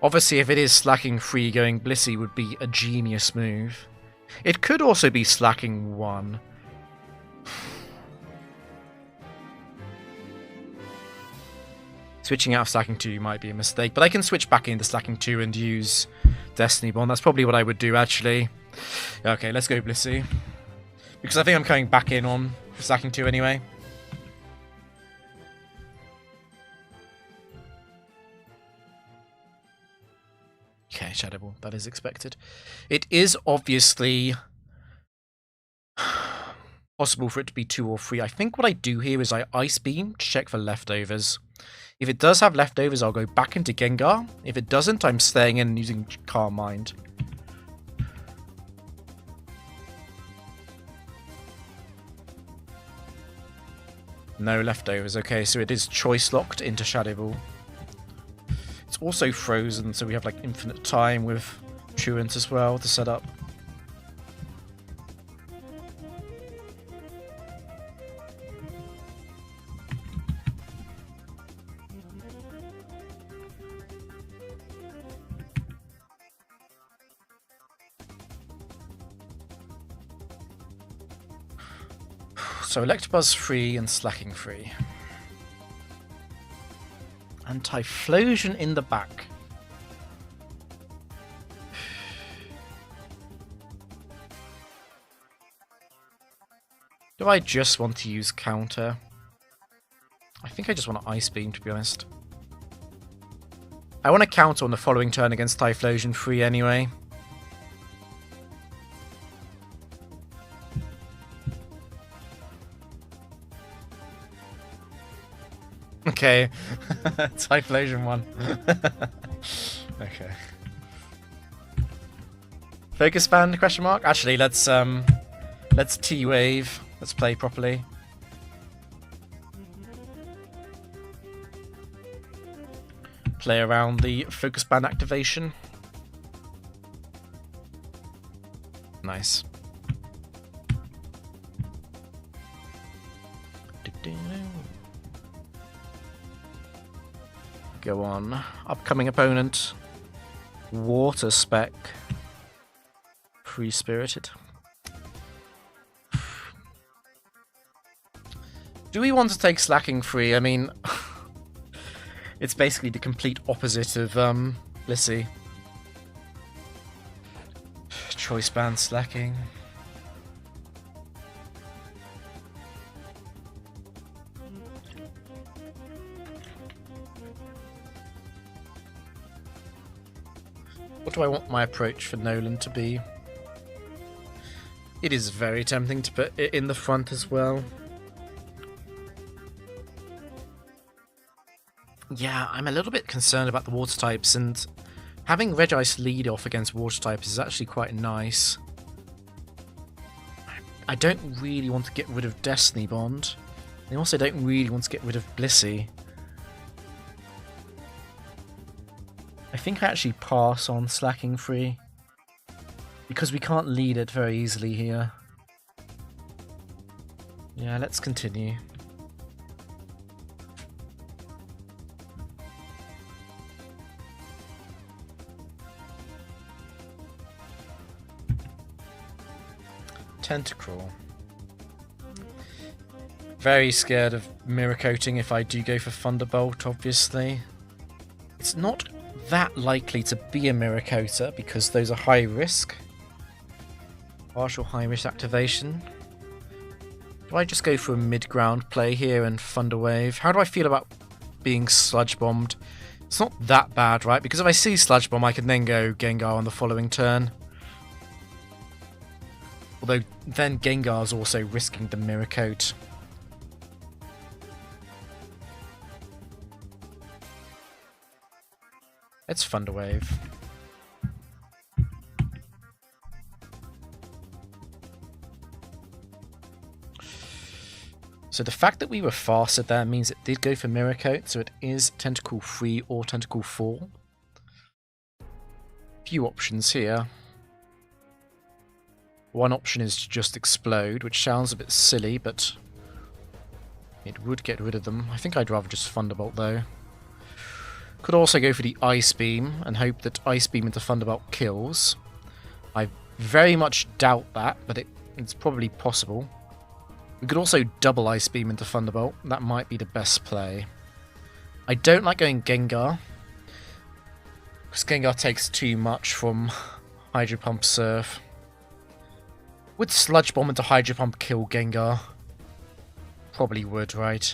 Speaker 1: Obviously, if it is Slaking 3, going Blissey would be a genius move. It could also be Slaking 1. Switching out of Slaking 2 might be a mistake, but I can switch back into Slaking 2 and use Destiny Bond. That's probably what I would do, actually. Okay, let's go Blissey. Because I think I'm coming back in on Slaking 2 anyway. Okay, Shadow Ball. That is expected. It is obviously possible for it to be 2 or 3. I think what I do here is I Ice Beam to check for leftovers. If it does have leftovers, I'll go back into Gengar. If it doesn't, I'm staying in and using Calm Mind. No leftovers. Okay, so it is choice locked into Shadow Ball. It's also frozen, so we have like infinite time with Truant as well to set up. So Electabuzz 3 and Slaking 3. And Typhlosion in the back. Do I just want to use Counter? I think I just want to Ice Beam, to be honest. I want to counter on the following turn against Typhlosion 3 anyway. Okay, Typhlosion 1. Okay. Focus band? Question mark. Actually, let's T-wave. Let's play properly. Play around the focus band activation. Nice. Go on. Upcoming opponent. Water Spec. Free-spirited. Do we want to take Slaking 3? I mean, it's basically the complete opposite of Blissey. Choice band Slaking. What do I want my approach for Noland to be? It is very tempting to put it in the front as well. Yeah, I'm a little bit concerned about the water types, and having Regice lead off against water types is actually quite nice. I don't really want to get rid of Destiny Bond. I also don't really want to get rid of Blissey. I think I actually pass on Slaking free. Because we can't lead it very easily here. Yeah, let's continue. Tentacruel. Very scared of Mirror Coating if I do go for Thunderbolt, obviously. It's not that likely to be a Mirror Coater because those are high risk. Partial high risk activation. Do I just go for a mid-ground play here and Thunder Wave? How do I feel about being Sludge Bombed? It's not that bad, right? Because if I see Sludge Bomb, I can then go Gengar on the following turn. Although then Gengar's also risking the Mirror Coat. Let's Thunder Wave. So the fact that we were faster there means it did go for Mirror Coat, so it is Tentacle 3 or Tentacle 4. Few options here. One option is to just Explode, which sounds a bit silly, but it would get rid of them. I think I'd rather just Thunderbolt though. Could also go for the Ice Beam and hope that Ice Beam into Thunderbolt kills. I very much doubt that, but it's probably possible. We could also double Ice Beam into Thunderbolt. That might be the best play. I don't like going Gengar, because Gengar takes too much from Hydro Pump Surf. Would Sludge Bomb into Hydro Pump kill Gengar? Probably would, right?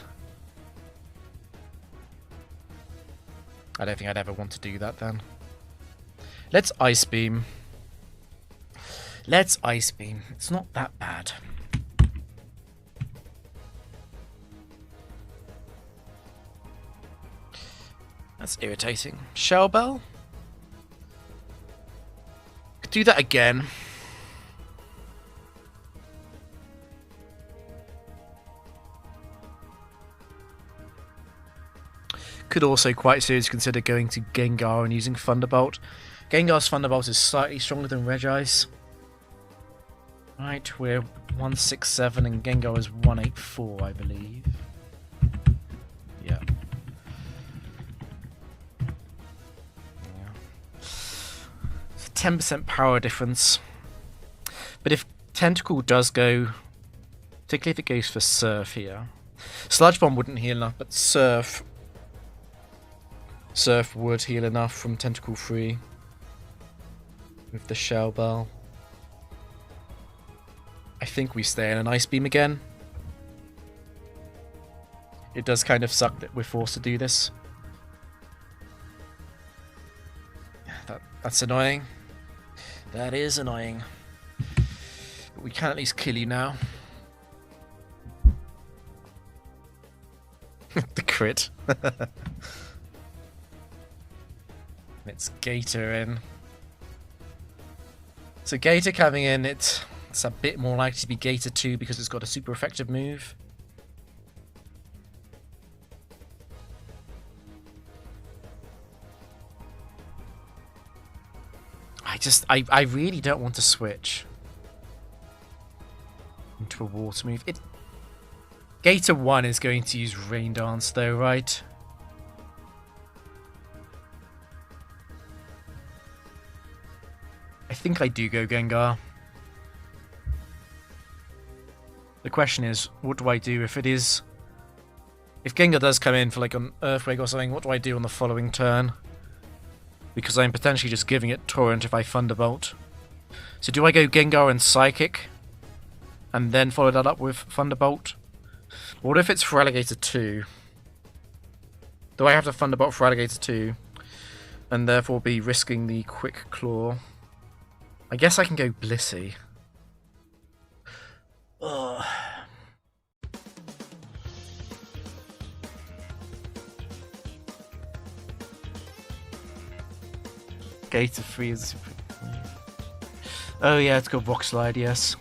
Speaker 1: I don't think I'd ever want to do that then. Let's Ice Beam. Let's Ice Beam. It's not that bad. That's irritating. Shell Bell? Could do that again. Could also quite seriously consider going to Gengar and using Thunderbolt. Gengar's Thunderbolt is slightly stronger than Regice. Right, we're 167 and Gengar is 184, I believe. Yeah. It's a 10% power difference. But if Tentacle does go, particularly if it goes for Surf here, Sludge Bomb wouldn't heal enough, but Surf would heal enough from Tentacle 3 with the Shell Bell. I think we stay in an Ice Beam again. It does kind of suck that we're forced to do this. That's annoying. That is annoying. But we can at least kill you now. The crit. It's Gator in. So Gator coming in, it's a bit more likely to be Gator 2 because it's got a super effective move. I really don't want to switch into a water move. Gator 1 is going to use Rain Dance though, right? I think I do go Gengar. The question is, what do I do if it is... If Gengar does come in for like an Earthquake or something, what do I do on the following turn? Because I'm potentially just giving it Torrent if I Thunderbolt. So do I go Gengar and Psychic? And then follow that up with Thunderbolt? What if it's for Alligator 2? Do I have to Thunderbolt for Alligator 2? And therefore be risking the Quick Claw? I guess I can go Blissey. Ugh. Gator 3 is super... Oh yeah, it's got Rock Slide, yes.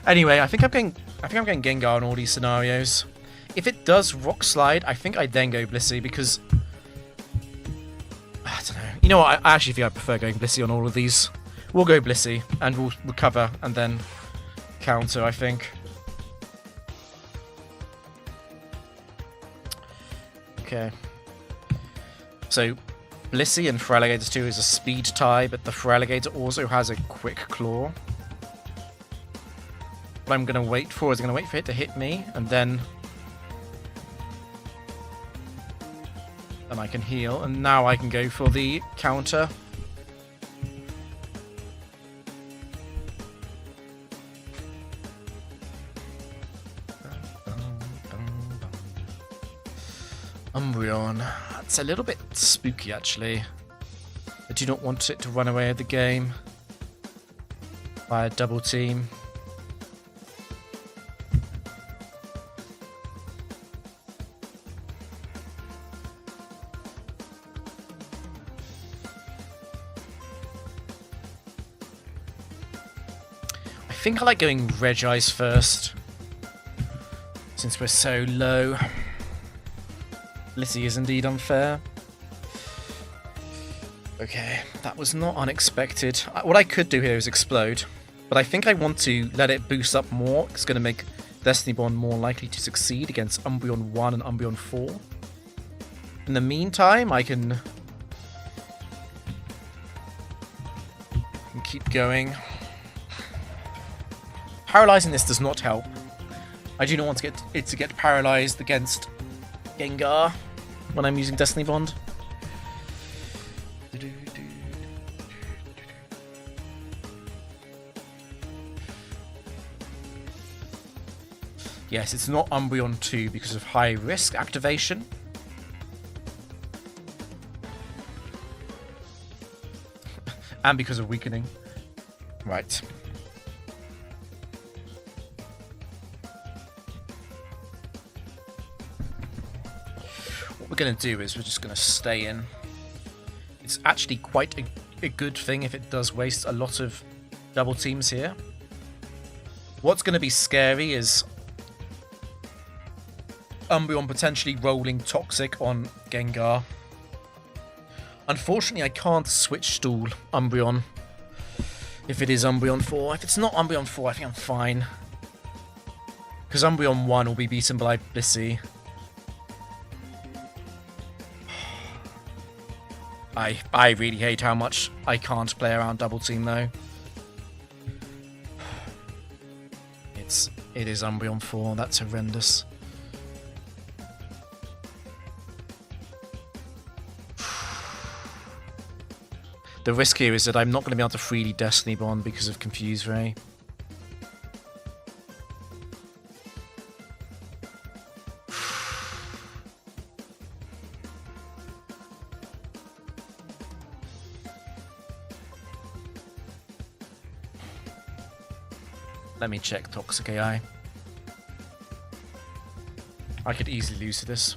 Speaker 1: Anyway, I think I'm going Gengar in all these scenarios. If it does Rock Slide, I think I then go Blissey because You know what? I actually think I prefer going Blissey on all of these. We'll go Blissey, and we'll recover, and then counter, I think. Okay. So, Blissey and Feraligatr 2 is a speed tie, but the Feraligatr also has a quick claw. What I'm going to wait for is I'm going to wait for it to hit me, and then I can heal, and now I can go for the counter. Umbreon. That's a little bit spooky, actually. I do not want it to run away with the game by a double team. I think I like going Regice first, since we're so low. Blissey is indeed unfair. Okay, that was not unexpected. What I could do here is Explode, but I think I want to let it boost up more. It's going to make Destiny Bond more likely to succeed against Umbreon 1 and Umbreon 4. In the meantime, I can keep going. Paralyzing this does not help. I do not want to get it to get paralyzed against Gengar when I'm using Destiny Bond. Yes, it's not Umbreon 2 because of high risk activation. And because of weakening. Right. What we're going to do is we're just going to stay in. It's actually quite a good thing if it does waste a lot of double teams here. What's going to be scary is Umbreon potentially rolling Toxic on Gengar. Unfortunately, I can't switch stool Umbreon if it is Umbreon 4. If it's not Umbreon 4, I think I'm fine. Because Umbreon 1 will be beaten by Blissey. I really hate how much I can't play around double team though. It is Umbreon 4, that's horrendous. The risk here is that I'm not going to be able to freely Destiny Bond because of Confuse Ray. Let me check Toxic AI. I could easily lose to this.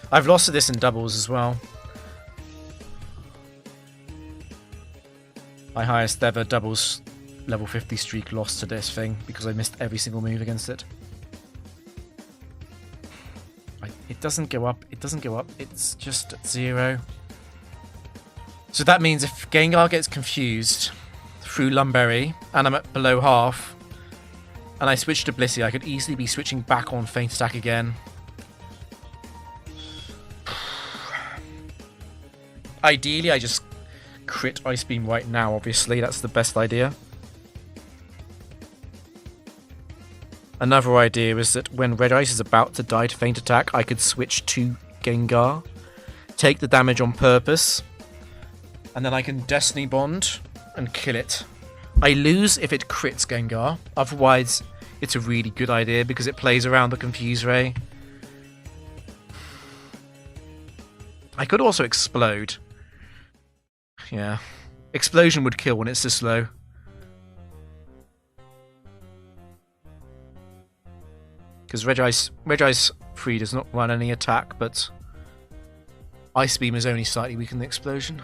Speaker 1: I've lost to this in doubles as well. My highest ever doubles level 50 streak lost to this thing because I missed every single move against it. It doesn't go up, it doesn't go up, it's just at 0. So that means if Gengar gets confused through Lumberry and I'm at below half and I switch to Blissey, I could easily be switching back on Feint Attack again. Ideally, I just crit Ice Beam right now, obviously. That's the best idea. Another idea is that when Red Ice is about to die to Feint Attack, I could switch to Gengar, take the damage on purpose, and then I can Destiny Bond and kill it. I lose if it crits Gengar, otherwise it's a really good idea because it plays around the Confuse Ray. I could also Explode. Yeah. Explosion would kill when it's this low. Because Regice 3 does not run any attack, but Ice Beam is only slightly weaker than the Explosion.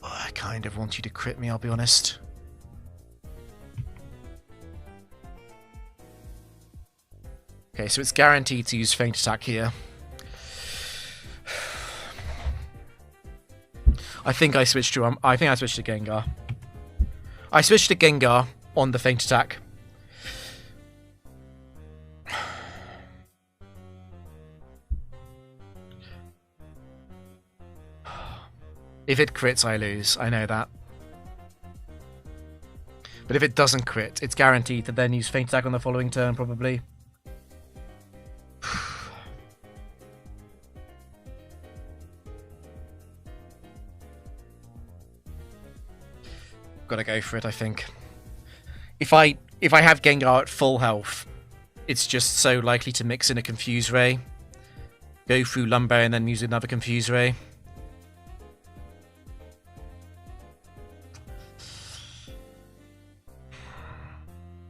Speaker 1: Oh, I kind of want you to crit me, I'll be honest. Okay, so it's guaranteed to use Feint Attack here. I think I switched to Gengar. I switched to Gengar on the Feint Attack. If it crits, I lose. I know that. But if it doesn't crit, it's guaranteed to then use Feint Attack on the following turn, probably. Gotta go for it, I think. If I have Gengar at full health, it's just so likely to mix in a Confuse Ray. Go through Lumberry and then use another Confuse Ray.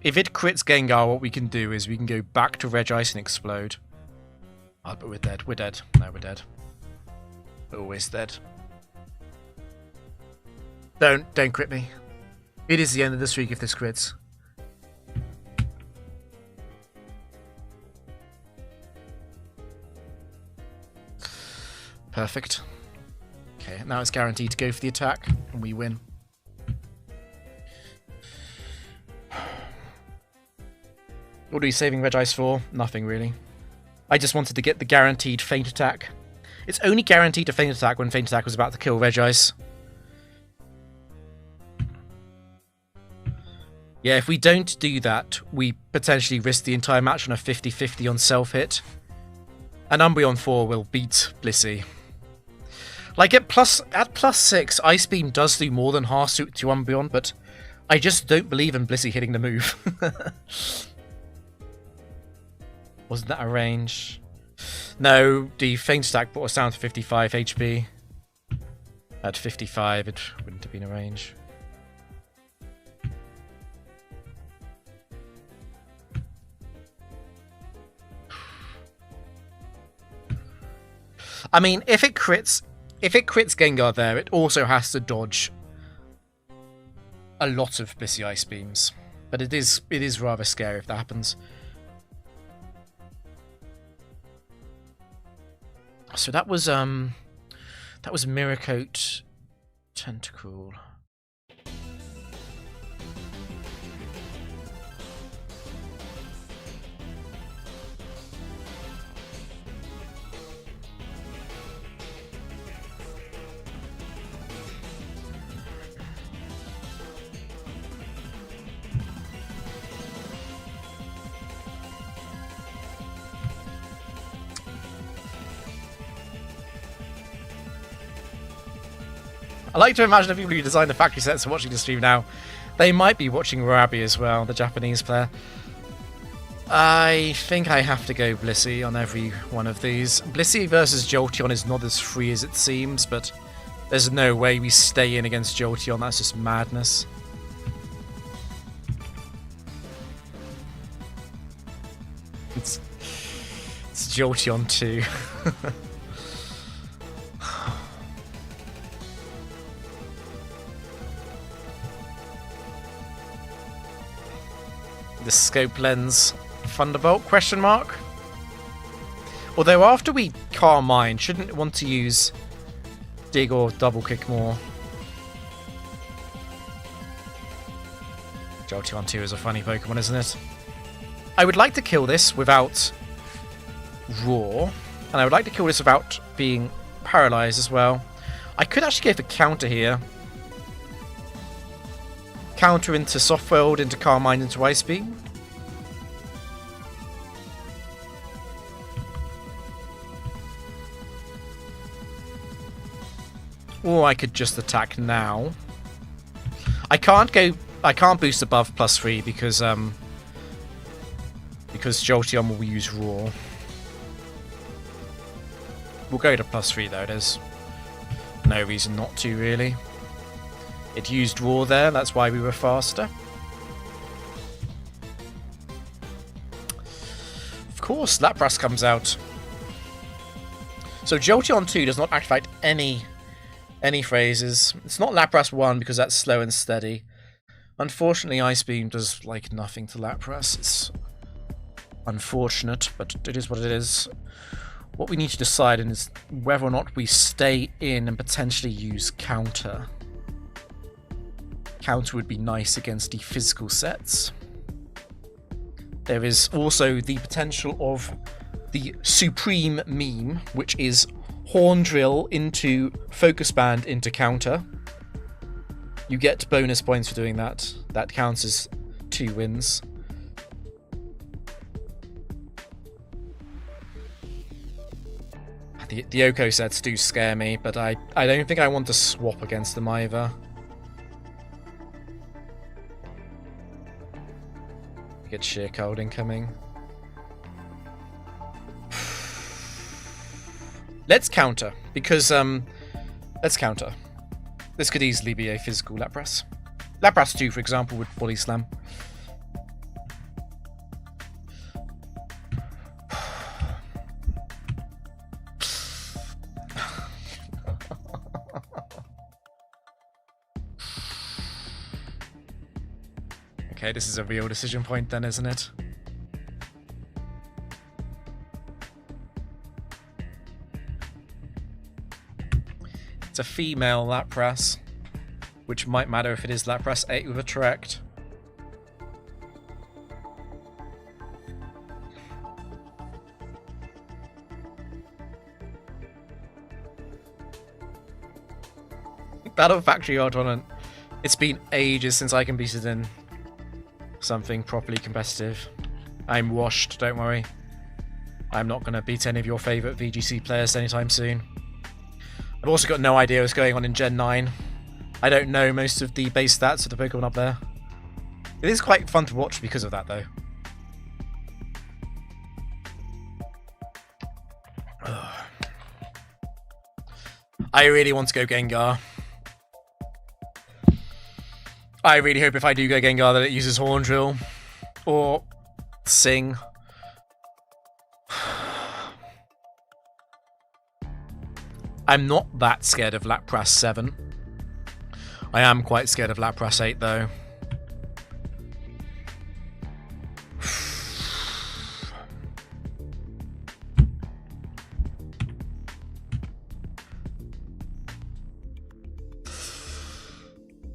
Speaker 1: If it crits Gengar, what we can do is we can go back to Regice and Explode. Oh, but we're dead. We're dead. No, we're dead. We're always dead. Don't crit me. It is the end of the streak if this crits. Perfect. Okay, now it's guaranteed to go for the attack, and we win. What are we saving Regice for? Nothing, really. I just wanted to get the guaranteed Feint Attack. It's only guaranteed to Feint Attack when Feint Attack was about to kill Regice. Yeah, if we don't do that, we potentially risk the entire match on a 50-50 on self-hit. And Umbreon 4 will beat Blissey. Like, at plus 6, Ice Beam does do more than half suit to Umbreon, but I just don't believe in Blissey hitting the move. Wasn't that a range? No, the Feint Attack brought us down to 55 HP. At 55, it wouldn't have been a range. I mean, if it crits Gengar there, it also has to dodge a lot of Blissey Ice Beams. But it is rather scary if that happens. So that was Miracote Tentacruel. I like to imagine the people who designed the factory sets are watching the stream now. They might be watching Rabi as well, the Japanese player. I think I have to go Blissey on every one of these. Blissey versus Jolteon is not as free as it seems, but there's no way we stay in against Jolteon. That's just madness. It's Jolteon 2. The scope lens Thunderbolt question mark. Although after we Carmine, shouldn't want to use Dig or Double Kick more. Jolteon 2 is a funny Pokemon, isn't it? I would like to kill this without Roar, and I would like to kill this without being paralyzed as well. I could actually go for counter here. Counter into Soft World, into Carmine, into Ice Beam. Or I could just attack now. I can't boost above +3 because Jolteon will use Roar. We'll go to +3 though, there's no reason not to really. It used Roar there, that's why we were faster. Of course, Lapras comes out. So Jolteon 2 does not activate any phrases. It's not Lapras 1 because that's slow and steady. Unfortunately, Ice Beam does like nothing to Lapras. unfortunate, but it is what it is. What we need to decide is whether or not we stay in and potentially use counter. Counter would be nice against the physical sets. There is also the potential of the supreme meme, which is Horn Drill into Focus Band into counter. You get bonus points for doing that. That counts as 2 wins. The Oko sets do scare me, but I don't think I want to swap against them either. Get Sheer Cold incoming. Let's counter, because, let's counter. This could easily be a physical Lapras. Lapras 2, for example, would Body Slam. Okay, this is a real decision point then, isn't it? It's a female Lapras, which might matter if it is Lapras 8 with Attract. Battle Factory Art Tournament. It's been ages since I competed in something properly competitive. I'm washed, don't worry. I'm not going to beat any of your favourite VGC players anytime soon. I've also got no idea what's going on in Gen 9. I don't know most of the base stats of the Pokemon up there. It is quite fun to watch because of that, though. I really want to go Gengar. I really hope if I do go Gengar that it uses Horn Drill. Or Sing. I'm not that scared of Lapras 7. I am quite scared of Lapras 8 though.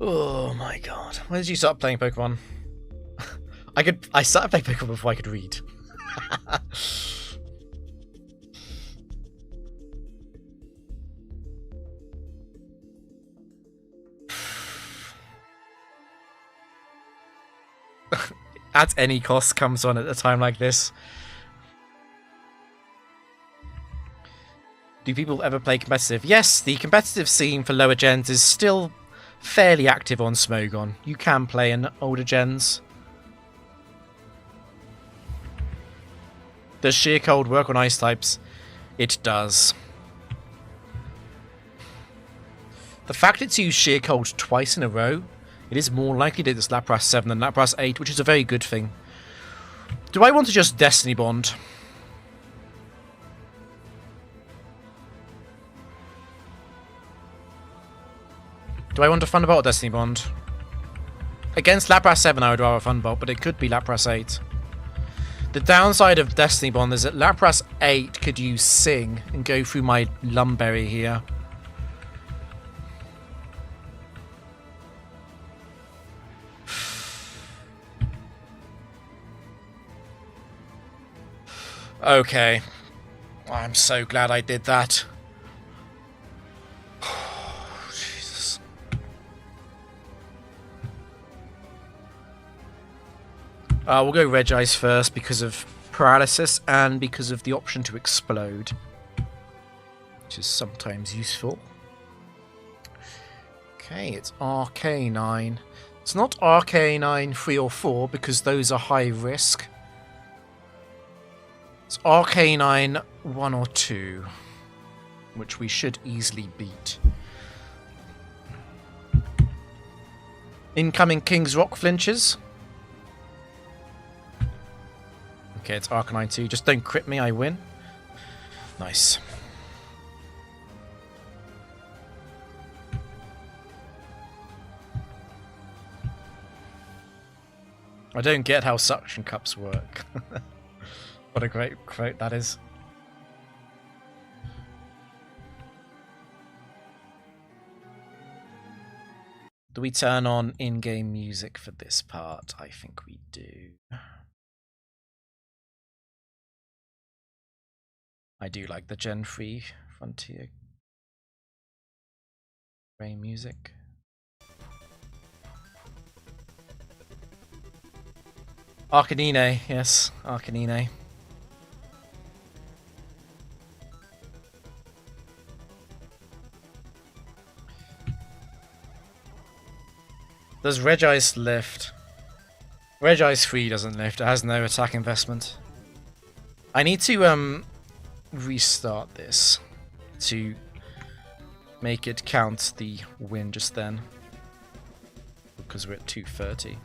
Speaker 1: Oh my god. When did you start playing Pokemon? I started playing Pokemon before I could read. At Any Cost comes on at a time like this. Do people ever play competitive? Yes, the competitive scene for lower gens is still fairly active on Smogon. You can play in older gens. Does Sheer Cold work on ice types? It does. The fact it's used Sheer Cold twice in a row, it is more likely that it's Lapras 7 than Lapras 8, which is a very good thing. Do I want to just Destiny Bond? Do I want a Thunderbolt or Destiny Bond? Against Lapras 7 I would rather Thunderbolt, but it could be Lapras 8. The downside of Destiny Bond is that Lapras 8 could use Sing and go through my Lumberry here. Okay. I'm so glad I did that. Jesus. We'll go Regice first because of paralysis and because of the option to explode, which is sometimes useful. Okay, it's Arcanine. It's not Arcanine 3 or 4 because those are high risk. It's Arcanine 1 or 2, which we should easily beat. Incoming King's Rock flinches. Okay, it's Arcanine 2. Just don't crit me, I win. Nice. I don't get how suction cups work. What a great quote that is. Do we turn on in-game music for this part? I think we do. I do like the Gen 3 Frontier Ray music. Arcanine, yes, Arcanine. Does Regice lift? Regice 3 doesn't lift, it has no attack investment. I need to restart this to make it count the win just then. Because we're at 230.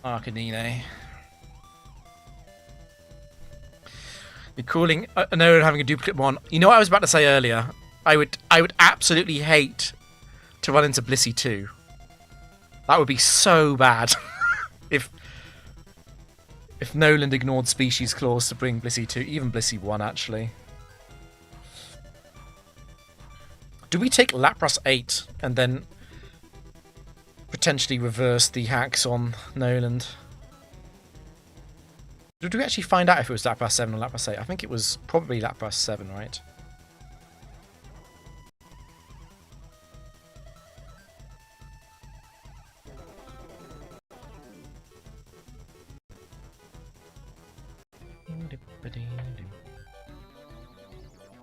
Speaker 1: Arcanine. You're calling no having a duplicate one. You know what I was about to say earlier? I would absolutely hate to run into Blissey 2. That would be so bad. if Noland ignored species clause to bring Blissey 2, even Blissey 1 actually. Do we take Lapras 8 and then potentially reverse the hacks on Noland? Did we actually find out if it was Lapras 7 or Lapras 8? I think it was probably Lapras 7, right?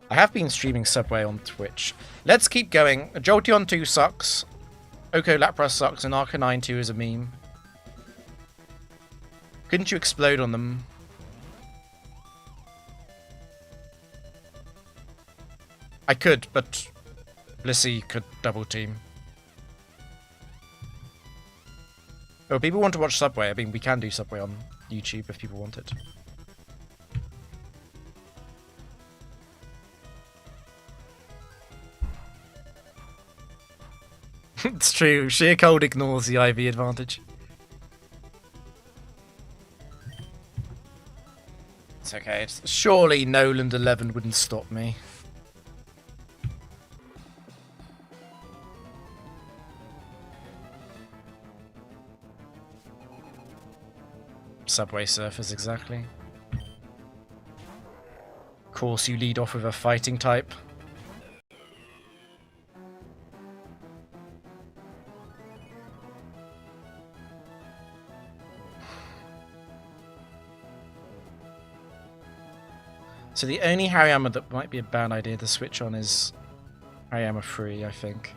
Speaker 1: I have been streaming Subway on Twitch. Let's keep going. Jolteon 2 sucks. Oko Lapras sucks, and Arcanine 2 is a meme. Couldn't you explode on them? I could, but Blissey could double team. Oh, people want to watch Subway. I mean, we can do Subway on YouTube if people want it. It's true. Sheer cold ignores the IV advantage. It's okay. Surely Noland 11 wouldn't stop me. Subway Surfers, exactly. Of course, you lead off with a fighting type. So the only Hariyama that might be a bad idea to switch on is Hariyama 3, I think.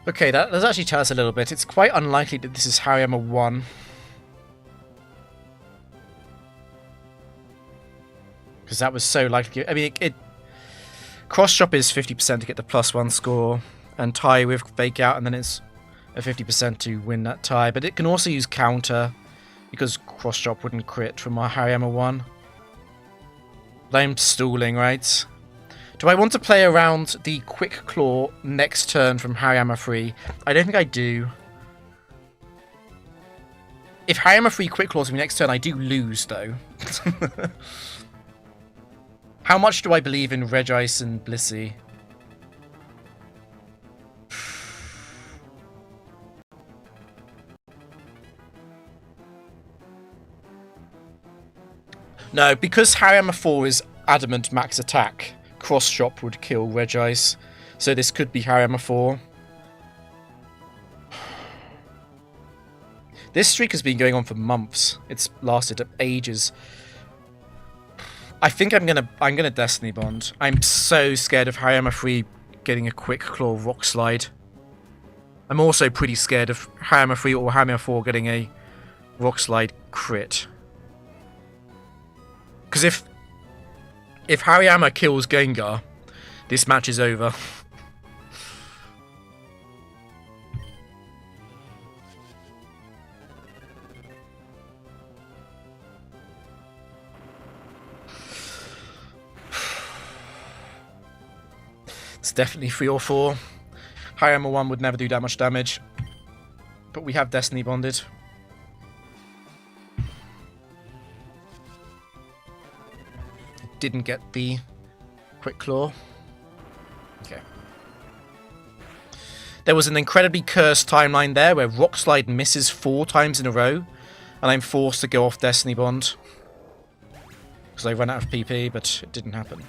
Speaker 1: Okay, that does actually tell us a little bit. It's quite unlikely that this is Hariyama 1. Because that was so likely. I mean, cross-chop is 50% to get the +1 score, and tie with fake out, and then it's a 50% to win that tie. But it can also use counter, because cross-chop wouldn't crit from our Hariyama 1. But I'm stalling, right? Do I want to play around the Quick Claw next turn from Hariyama 3? I don't think I do. If Hariyama 3 Quick Claws me next turn, I do lose, though. How much do I believe in Regice and Blissey? No, because Hariyama 4 is adamant max attack, Cross Chop would kill Regice, so this could be Hariyama 4. This streak has been going on for months. It's lasted ages. I think I'm gonna Destiny Bond. I'm so scared of Hariyama 3 getting a Quick Claw Rock Slide. I'm also pretty scared of Hariyama 3 or Hariyama 4 getting a Rock Slide crit. Because if If Hariyama kills Gengar, this match is over. It's definitely 3 or 4. Hariyama 1 would never do that much damage. But we have Destiny Bonded. Didn't get the Quick Claw. Okay. There was an incredibly cursed timeline there where Rock Slide misses 4 times in a row. And I'm forced to go off Destiny Bond. Because I run out of PP, but it didn't happen.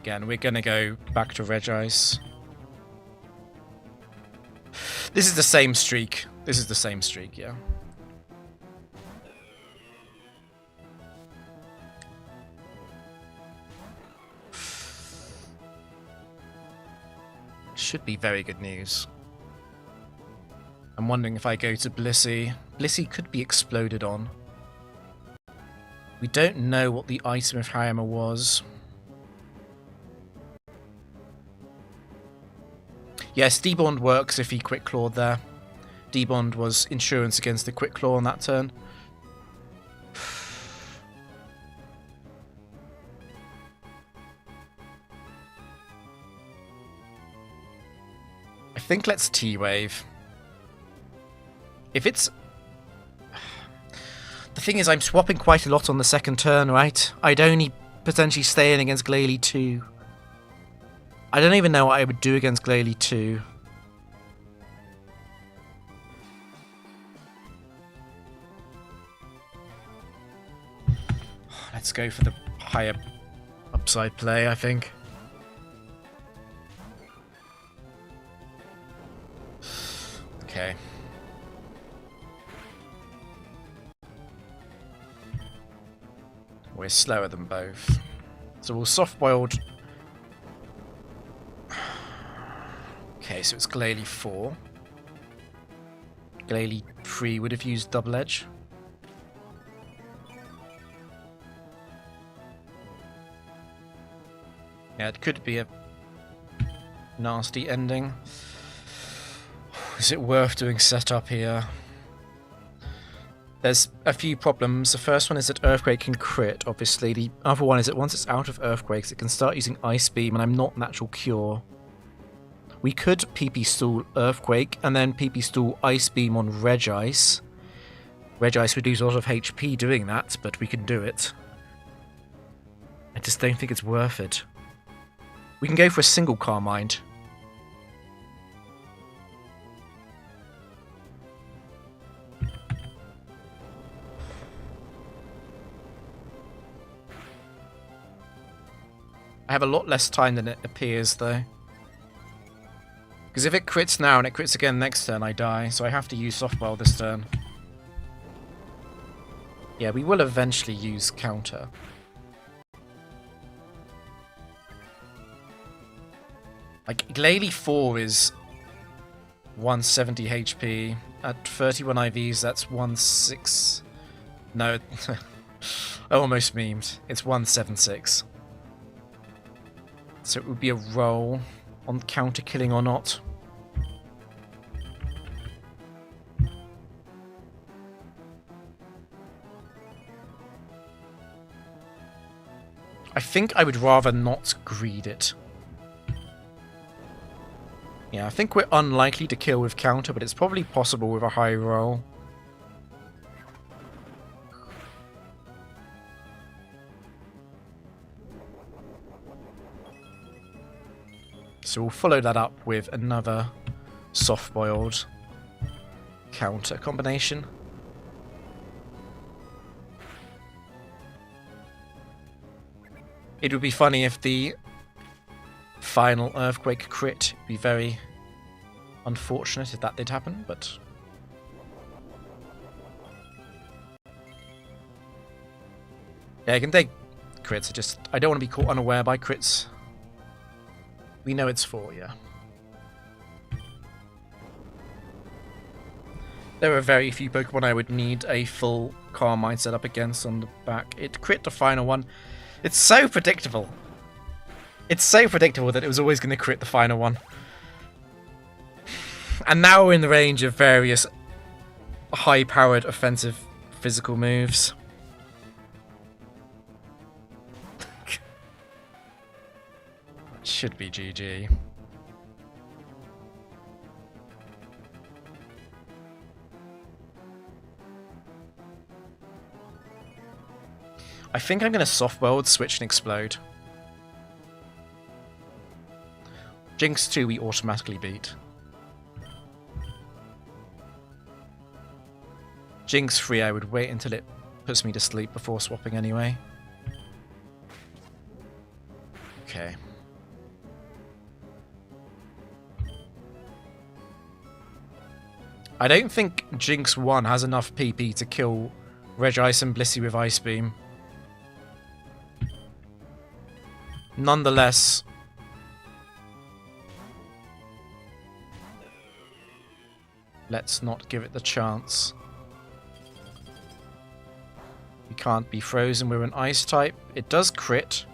Speaker 1: Again, we're going to go back to Regice. This is the same streak. This is the same streak, yeah. Should be very good news. I'm wondering if I go to Blissey. Blissey could be exploded on. We don't know what the item of Hariyama was. Yes, D-Bond works if he Quick Clawed there. D-Bond was insurance against the Quick Claw on that turn. I think let's T-Wave. If it's... The thing is, I'm swapping quite a lot on the second turn, right? I'd only potentially stay in against Glalie 2. I don't even know what I would do against Glalie 2. Let's go for the higher upside play, I think. Okay. We're slower than both. So we'll soft-boiled... Okay, so it's Glalie 4. Glalie 3 would have used Double Edge. Yeah, it could be a nasty ending. Is it worth doing setup here? There's a few problems. The first one is that Earthquake can crit, obviously. The other one is that once it's out of Earthquakes, it can start using Ice Beam, and I'm not Natural Cure. We could PP Stool Earthquake, and then PP Stool Ice Beam on Regice. Regice would lose a lot of HP doing that, but we can do it. I just don't think it's worth it. We can go for a single Carmine. I have a lot less time than it appears, though. Because if it crits now and it crits again next turn, I die. So I have to use Softball this turn. Yeah, we will eventually use Counter. Like, Glalie 4 is 170 HP. At 31 IVs, that's 16... No, I almost memed. It's 176. So it would be a roll on counter killing or not. I think I would rather not greed it. Yeah, I think we're unlikely to kill with counter, but it's probably possible with a high roll. So we'll follow that up with another soft-boiled counter combination. It would be funny if the final Earthquake crit would be very unfortunate if that did happen, but... Yeah, I can take crits, I don't want to be caught unaware by crits. We know it's 4, yeah. There are very few Pokemon I would need a full Carmine setup against on the back. It crit the final one. It's so predictable. It's so predictable that it was always going to crit the final one. And now we're in the range of various high-powered offensive physical moves. Should be GG. I think I'm going to soft world, switch and explode. Jynx 2 we automatically beat. Jynx 3 I would wait until it puts me to sleep before swapping anyway. Okay. I don't think Jynx 1 has enough PP to kill Regice and Blissey with Ice Beam. Nonetheless, let's not give it the chance. We can't be frozen with an ice type. It does crit.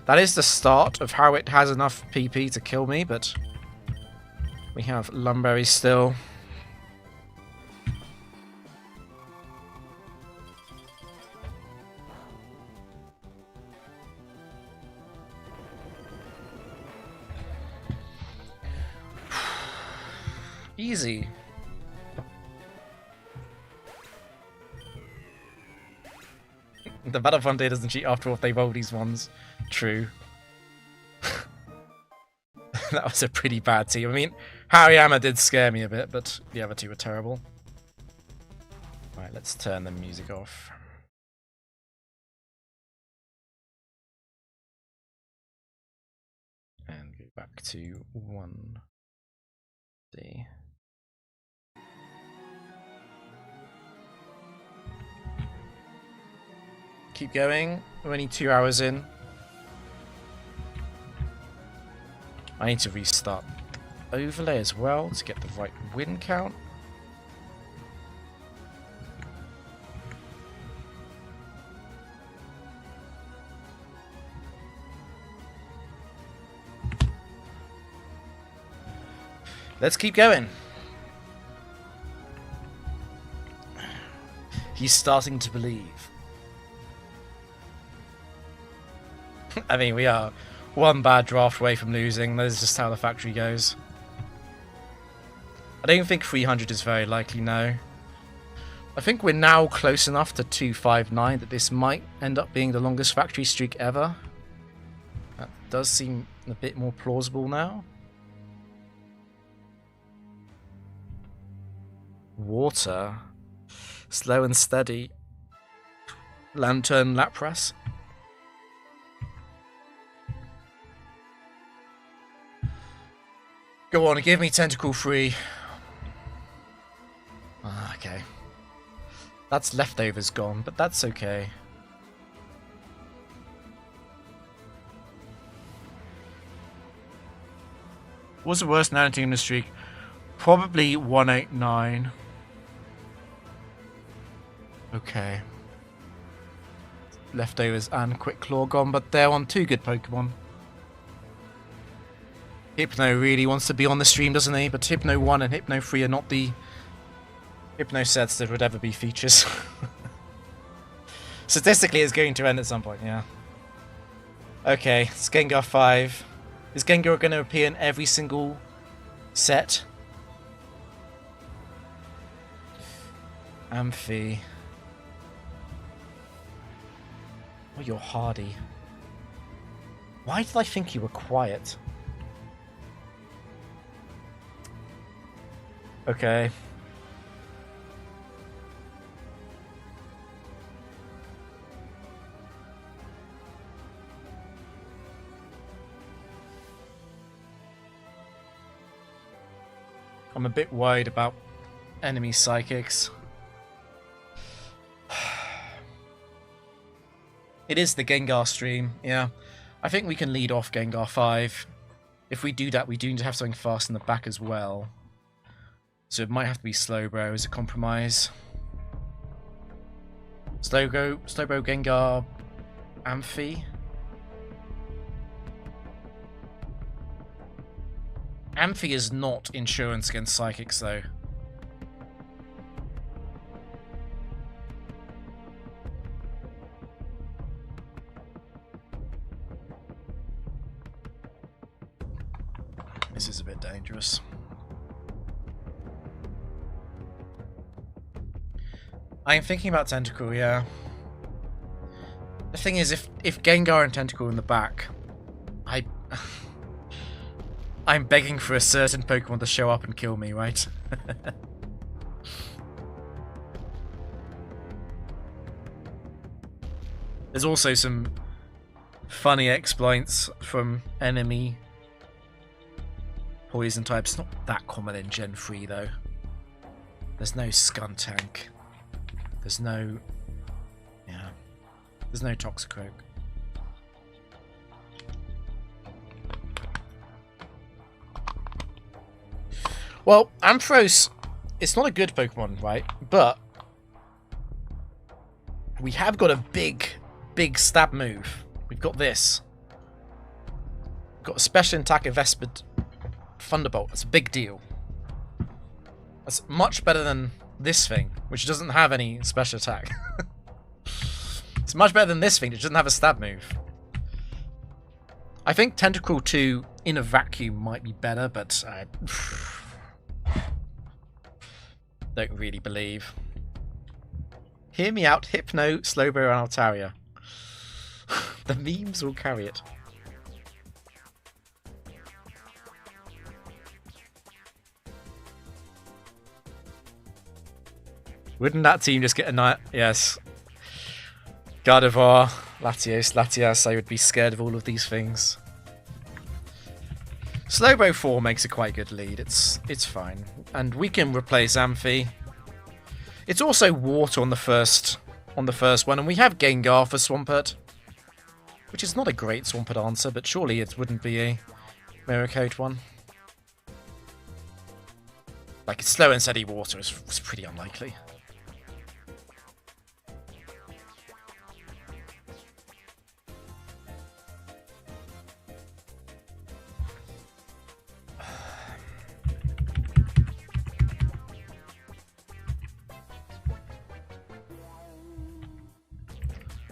Speaker 1: That is the start of how it has enough PP to kill me, but we have Lumberry still. Easy. The Battle Frontier doesn't cheat after all if they roll these ones. True. That was a pretty bad team. I mean, Hariyama did scare me a bit, but the other two were terrible. Right, let's turn the music off. And go back to 1D. Keep going. We're only 2 hours in. I need to restart overlay as well to get the right win count. Let's keep going. He's starting to believe. I mean, we are one bad draft away from losing. That is just how the factory goes. I don't think 300 is very likely, no. I think we're now close enough to 259 that this might end up being the longest factory streak ever. That does seem a bit more plausible now. Water. Slow and steady. Lantern Lapras. Go on, give me Tentacle 3. Ah, okay. That's leftovers gone, but that's okay. What's the worst Nano team in the streak? Probably 189. Okay. Leftovers and Quick Claw gone, but they're on 2 good Pokemon. Hypno really wants to be on the stream, doesn't he? But Hypno 1 and Hypno 3 are not the Hypno sets that would ever be features. Statistically, it's going to end at some point, yeah. Okay, it's Gengar 5. Is Gengar going to appear in every single set? Amphi. Oh, you're hardy. Why did I think you were quiet? Okay. I'm a bit worried about enemy psychics. It is the Gengar stream, yeah. I think we can lead off Gengar 5. If we do that, we do need to have something fast in the back as well. So it might have to be Slowbro as a compromise. Slowbro, Gengar, Amphi. Amphi is not insurance against Psychics, though. This is a bit dangerous. I am thinking about Tentacle, yeah. The thing is, if Gengar and Tentacle in the back, I'm begging for a certain Pokemon to show up and kill me, right? There's also some funny exploits from enemy poison types. Not that common in Gen 3 though. There's no Skuntank. There's no... yeah. There's no Toxicroak. Well, Ampharos, it's not a good Pokemon, right? But we have got a big stab move. We've got this. We've got a special attack invested Thunderbolt. That's a big deal. That's much better than this thing, which doesn't have any special attack. It's much better than this thing, which doesn't have a stab move. I think Tentacle 2 in a vacuum might be better, but I don't really believe. Hear me out, Hypno, Slowbro, and Altaria. The memes will carry it. Wouldn't that team just get a night? Yes. Gardevoir, Latios, Latias, I would be scared of all of these things. Slowbro 4 makes a quite good lead. It's fine. And we can replace Amphi. It's also Water on the first one, and we have Gengar for Swampert. Which is not a great Swampert answer, but surely it wouldn't be a Mirror Coat one. Like, Slow and Steady Water is pretty unlikely.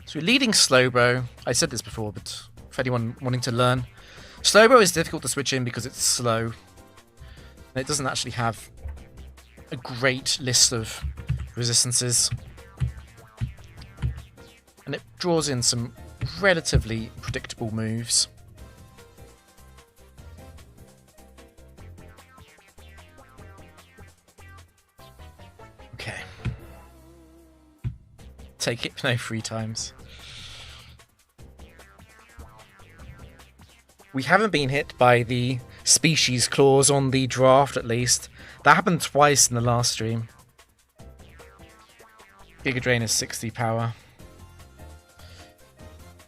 Speaker 1: So we're leading Slowbro. I said this before, but for anyone wanting to learn, Slowbro is difficult to switch in because it's slow. And it doesn't actually have a great list of resistances. And it draws in some relatively predictable moves. Okay. Take Hypno 3 times. We haven't been hit by the species clause on the draft, at least. That happened twice in the last stream. Giga Drain is 60 power.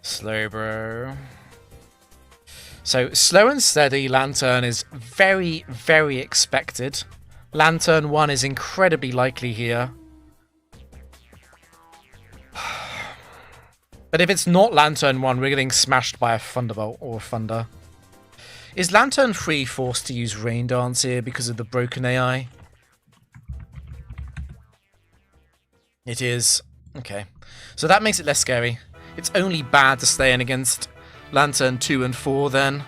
Speaker 1: Slowbro. So, Slow and Steady Lantern is very, very expected. Lantern 1 is incredibly likely here. But if it's not Lantern 1, we're getting smashed by a Thunderbolt or a Thunder. Is Lantern 3 forced to use Rain Dance here because of the broken AI? It is. Okay. So that makes it less scary. It's only bad to stay in against Lantern 2 and 4 then.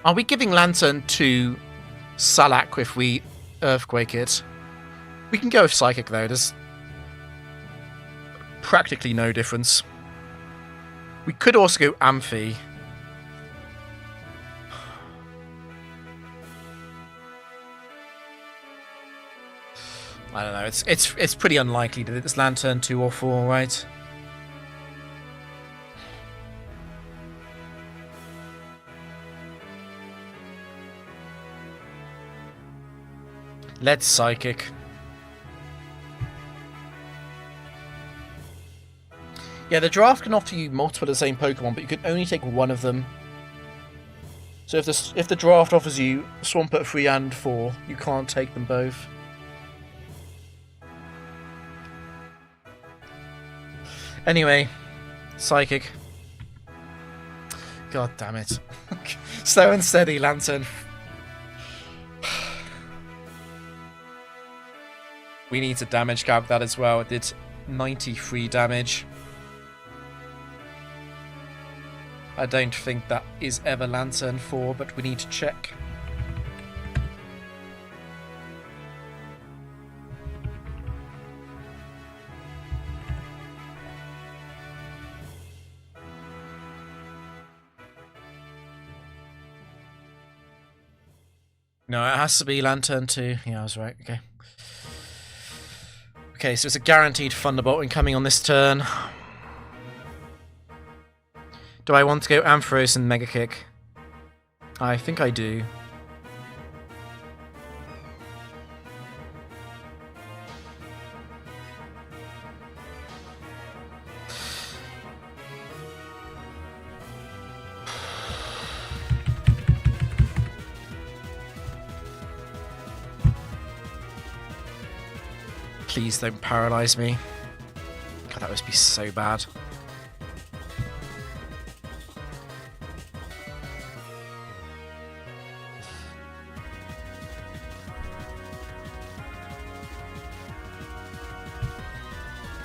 Speaker 1: Are we giving Lantern 2 Salak if we Earthquake it? We can go with Psychic though. There's practically no difference. We could also go Amphi. I don't know. It's pretty unlikely that it's Lantern 2 or 4, right? Let's Psychic. Yeah, the draft can offer you multiple of the same Pokemon, but you can only take one of them. So if the draft offers you Swampert 3 and 4, you can't take them both. Anyway, Psychic. God damn it. Slow and steady, Lantern. We need to damage cap that as well. It did 93 damage. I don't think that is ever Lantern 4, but we need to check. No, it has to be Lantern 2. Yeah, I was right. Okay. Okay, so it's a guaranteed Thunderbolt incoming on this turn. Do I want to go Ampharos and Mega Kick? I think I do. Please don't paralyze me. God, that must be so bad.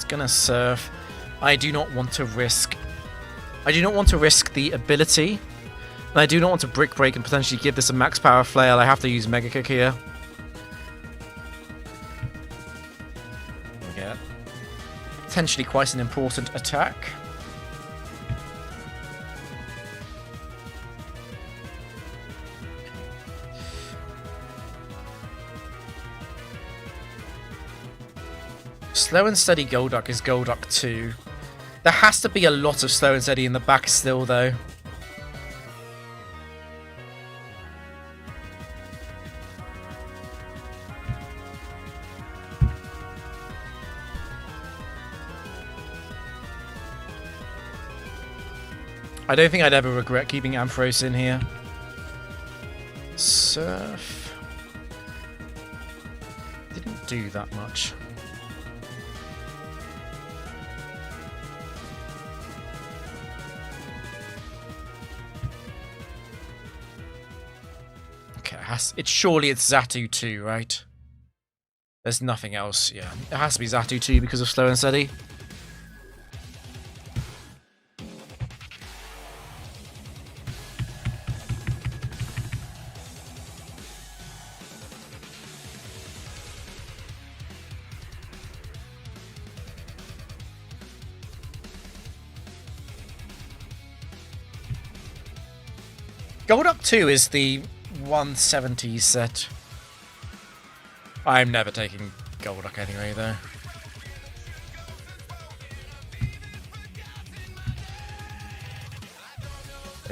Speaker 1: Gonna surf. I do not want to risk. I do not want to risk the ability. And I do not want to Brick Break and potentially give this a max power flail. I have to use Mega Kick here. Okay. Potentially quite an important attack. Slow and Steady Golduck is Golduck 2. There has to be a lot of Slow and Steady in the back still, though. I don't think I'd ever regret keeping Ampharos in here. Surf. Didn't do that much. Surely it's Xatu 2, right? There's nothing else, yeah. It has to be Xatu 2 because of Slow and Steady. Golduck 2 is the 170 set. I'm never taking Golduck anyway, though.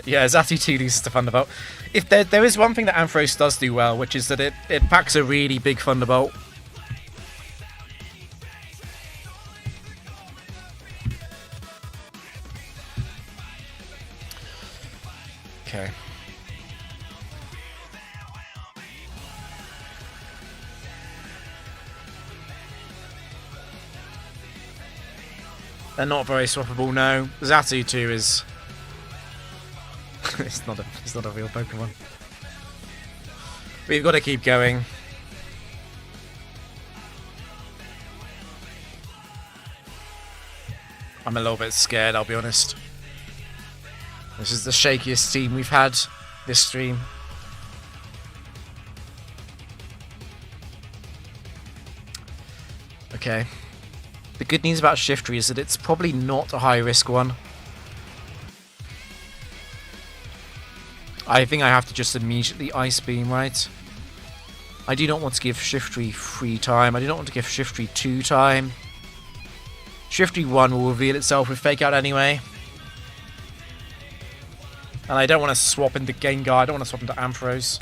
Speaker 1: Yeah, Xatu 2 loses to Thunderbolt. If there is one thing that Ampharos does do well, which is that it packs a really big Thunderbolt. Okay. They're not very swappable, no. Xatu 2 is... it's not a real Pokemon. We've got to keep going. I'm a little bit scared, I'll be honest. This is the shakiest team we've had this stream. Okay. The good news about Shiftry is that it's probably not a high-risk one. I think I have to just immediately Ice Beam, right? I do not want to give Shiftry 3 time. I do not want to give Shiftry 2 time. Shiftry 1 will reveal itself with Fake Out anyway. And I don't want to swap into Gengar. I don't want to swap into Ampharos.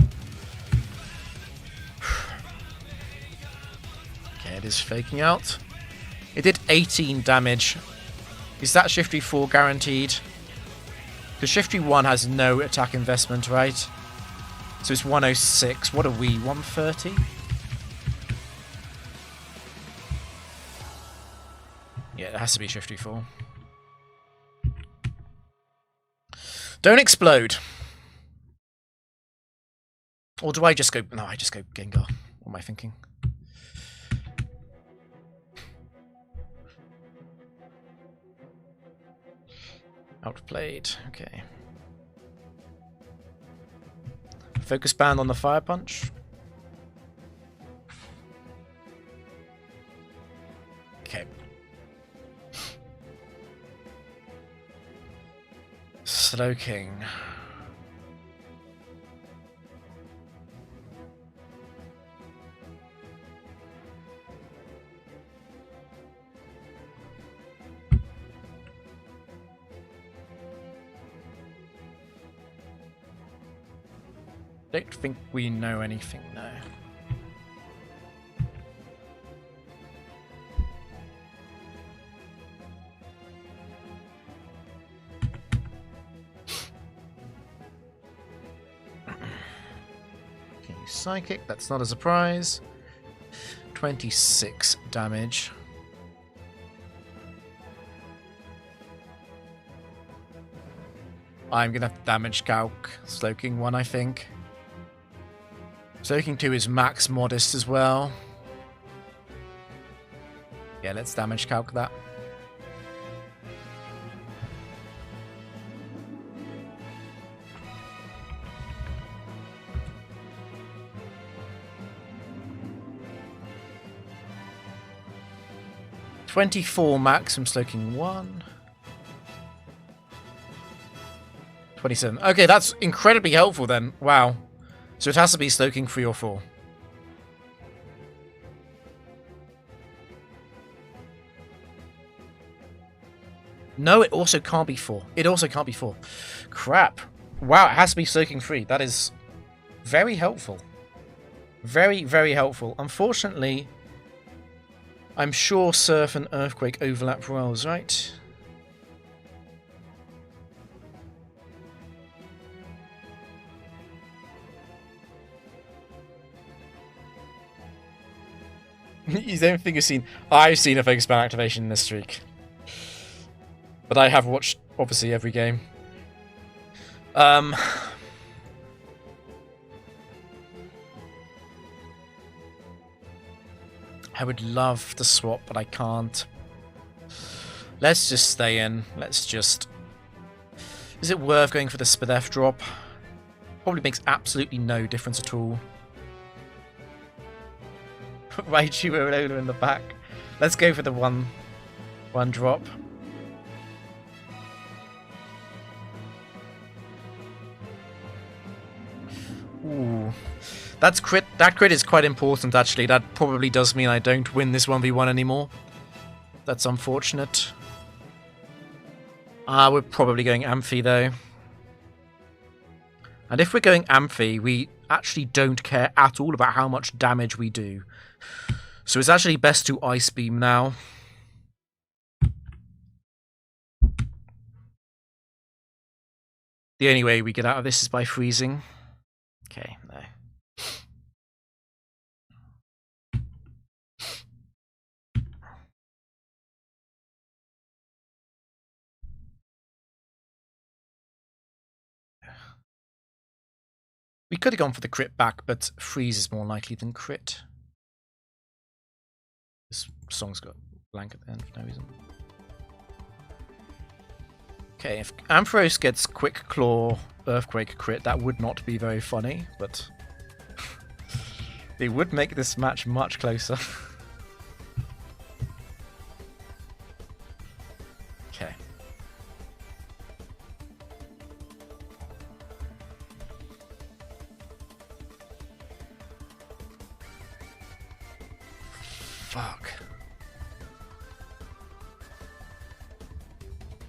Speaker 1: Okay, it is faking out. It did 18 damage. Is that Shiftry 4 guaranteed? Because Shiftry 1 has no attack investment, right? So it's 106. What are we? 130? Yeah, it has to be Shift 4. Don't explode. Or do I just go... No, I just go Gengar. What am I thinking? Outplayed. Okay. Focus band on the Fire Punch. Okay. Slaking. Don't think we know anything now. Okay, Psychic, that's not a surprise. 26 damage. I'm gonna have to damage calc Slaking 1, I think. Slaking 2 is max modest as well. Yeah, let's damage calc that. $24 max from Slaking 1. 27. Okay, that's incredibly helpful then. Wow. So it has to be Slaking 3 or 4. No, it also can't be 4. It also can't be 4. Crap. Wow, it has to be Slaking 3. That is very helpful. Very, very helpful. Unfortunately, I'm sure Surf and Earthquake overlap roles, right? You don't think you've seen... I've seen a Focus Band activation in this streak. But I have watched, obviously, every game. I would love to swap, but I can't. Let's just stay in. Let's just... Is it worth going for the Spadef drop? Probably makes absolutely no difference at all. Raichu Alola in the back. Let's go for the one drop. Ooh. That crit is quite important actually. That probably does mean I don't win this 1v1 anymore. That's unfortunate. We're probably going Amphi though. And if we're going Amphi, we actually don't care at all about how much damage we do. So it's actually best to Ice Beam now. The only way we get out of this is by freezing. Okay, no. We could have gone for the crit back, but freeze is more likely than crit. This song's got blank at the end for no reason. Okay, if Ampharos gets Quick Claw Earthquake crit, that would not be very funny, but it would make this match much closer. Okay. Fuck.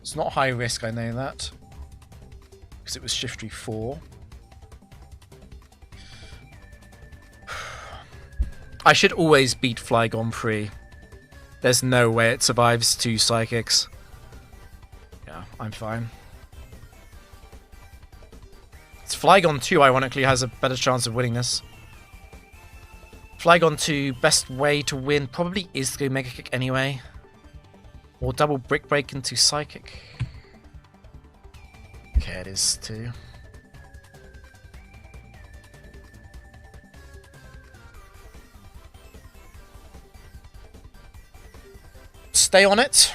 Speaker 1: It's not high risk, I know that. Because it was Shiftry 4. I should always beat Flygon free. There's no way it survives 2 Psychics. Yeah, I'm fine. It's Flygon 2, ironically, has a better chance of winning this. Flygon 2, best way to win probably is to go Mega Kick anyway. Or double Brick Break into Psychic. Okay, it is too. Stay on it.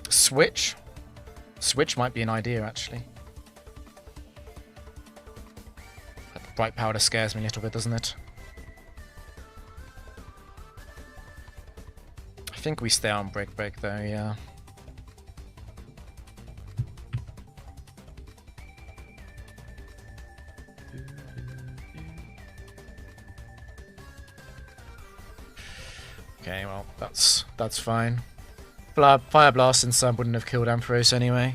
Speaker 1: Switch. Switch might be an idea, actually. That bright powder scares me a little bit, doesn't it? I think we stay on Brick Break, though, yeah. Okay, well, that's fine. Fire Blast and Sun wouldn't have killed Ampharos anyway.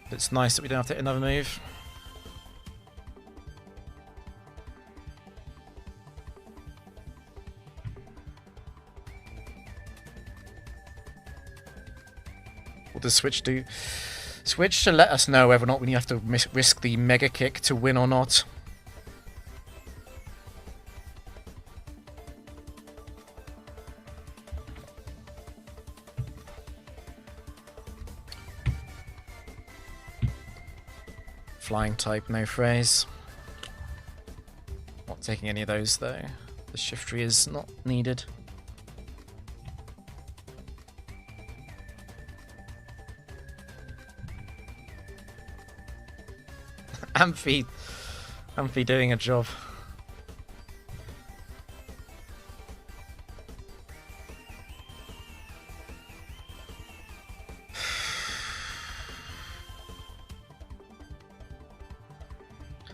Speaker 1: But it's nice that we don't have to hit another move. What does Switch do? Switch to let us know whether or not we have to risk the Mega Kick to win or not. Flying type, no phrase. Not taking any of those though. The Shiftry is not needed. Amphi doing a job.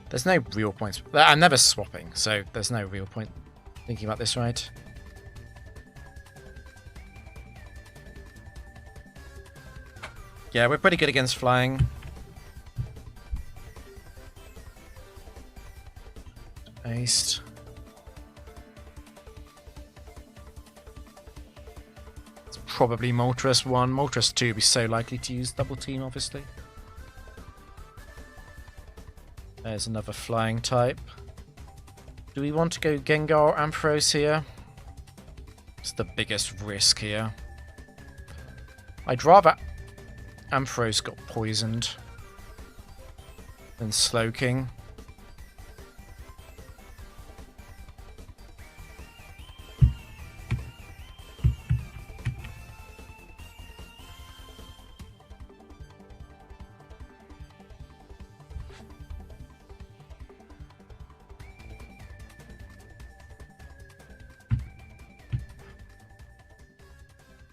Speaker 1: There's no real points. I'm never swapping, so there's no real point thinking about this, right? Yeah, we're pretty good against flying. Aced. It's probably Moltres 1. Moltres 2 would be so likely to use double team, obviously. There's another flying type. Do we want to go Gengar or Ampharos here? It's the biggest risk here. I'd rather Ampharos got poisoned than Slaking.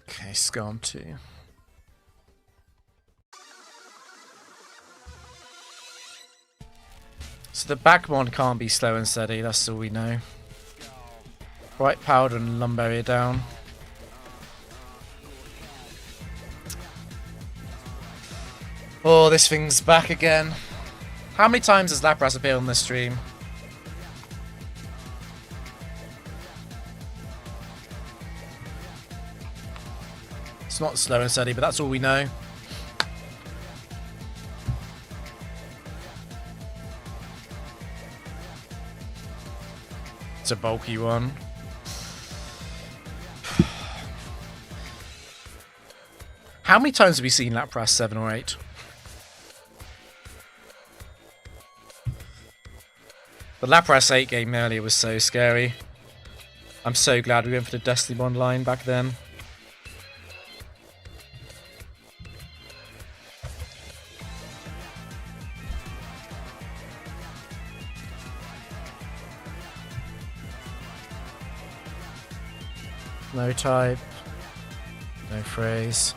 Speaker 1: Okay, Scarm 2. So the Backmon can't be slow and steady, that's all we know. Bright Powder and Lumberry down. Oh, this thing's back again. How many times has Lapras appeared on this stream? It's not slow and steady, but that's all we know. It's a bulky one. How many times have we seen Lapras 7 or 8? The Lapras 8 game earlier was so scary. I'm so glad we went for the Destiny Bond line back then. No type. No phrase.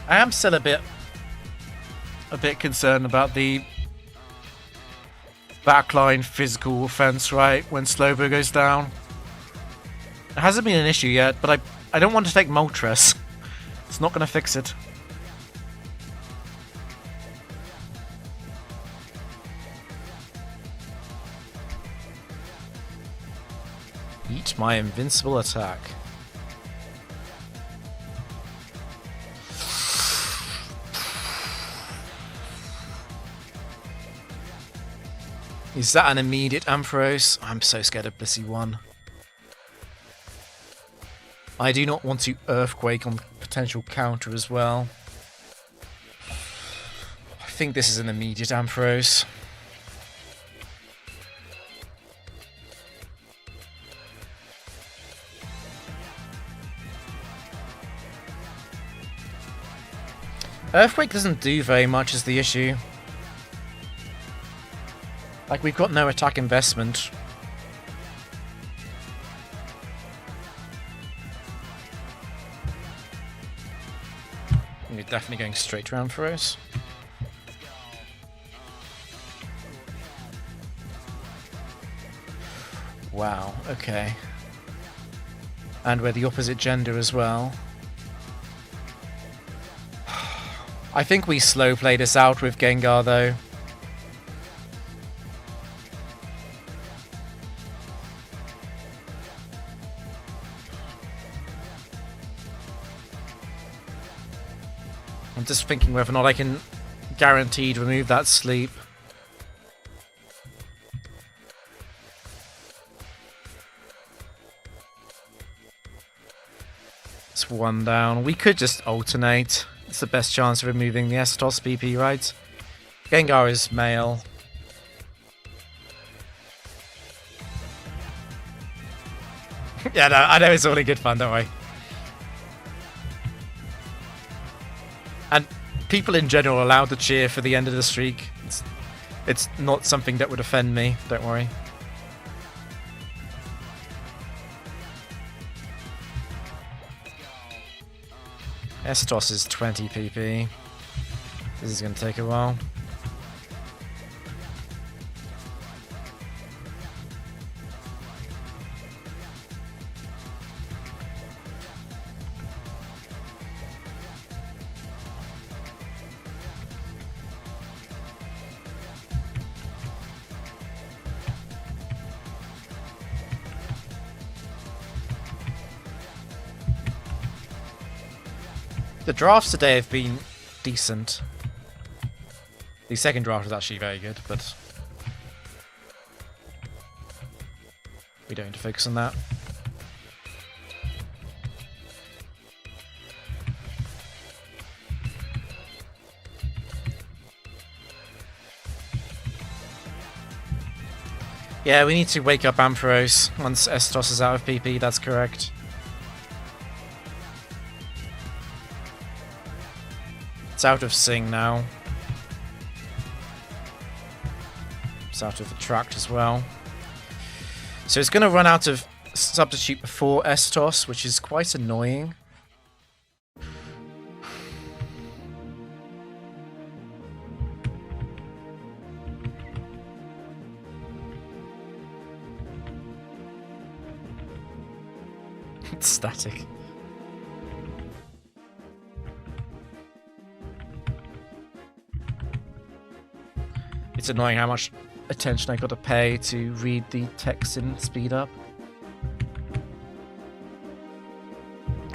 Speaker 1: I am still a bit concerned about the backline physical offense, right, when Slobo goes down. It hasn't been an issue yet, but I don't want to take Moltres. It's not going to fix it. Eat my invincible attack. Is that an immediate Ampharos? I'm so scared of Blissey 1. I do not want to Earthquake on potential counter as well. I think this is an immediate Ampharos. Earthquake doesn't do very much is the issue. Like, we've got no attack investment. We're definitely going straight around for us. Wow, okay. And we're the opposite gender as well. I think we slow play this out with Gengar though. I'm just thinking whether or not I can guaranteed remove that sleep. It's one down. We could just alternate. It's the best chance of removing the Estos BP, right? Gengar is male. Yeah, no, I know it's all in good fun, don't worry. And people in general are allowed to cheer for the end of the streak. It's not something that would offend me, don't worry. Estos is 20 PP. This is going to take a while. The drafts today have been decent. The second draft was actually very good, but we don't need to focus on that. Yeah, we need to wake up Ampharos once Estos is out of PP, that's correct. It's out of Sing now. It's out of Attract as well. So it's going to run out of Substitute before Estos, which is quite annoying. It's static. It's annoying how much attention I got to pay to read the text in speed up.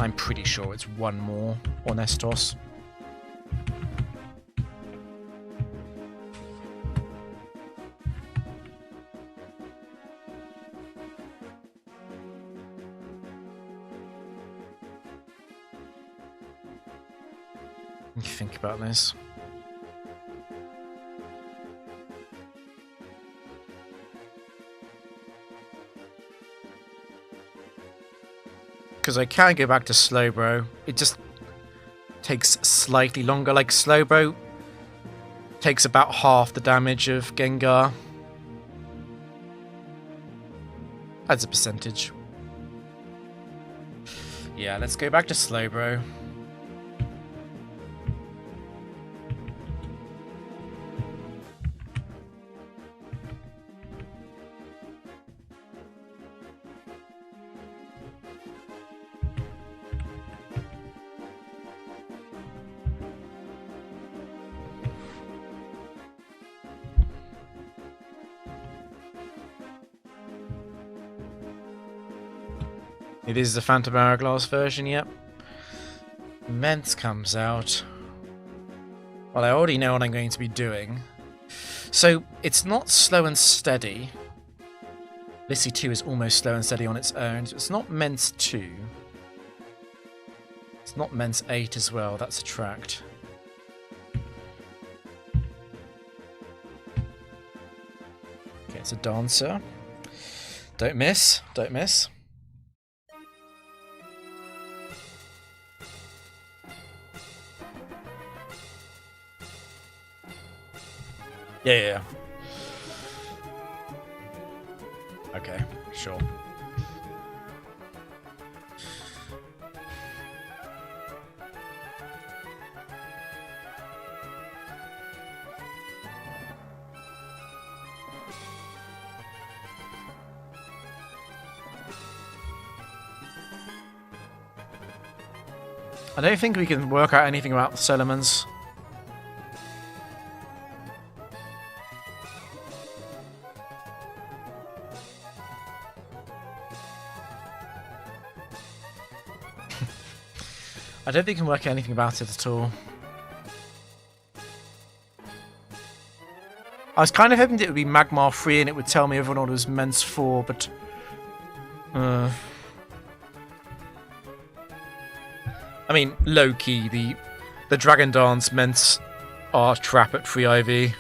Speaker 1: I'm pretty sure it's one more on Estos. Let me think about this. Because I can go back to Slowbro. It just takes slightly longer. Like, Slowbro takes about half the damage of Gengar. As a percentage. Yeah, let's go back to Slowbro. It is the Phantom Hourglass version, yep. Ments comes out. Well, I already know what I'm going to be doing. So it's not slow and steady. Blissey 2 is almost slow and steady on its own. So it's not Mence 2. It's not Mence 8 as well. That's Attract. Okay, it's a Dancer. Don't miss. Don't miss. Yeah. Okay, sure. I don't think we can work out anything about the Solomons. I don't think we can work out anything about it at all. I was kind of hoping that it would be Magmar 3 and it would tell me everyone was Mence 4, but... I mean, low-key, the Dragon Dance Mence are Trap at 3 IV.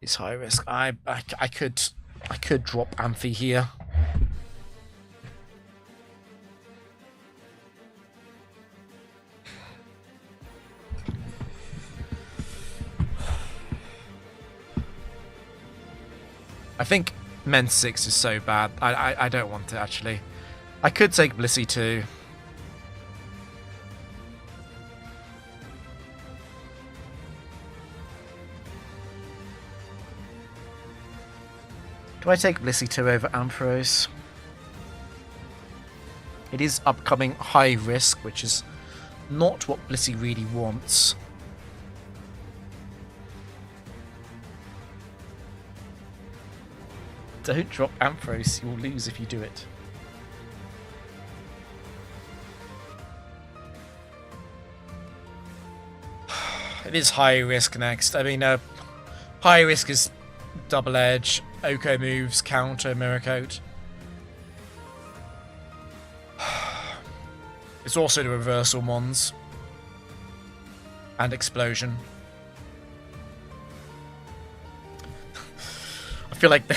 Speaker 1: It's high risk. I could drop Amphi here. I think Mence 6 is so bad. I don't want it, actually. I could take Blissey 2. Do I take Blissey 2 over Ampharos? It is upcoming high risk, which is not what Blissey really wants. Don't drop Ampharos, you'll lose if you do it. It is high risk next. I mean, high risk is Double Edge, Oko moves, counter, Mirror Coat. It's also the reversal Mons. And Explosion. I feel like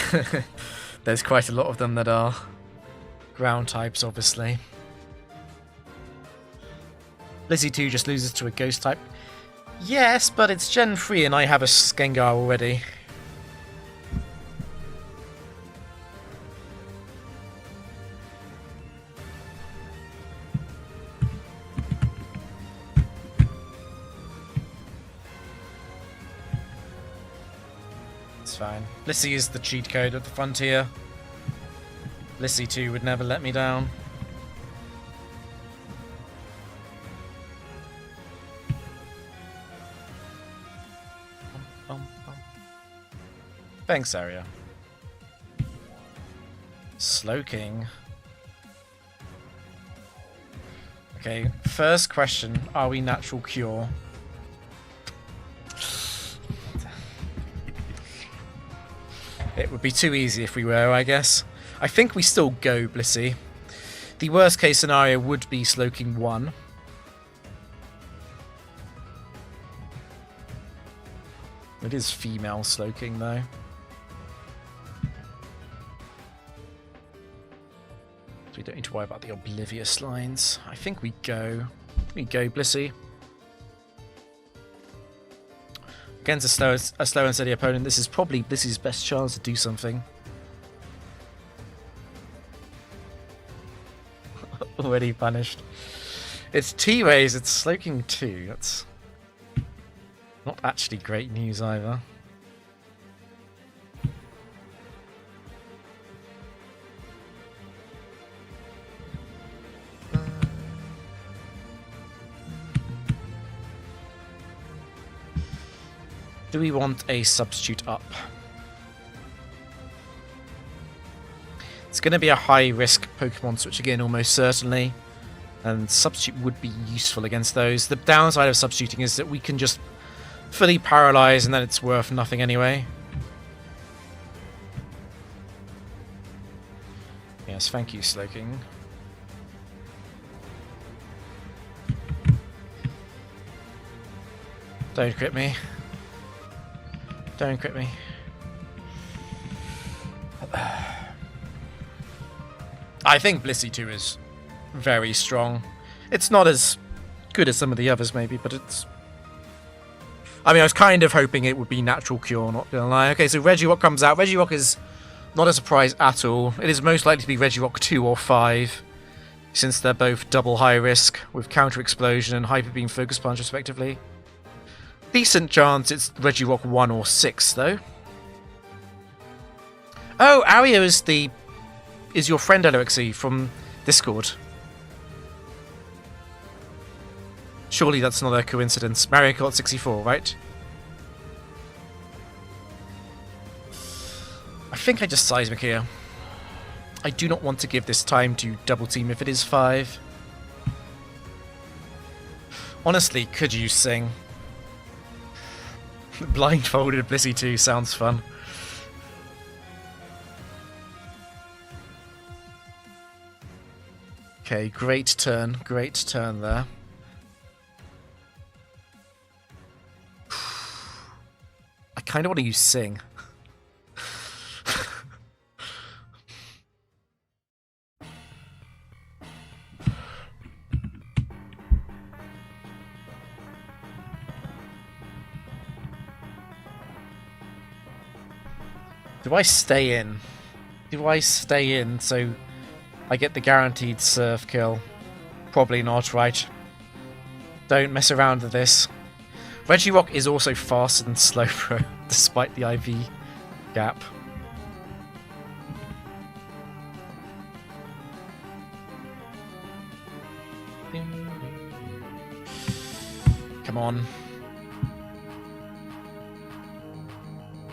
Speaker 1: there's quite a lot of them that are ground types, obviously. Blissey 2 just loses to a ghost type. Yes, but it's Gen 3 and I have a Gengar already. Fine. Blissey is the cheat code of the Frontier. Blissey 2 would never let me down. Thanks, Aria. Slaking. Okay, first question. Are we natural cure? It would be too easy if we were, I guess. I think we still go Blissey. The worst case scenario would be Slaking 1. It is female Slaking, though. So we don't need to worry about the oblivious lines. I think we go. We go Blissey. Against a slow and steady opponent, this is probably Blissey's best chance to do something. Already punished. It's T-Rays, it's Slaking 2. That's not actually great news either. Do we want a substitute up? It's It's going to be a high-risk Pokemon switch again, almost certainly. And Substitute would be useful against those. The downside of Substituting is that we can just fully paralyze and then it's worth nothing anyway. Yes, thank you, Slaking. Don't crit me. Don't crit me. I think Blissey 2 is very strong. It's not as good as some of the others, maybe, but it's... I mean, I was kind of hoping it would be Natural Cure, not gonna lie. Okay, so Regirock comes out. Regirock is not a surprise at all. It is most likely to be Regirock 2 or 5, since they're both double high risk, with Counter Explosion and Hyper Beam Focus Punch, respectively. Decent chance it's Regirock 1 or 6, though. Oh, Ario is your friend, Elixir, from Discord. Surely that's not a coincidence. Mario Kart 64, right? I think I just Seismic here. I do not want to give this time to double team if it is 5. Honestly, could you sing? Blindfolded Blissey 2 sounds fun. Okay, great turn there. I kind of want to use Sing. Do I stay in? Do I stay in so I get the guaranteed surf kill? Probably not, right? Don't mess around with this. Regirock is also faster than Slowbro, despite the IV gap. Come on.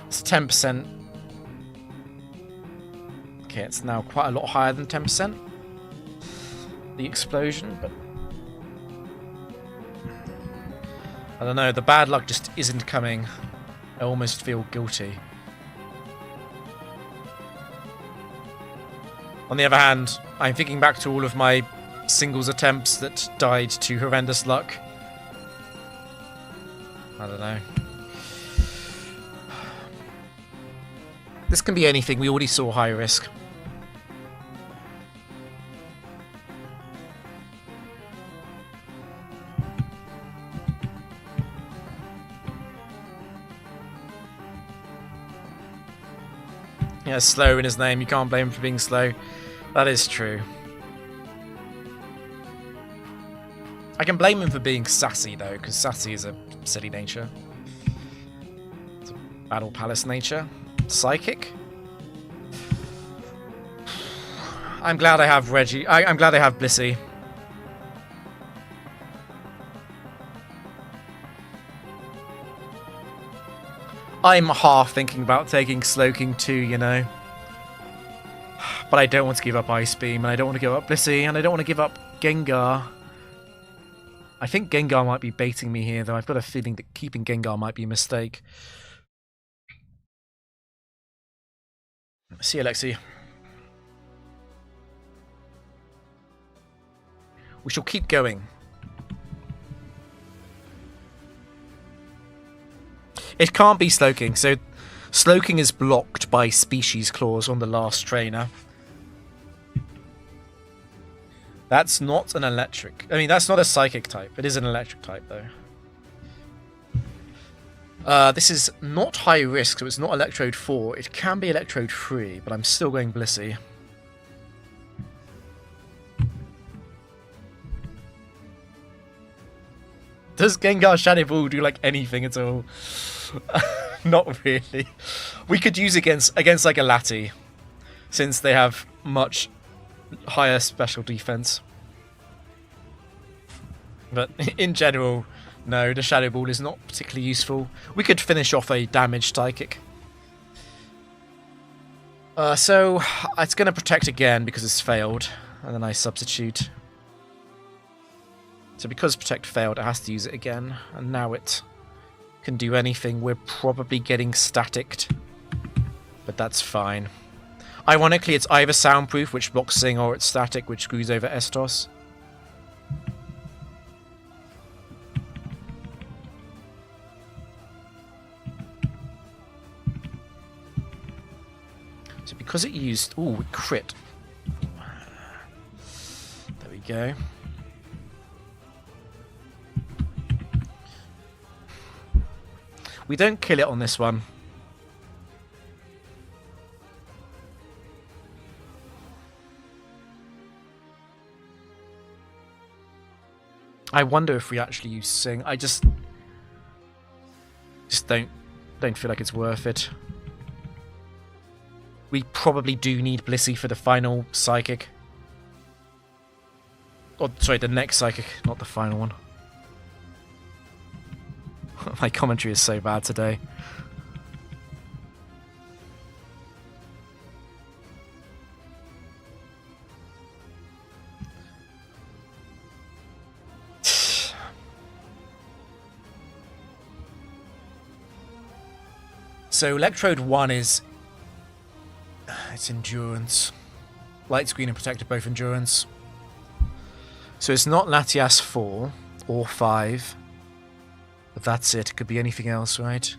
Speaker 1: It's 10%. Okay, it's now quite a lot higher than 10%. The explosion, but I don't know, the bad luck just isn't coming. I almost feel guilty. On the other hand, I'm thinking back to all of my singles attempts that died to horrendous luck. I don't know. This can be anything. We already saw high risk. Yeah, slow in his name. You can't blame him for being slow. That is true. I can blame him for being sassy, though, because sassy is a silly nature. It's a Battle Palace nature. Psychic? I'm glad I have Reggie. I'm glad I have Blissey. I'm half thinking about taking Slaking too, you know. But I don't want to give up Ice Beam, and I don't want to give up Blissey, and I don't want to give up Gengar. I think Gengar might be baiting me here, though. I've got a feeling that keeping Gengar might be a mistake. See you, Alexi. We shall keep going. It can't be Slaking, so Slaking is blocked by Species Clause on the last trainer. That's not an electric. I mean, that's not a psychic type. It is an electric type, though. This is not high risk, so it's not Electrode 4. It can be Electrode 3, but I'm still going Blissey. Does Gengar Shadow Ball do, like, anything at all? Not really. We could use against like a Lati, since they have much higher special defense. But in general, no, the Shadow Ball is not particularly useful. We could finish off a damaged Psychic. So it's going to protect again because it's failed, and then I substitute. So because protect failed, it has to use it again, and now it can do anything. We're probably getting staticked, but that's fine. Ironically, it's either soundproof, which blocks Sing, or it's static, which screws over Estos. So because it used... Ooh, crit. There we go. We don't kill it on this one. I wonder if we actually use Sing. I just don't feel like it's worth it. We probably do need Blissey for the final Psychic. Oh, sorry, the next Psychic, not the final one. My commentary is so bad today. So Electrode 1 is... it's Endurance. Light Screen and Protector, both Endurance. So it's not Latias 4 or 5. But that's it. It could be anything else, right?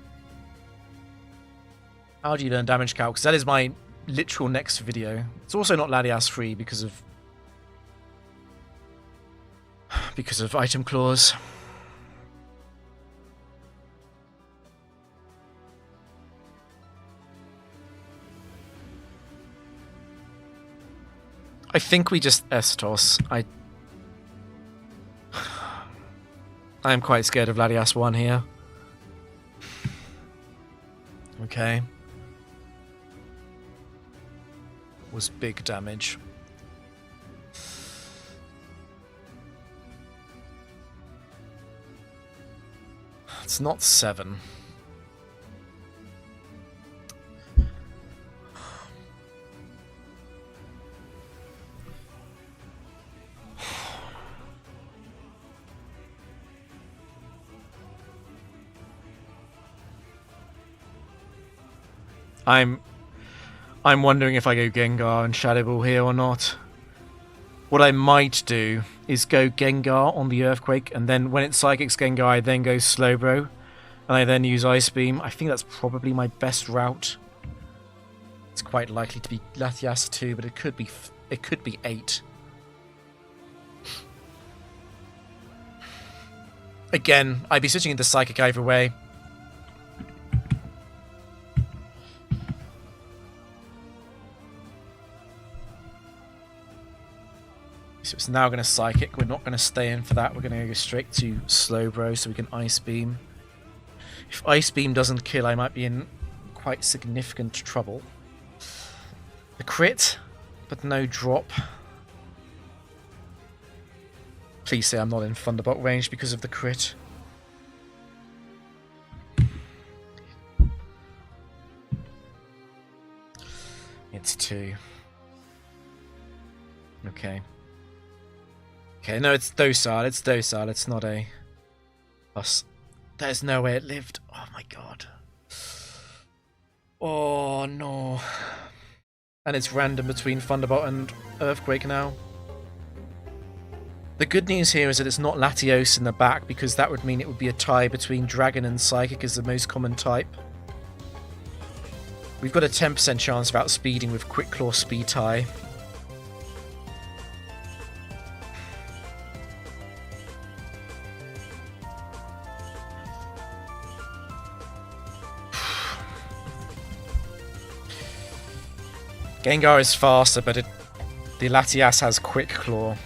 Speaker 1: How do you learn damage calc? Because that is my literal next video. It's also not Latias 3 because of item clause. I think we just Estos. I am quite scared of Latias 1 here. Okay. Was big damage. It's not 7. I'm wondering if I go Gengar and Shadow Ball here or not. What I might do is go Gengar on the Earthquake, and then when it Psychics Gengar, I then go Slowbro, and I then use Ice Beam. I think that's probably my best route. It's quite likely to be Latias 2, but it could be 8. Again, I'd be switching into Psychic either way. So it's now going to Psychic. We're not going to stay in for that. We're going to go straight to Slowbro so we can Ice Beam. If Ice Beam doesn't kill, I might be in quite significant trouble. The crit, but no drop. Please say I'm not in Thunderbolt range because of the crit. It's 2. Okay. Okay, no, it's docile. It's docile. It's not a plus. There's no way it lived. Oh my god. Oh no. And it's random between Thunderbolt and Earthquake now. The good news here is that it's not Latios in the back, because that would mean it would be a tie between Dragon and Psychic as the most common type. We've got a 10% chance of outspeeding with Quick Claw Speed tie. Gengar is faster, but the Latias has Quick Claw.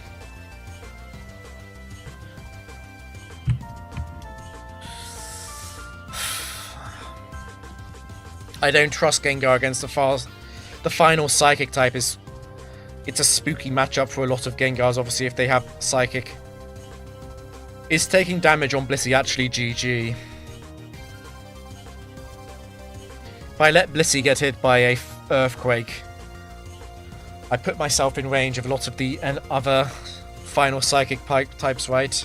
Speaker 1: I don't trust Gengar against the final Psychic type. It's a spooky matchup for a lot of Gengars, obviously, if they have Psychic. Is taking damage on Blissey actually GG? If I let Blissey get hit by Earthquake, I put myself in range of a lot of the other final Psychic types, right?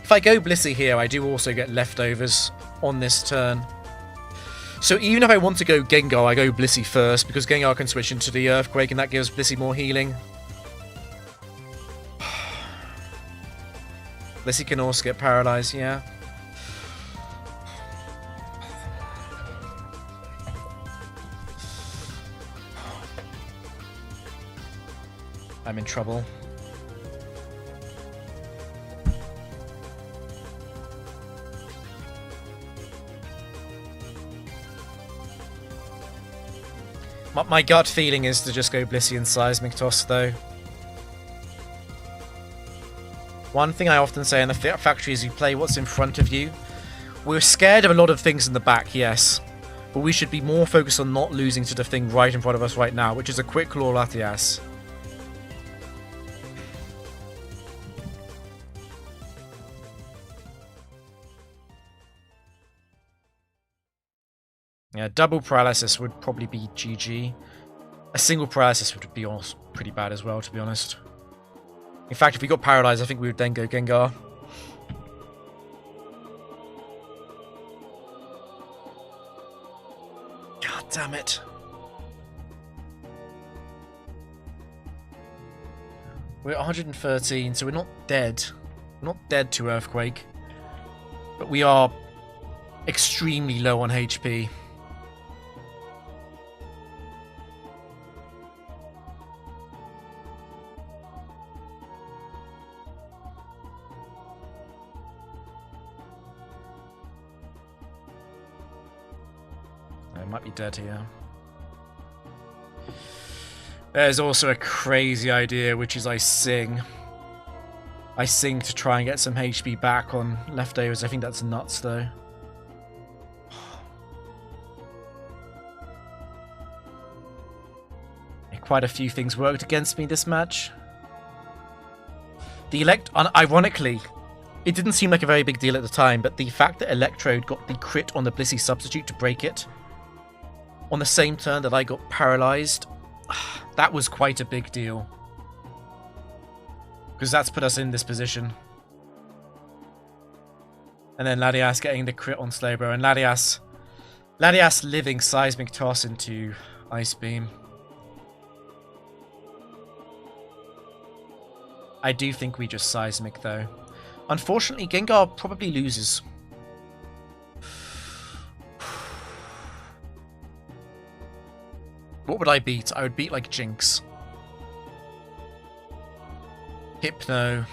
Speaker 1: If I go Blissey here, I do also get leftovers on this turn. So even if I want to go Gengar, I go Blissey first, because Gengar can switch into the Earthquake, and that gives Blissey more healing. Blissey can also get paralyzed, yeah. I'm in trouble. My gut feeling is to just go Blissey and Seismic Toss, though. One thing I often say in the factory is you play what's in front of you. We're scared of a lot of things in the back, yes. But we should be more focused on not losing to the thing right in front of us right now, which is a Quick Claw Latias. Yeah, double paralysis would probably be GG. A single paralysis would be also pretty bad as well, to be honest. In fact, if we got paralyzed, I think we would then go Gengar. God damn it. We're at 113, so we're not dead. We're not dead to Earthquake. But we are extremely low on HP. Might be dead here. There's also a crazy idea, which is I sing. I sing to try and get some HP back on leftovers. I think that's nuts, though. Quite a few things worked against me this match. Ironically, it didn't seem like a very big deal at the time, but the fact that Electrode got the crit on the Blissey substitute to break it on the same turn that I got paralyzed, that was quite a big deal. Because that's put us in this position. And then Latias getting the crit on Slowbro, and Latias living Seismic Toss into Ice Beam. I do think we just Seismic, though. Unfortunately, Gengar probably loses. What would I beat? I would beat, like, Jynx. Hypno.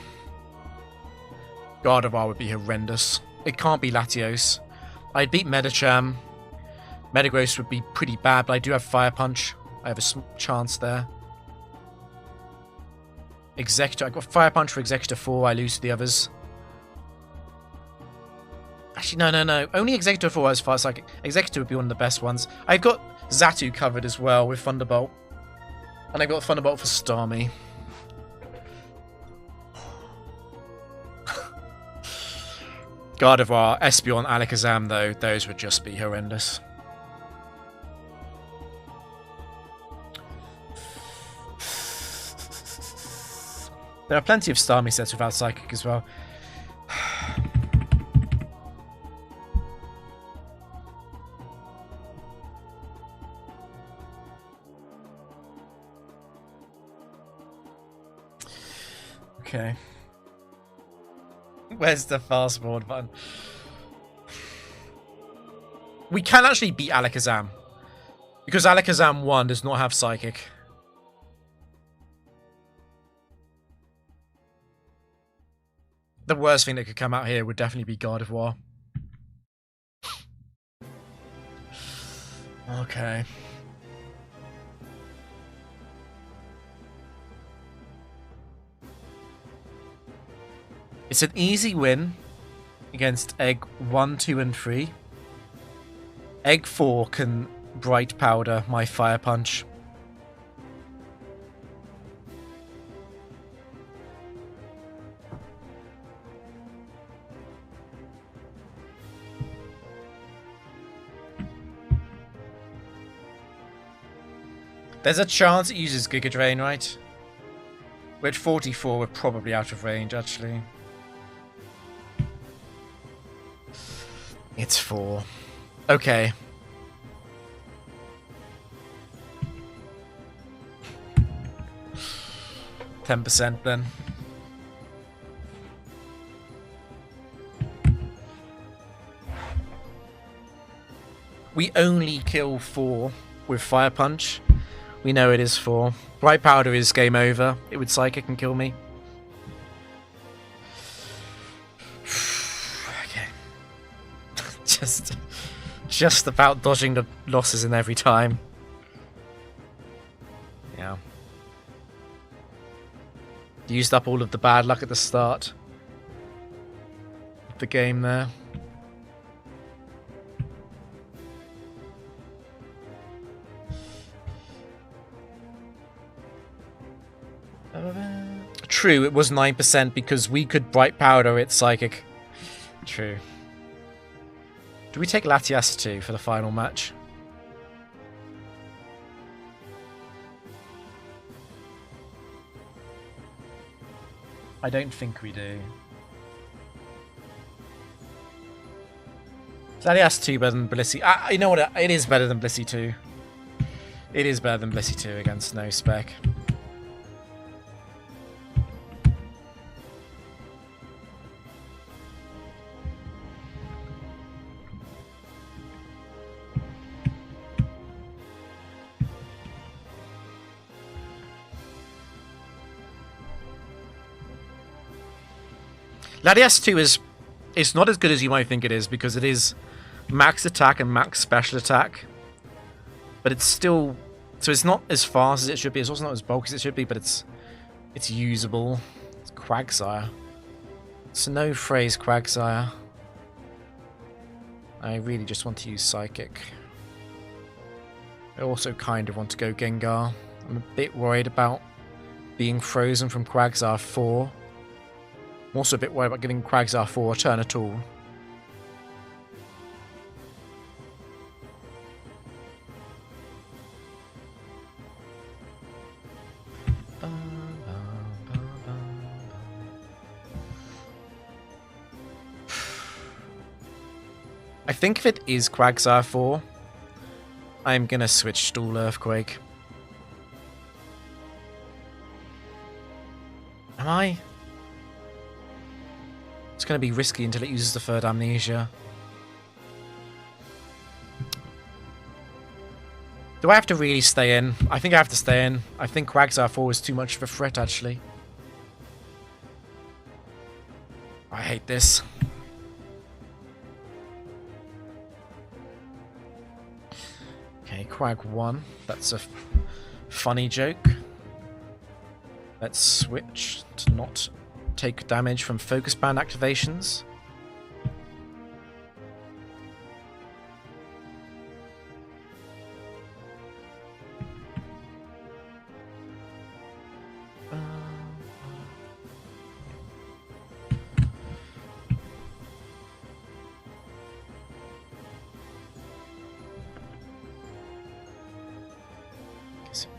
Speaker 1: Gardevoir would be horrendous. It can't be Latios. I'd beat Medicham. Metagross would be pretty bad, but I do have Fire Punch. I have a chance there. Executor. I got Fire Punch for Executor 4. I lose to the others. Actually, no. Only Executor 4 has Fire Psychic. Executor would be one of the best ones. I've got Xatu covered as well with Thunderbolt. And I've got Thunderbolt for Starmie. Gardevoir, Espeon, Alakazam, though, those would just be horrendous. There are plenty of Starmie sets without Psychic as well. Okay. Where's the fast forward button? We can actually beat Alakazam. Because Alakazam 1 does not have Psychic. The worst thing that could come out here would definitely be Gardevoir. Okay. It's an easy win against Egg 1, 2, and 3. Egg 4 can bright powder my Fire Punch. There's a chance it uses Giga Drain, right? We're at 44, we're probably out of range, actually. It's 4. Okay. %, then. We only kill 4 with Fire Punch. We know it is 4. Bright Powder is game over. It would Psychic and kill me. Okay. Just about dodging the losses in every time. Yeah. Used up all of the bad luck at the start of the game there. True, it was 9% because we could Bright Powder its Psychic. True. Do we take Latias 2 for the final match? I don't think we do. Latias 2 better than Blissey. You know what? It is better than Blissey 2. It is better than Blissey 2 against no spec. Latias 2 is not as good as you might think it is because it is max attack and max special attack. But it's still... So it's not as fast as it should be. It's also not as bulky as it should be, but it's usable. It's Quagsire. It's no phrase Quagsire. I really just want to use Psychic. I also kind of want to go Gengar. I'm a bit worried about being frozen from Quagsire 4. I'm also a bit worried about giving Quagsire 4 a turn at all. I think if it is Quagsire 4, I'm going to switch Stall Earthquake. Am I? It's going to be risky until it uses the third Amnesia. Do I have to really stay in? I think I have to stay in. I think Quagsire 4 is too much of a threat, actually. I hate this. Okay, Quag 1. That's a funny joke. Let's switch to not take damage from Focus Band activations.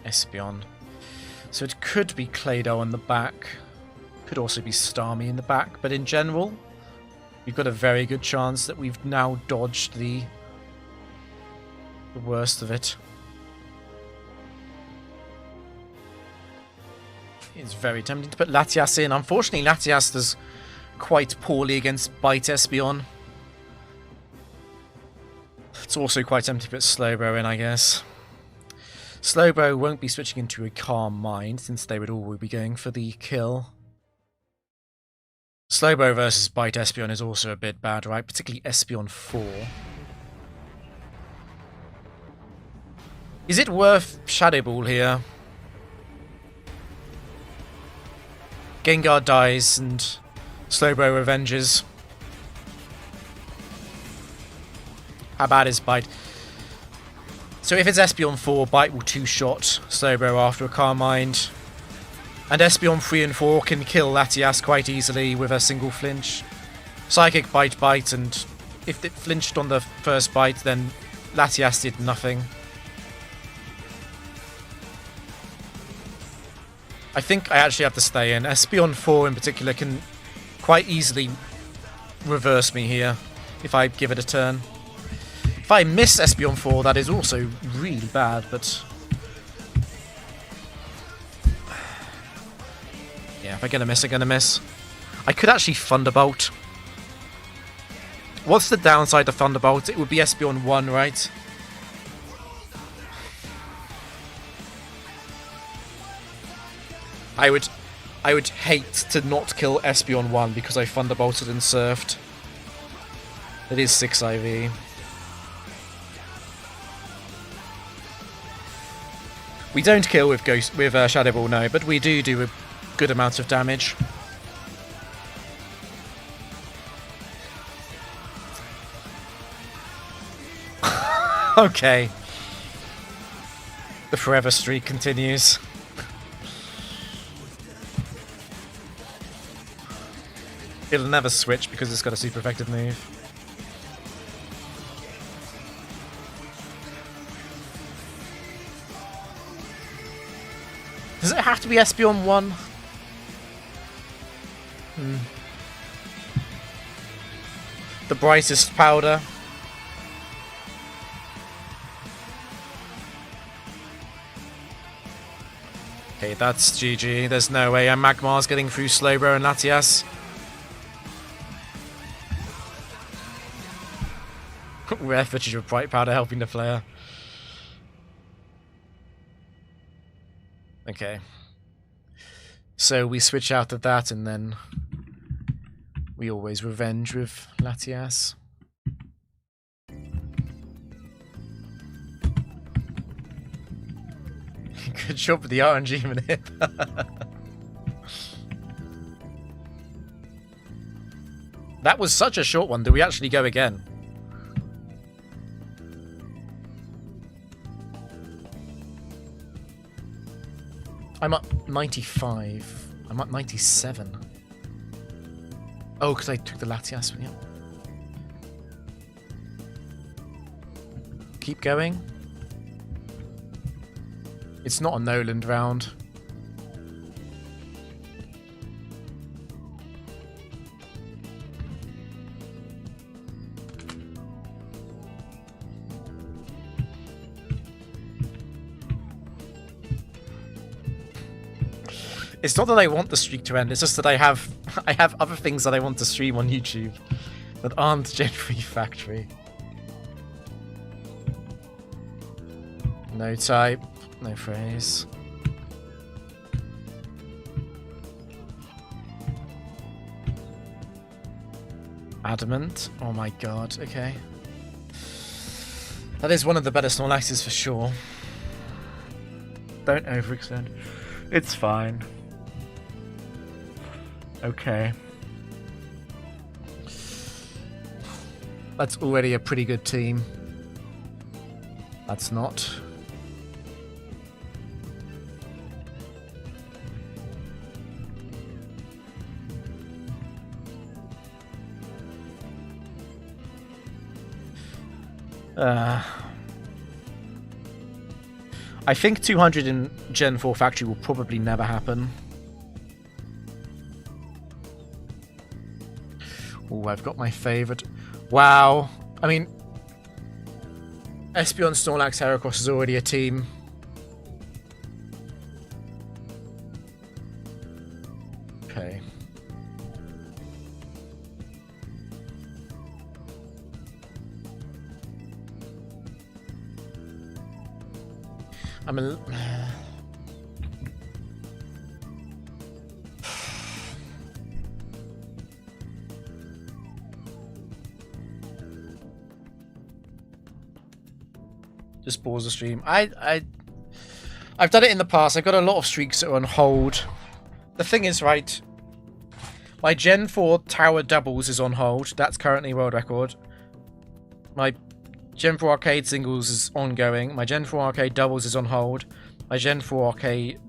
Speaker 1: Espeon. So it could be Clado on the back. Could also be Starmie in the back. But in general, we've got a very good chance that we've now dodged the worst of it. It's very tempting to put Latias in. Unfortunately, Latias does quite poorly against Bite Espeon. It's also quite tempting to put Slowbro in, I guess. Slowbro won't be switching into a Calm Mind, since they would all be going for the kill. Slowbro versus Bite Espeon is also a bit bad, right? Particularly Espeon 4. Is it worth Shadow Ball here? Gengar dies and Slowbro revenges. How bad is Bite? So if it's Espeon 4, Bite will 2-shot Slowbro after a Calm Mind. And Espeon 3 and 4 can kill Latias quite easily with a single flinch. Psychic Bite, Bite, and if it flinched on the first bite, then Latias did nothing. I think I actually have to stay in. Espeon 4 in particular can quite easily reverse me here if I give it a turn. If I miss Espeon 4, that is also really bad, but... yeah, if I'm gonna miss, I'm gonna miss. I could actually Thunderbolt. What's the downside of Thunderbolt? It would be Espeon 1, right? I would hate to not kill Espeon 1 because I Thunderbolted and surfed. It is 6 IV. We don't kill with Shadow Ball, no, but we do a good amount of damage. Okay. The forever streak continues. It'll never switch because it's got a super effective move. Does it have to be Espeon 1? The brightest powder. Okay, that's GG. There's no way Magmar's getting through Slowbro and Latias. Rare footage of bright powder helping the player. Okay. So we switch out of that and then we always revenge with Latias. Good job with the RNG manip. That was such a short one. Do we actually go again? I'm up 95. I'm up 97. Oh, because I took the Latias one, yeah. Keep going. It's not a Noland round. It's not that I want the streak to end, it's just that I have other things that I want to stream on YouTube that aren't Gen 3 Factory. No type, no phrase. Adamant, oh my god, okay. That is one of the better Snorlaxes for sure. Don't overextend. It's fine. Okay. That's already a pretty good team. That's not. I think 200 in Gen 4 Factory will probably never happen. Oh, I've got my favourite. Wow. I mean, Espeon, Snorlax, Heracross is already a team. Okay. I'm a... Just pause the stream. I've done it in the past. I've got a lot of streaks that are on hold. The thing is, right, my Gen 4 Tower Doubles is on hold. That's currently world record. My Gen 4 Arcade singles is ongoing. My Gen 4 Arcade doubles is on hold. My Gen 4 Arcade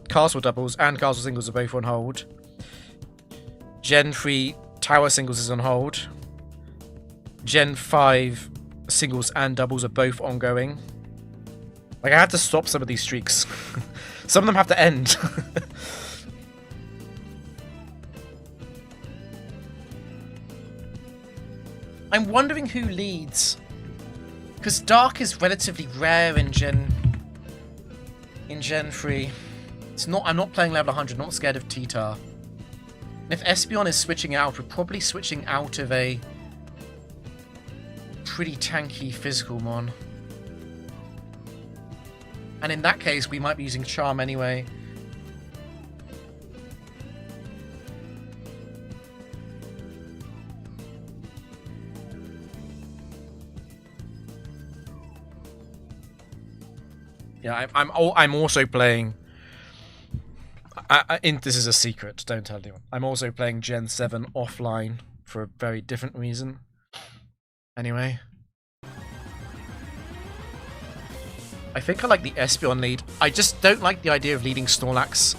Speaker 1: Castle doubles and Castle singles are both on hold. Gen 3 Tower singles is on hold. Gen 5 singles and doubles are both ongoing. Like, I had to stop some of these streaks. Some of them have to end. I'm wondering who leads. Because Dark is relatively rare in Gen 3. It's not. I'm not playing level 100, not scared of T-Tar. And if Espeon is switching out, we're probably switching out of a pretty tanky physical mon. And in that case, we might be using Charm anyway. Yeah, I'm also playing. This is a secret. Don't tell anyone. I'm also playing Gen 7 offline for a very different reason. Anyway, I think I like the Espeon lead. I just don't like the idea of leading Snorlax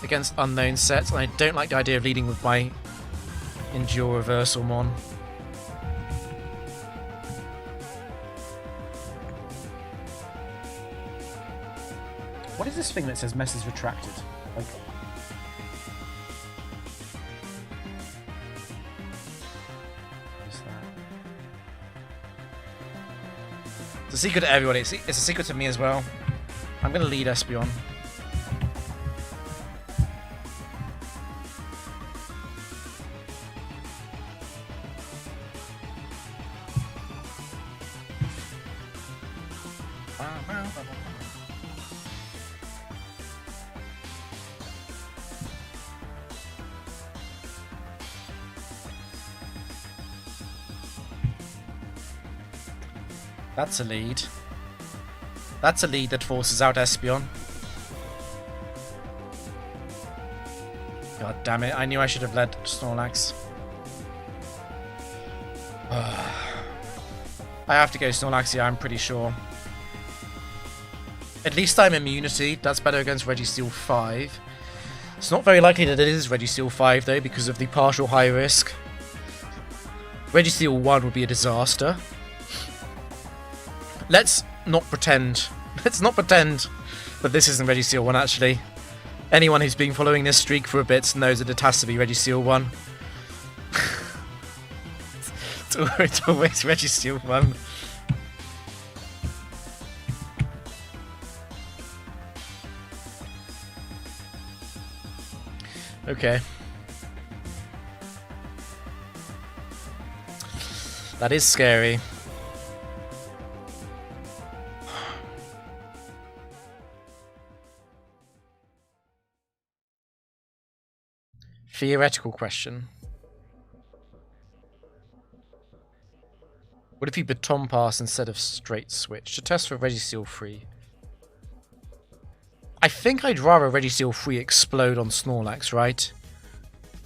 Speaker 1: against unknown sets, and I don't like the idea of leading with my Endure Reversal mon. What is this thing that says message retracted? Like, what is that? It's a secret to everyone. It's a secret to me as well. I'm gonna lead Espeon. That's a lead. That's a lead that forces out Espeon. God damn it, I knew I should have led Snorlax. I have to go Snorlax here, I'm pretty sure. At least I'm immunity. That's better against Registeel 5. It's not very likely that it is Registeel 5 though, because of the partial high risk. Registeel 1 would be a disaster. Let's not pretend. Let's not pretend that this isn't Registeel 1 actually. Anyone who's been following this streak for a bit knows that it has to be Registeel 1. It's always Registeel 1. Okay. That is scary. Theoretical question. What if you baton pass instead of straight switch to test for Registeel 3? I think I'd rather Registeel 3 explode on Snorlax, right?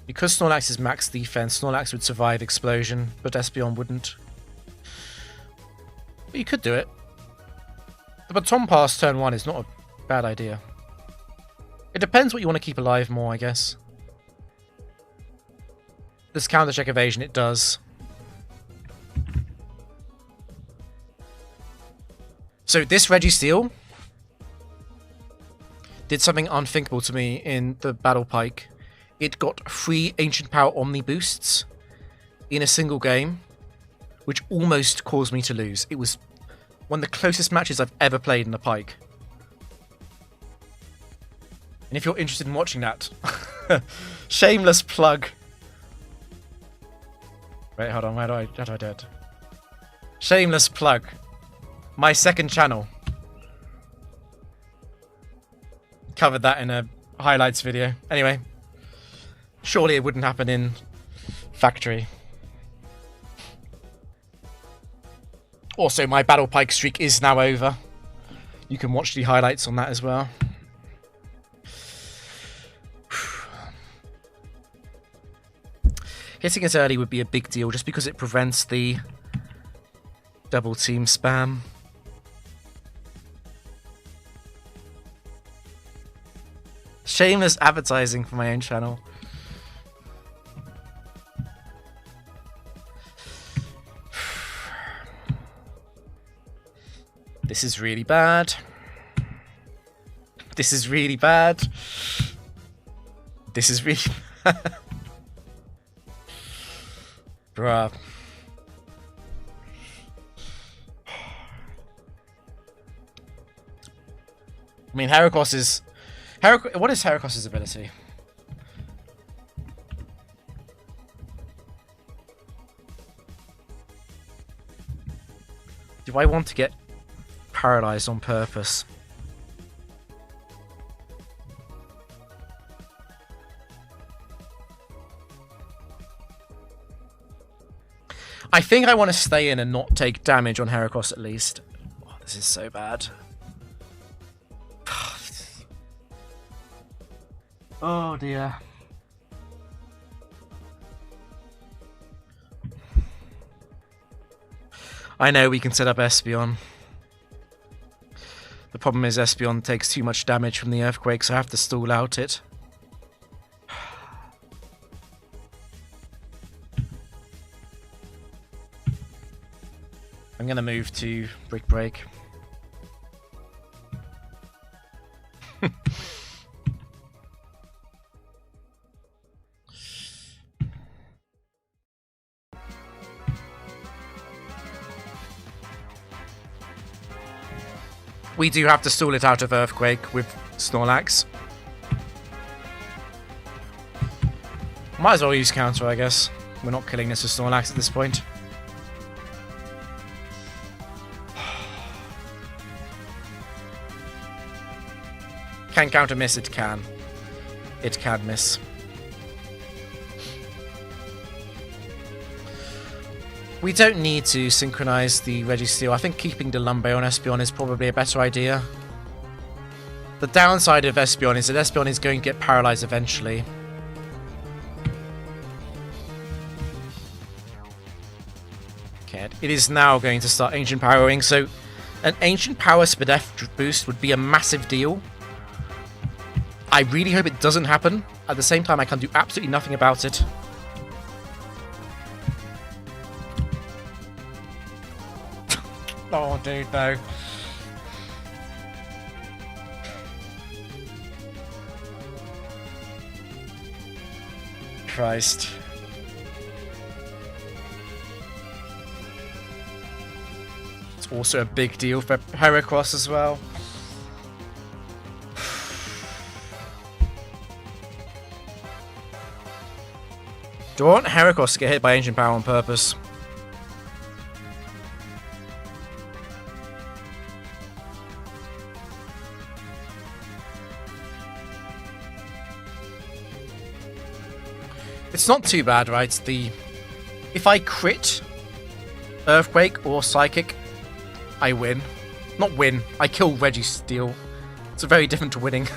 Speaker 1: Because Snorlax is max defense, Snorlax would survive explosion, but Espeon wouldn't. But you could do it. The baton pass turn 1 is not a bad idea. It depends what you want to keep alive more, I guess. This counter check evasion, it does. So this Registeel did something unthinkable to me in the Battle Pike. It got 3 Ancient Power Omni boosts in a single game, which almost caused me to lose. It was one of the closest matches I've ever played in a Pike. And if you're interested in watching that, shameless plug. Wait, hold on, how do I do it? Shameless plug. My second channel. Covered that in a highlights video. Anyway. Surely it wouldn't happen in Factory. Also, my Battle Pike streak is now over. You can watch the highlights on that as well. Hitting it early would be a big deal just because it prevents the Double team spam. Shameless advertising for my own channel. This is really bad. This is really bad. This is really bad. Bruh. I mean, Heracross is... what is Heracross's ability? Do I want to get paralyzed on purpose? I think I want to stay in and not take damage on Heracross at least. Oh, this is so bad. Oh dear. I know we can set up Espeon. The problem is Espeon takes too much damage from the earthquake, so I have to stall out it. I'm gonna move to Brick Break. We do have to stall it out of Earthquake with Snorlax. Might as well use counter, I guess. We're not killing this with Snorlax at this point. Can counter miss? It can. It can miss. We don't need to synchronize the Registeel. I think keeping the Lumbe on Espeon is probably a better idea. The downside of Espeon is that Espeon is going to get paralyzed eventually. Okay, it is now going to start Ancient Powering, so an Ancient Power Spadef boost would be a massive deal. I really hope it doesn't happen. At the same time, I can do absolutely nothing about it. Oh, dude, no. Christ. It's also a big deal for Heracross as well. Do I want Heracross to get hit by Ancient Power on purpose? It's not too bad, right? If I crit Earthquake or Psychic, I win. Not win, I kill Registeel. It's very different to winning.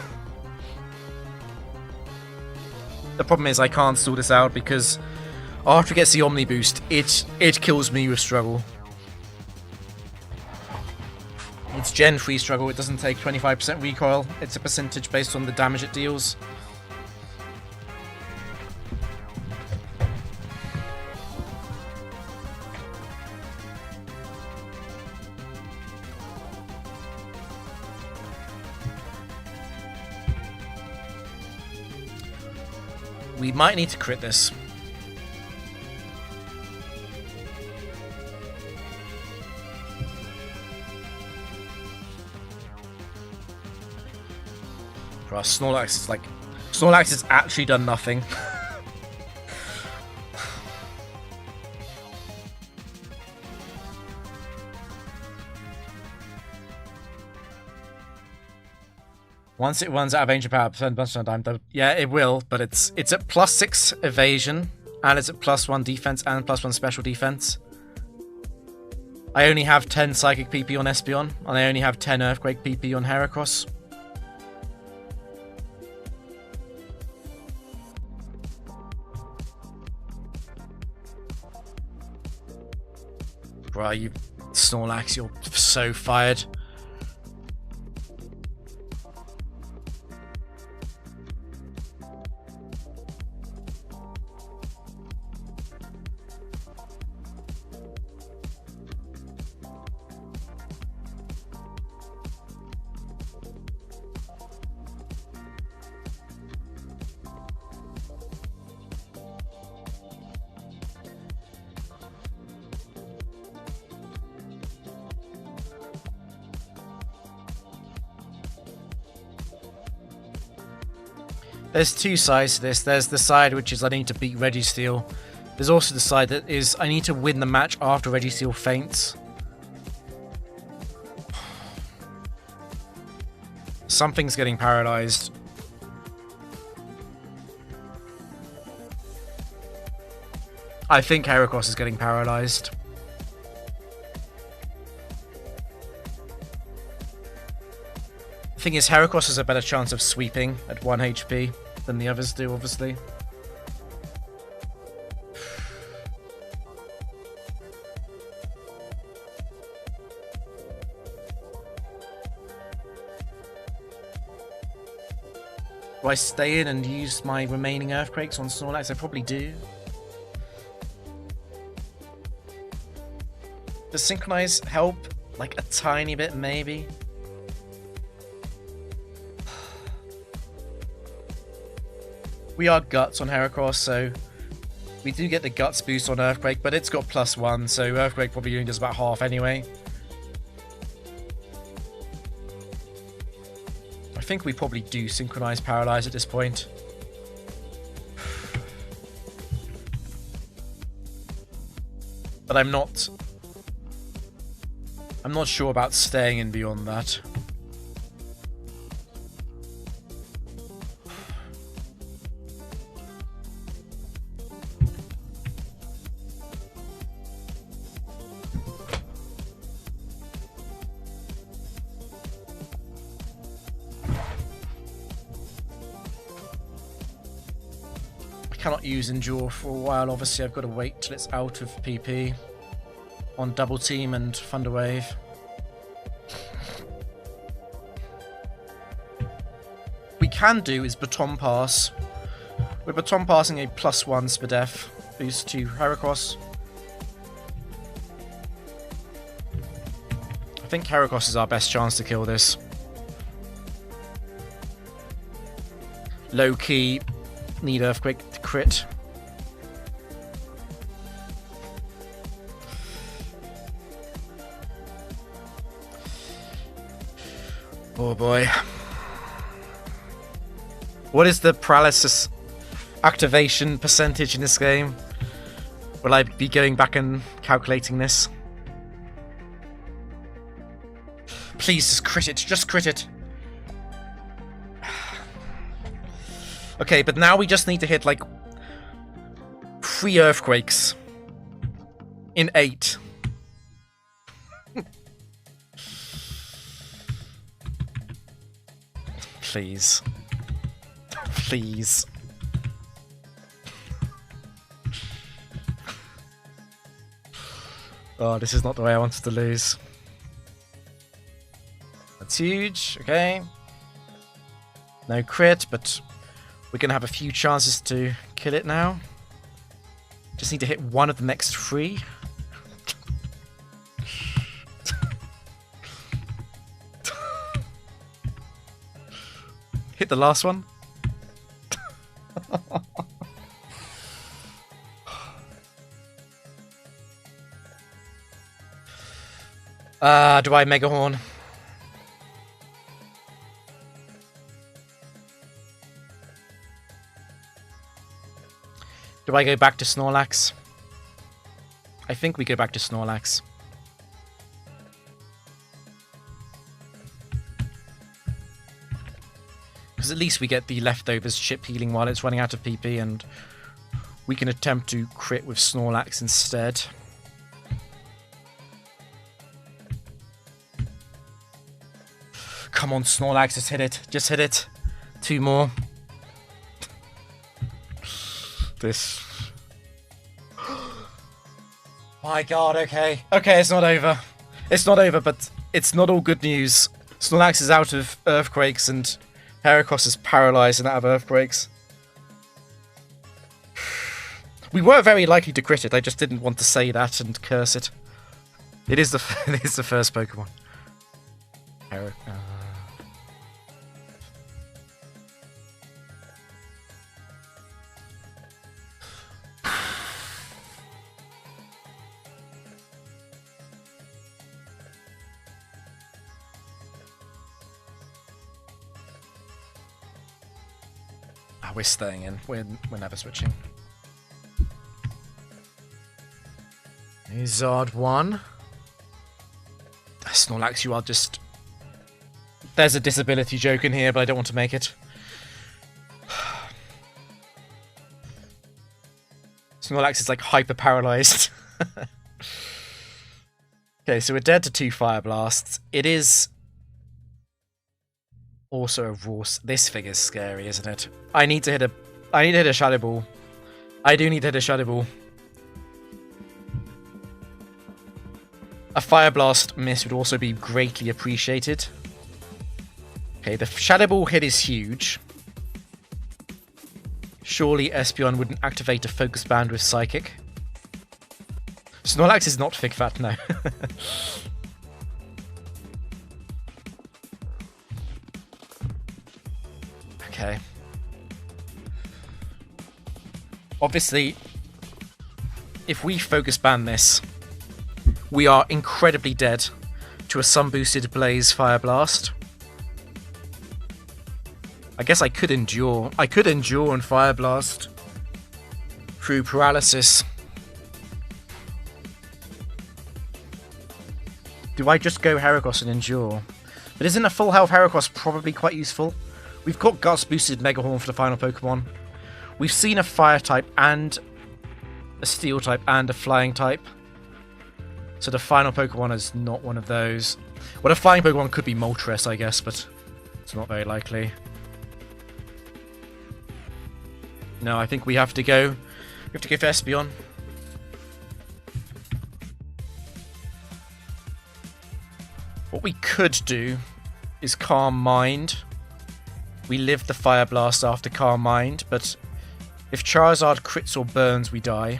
Speaker 1: The problem is I can't stall this out because after it gets the Omni boost, it kills me with struggle. It's Gen 3 struggle, it doesn't take 25% recoil, it's a percentage based on the damage it deals. We might need to crit this. For us, Snorlax has actually done nothing. Once it runs out of Ancient Power, yeah, it will, but it's at +6 evasion, and it's at +1 defense and +1 special defense. I only have 10 Psychic PP on Espeon, and I only have 10 Earthquake PP on Heracross. Bruh, Snorlax, you're so fired. There's two sides to this. There's the side which is I need to beat Registeel. There's also the side that is I need to win the match after Registeel faints. Something's getting paralyzed. I think Heracross is getting paralyzed. The thing is, Heracross has a better chance of sweeping at 1 HP than the others do, obviously. Do I stay in and use my remaining Earthquakes on Snorlax? I probably do. Does Synchronize help? Like a tiny bit, maybe? We are Guts on Heracross, so we do get the Guts boost on Earthquake, but it's got +1, so Earthquake probably only does about half anyway. I think we probably do Synchronize Paralyze at this point. But I'm not sure about staying in beyond that. I cannot use Endure for a while, obviously I've got to wait till it's out of PP on Double Team and Thunder Wave. We can do is Baton Pass. We're Baton Passing a +1 Spadef boost to Heracross. I think Heracross is our best chance to kill this. Low key, need Earthquake to crit. Oh boy. What is the paralysis activation percentage in this game? Will I be going back and calculating this? Please just crit it. Just crit it. Okay, but now we just need to hit like 3 Earthquakes in 8. Please. Please. Oh, this is not the way I wanted to lose. That's huge. Okay. No crit, but we're going to have a few chances to kill it now. Just need to hit one of the next 3. Hit the last one. Do I Mega Horn? Do I go back to Snorlax? I think we go back to Snorlax. Because at least we get the leftovers chip healing while it's running out of PP, and we can attempt to crit with Snorlax instead. Come on, Snorlax, just hit it. Just hit it. 2 more. This. My god, okay. Okay, it's not over. It's not over, but it's not all good news. Snorlax is out of Earthquakes, and Heracross is paralysed and out of Earthquakes. We were very likely to crit it, I just didn't want to say that and curse it. It is the, it is the first Pokemon. We're staying in. We're never switching. Zard 1. Snorlax, you are just... There's a disability joke in here, but I don't want to make it. Snorlax is like hyper paralyzed. Okay, so we're dead to 2 Fire Blasts. It is also a raw... This figure's scary, isn't it? I need to hit a Shadow Ball. I do need to hit a Shadow Ball. A Fire Blast miss would also be greatly appreciated. Okay, the Shadow Ball hit is huge. Surely Espeon wouldn't activate a Focus Band with Psychic. Snorlax is not Fig Fat, no. Okay. Obviously, if we Focus Ban this, we are incredibly dead to a Sun-boosted Blaze Fire Blast. I guess I could endure. I could endure and Fire Blast through Paralysis. Do I just go Heracross and endure? But isn't a full health Heracross probably quite useful? We've got Guts boosted Megahorn for the final Pokemon. We've seen a Fire type and a Steel type and a Flying type. So the final Pokemon is not one of those. Well, a Flying Pokemon could be Moltres, I guess, but it's not very likely. No, I think we have to go. We have to go for Espeon. What we could do is Calm Mind. We live the Fire Blast after Calm Mind, but if Charizard crits or burns, we die.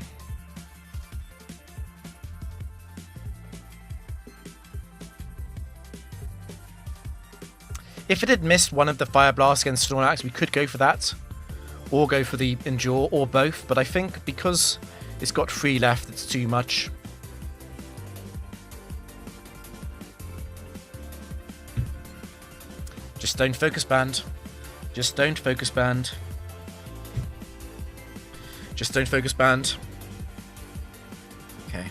Speaker 1: If it had missed one of the Fire Blasts against Snorlax, we could go for that. Or go for the Endure, or both. But I think because it's got 3 left, it's too much. Just don't Focus Band. Just don't Focus Band. Just don't Focus Band. Okay.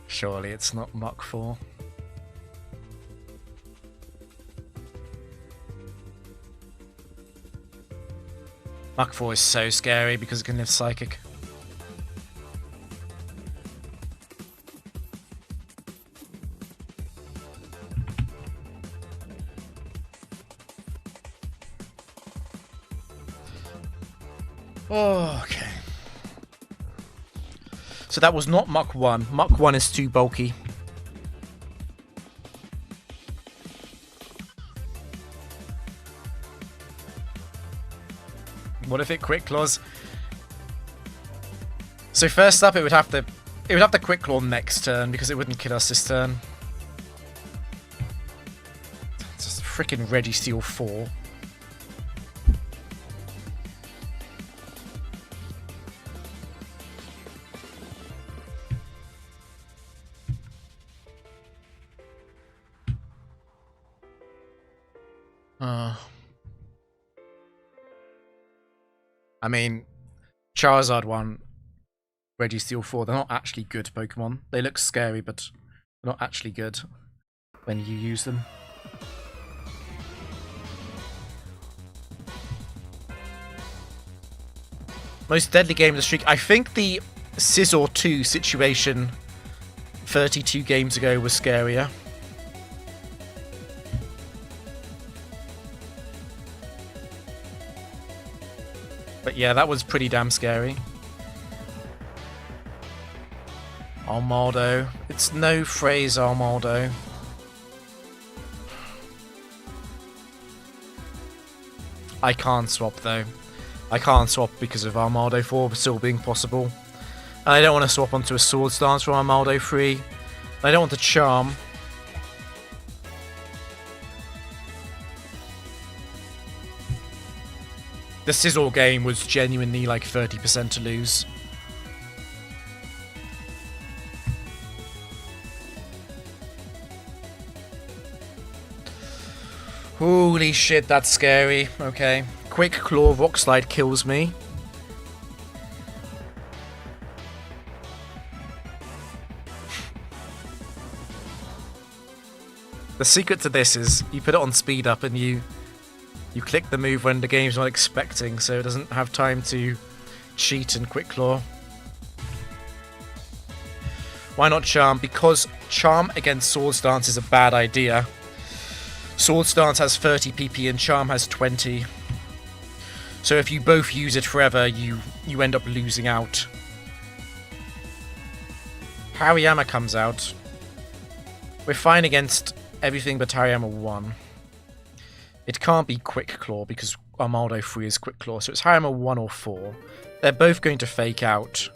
Speaker 1: Surely it's not Muk 4. Muk 4 is so scary because it can live Psychic. Oh, okay. So that was not Muk 1. Muk 1 is too bulky. What if it Quick Claws? So first up, it would have to Quick Claw next turn because it wouldn't kill us this turn. It's just freaking Registeel 4. I mean, Charizard 1, Registeel 4, they're not actually good Pokemon. They look scary, but they're not actually good when you use them. Most deadly game of the streak. I think the Scizor 2 situation 32 games ago was scarier. But yeah, that was pretty damn scary. Armaldo. It's no phrase Armaldo. I can't swap though. I can't swap because of Armaldo 4 still being possible. And I don't want to swap onto a Sword Stance from Armaldo 3. I don't want to Charm. The Sizzle game was genuinely like 30% to lose. Holy shit, that's scary. Okay. Quick Claw Rock Slide kills me. The secret to this is you put it on speed up and you click the move when the game's not expecting, so it doesn't have time to cheat and Quick Claw. Why not Charm? Because Charm against Sword Stance is a bad idea. Sword Stance has 30 PP and Charm has 20. So if you both use it forever, you end up losing out. Hariyama comes out. We're fine against everything but Hariyama 1. It can't be Quick Claw because Armaldo 3 is Quick Claw, so it's Hariyama 1 or 4. They're both going to fake out.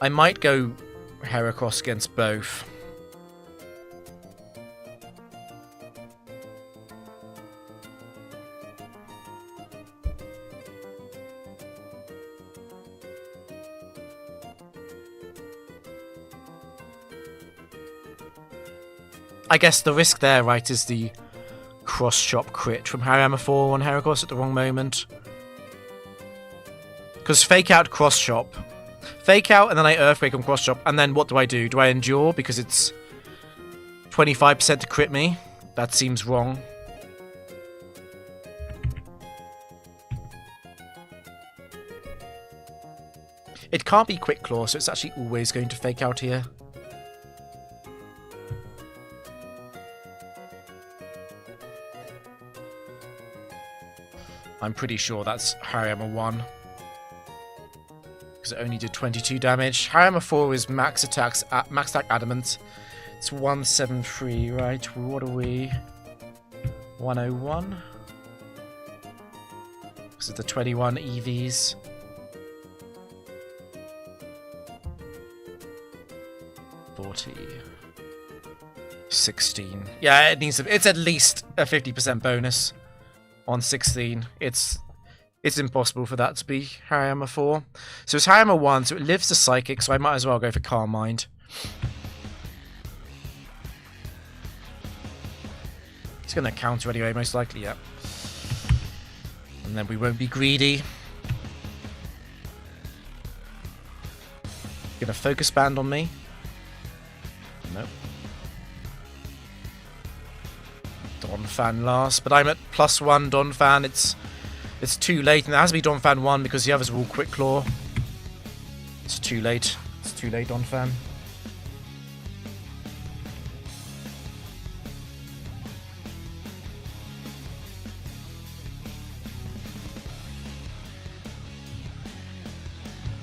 Speaker 1: I might go Heracross against both. I guess the risk there, right, is the cross-chop crit from Hariyama 4 on Heracross at the wrong moment. Because fake out, cross-chop. Fake out, and then I Earthquake on cross-chop, and then what do? Do I endure because it's 25% to crit me? That seems wrong. It can't be Quick Claw, so it's actually always going to fake out here. I'm pretty sure that's Hariyama 1. Because it only did 22 damage. Hariyama 4 is max attacks, max attack adamant. It's 173, right? What are we? 101? This is the 21 EVs. $40. 16. Yeah, it needs to, it's at least a 50% bonus. On 16, it's impossible for that to be Hariyama 4. So it's Hariyama 1, so it lives the Psychic, so I might as well go for Calm Mind. It's going to counter anyway, most likely, yeah. And then we won't be greedy. Gonna Focus Band on me. Nope. Donphan last, but I'm at +1 Donphan. It's too late, and it has to be Donphan 1 because the others are all Quick Claw. It's too late. It's too late, Donphan.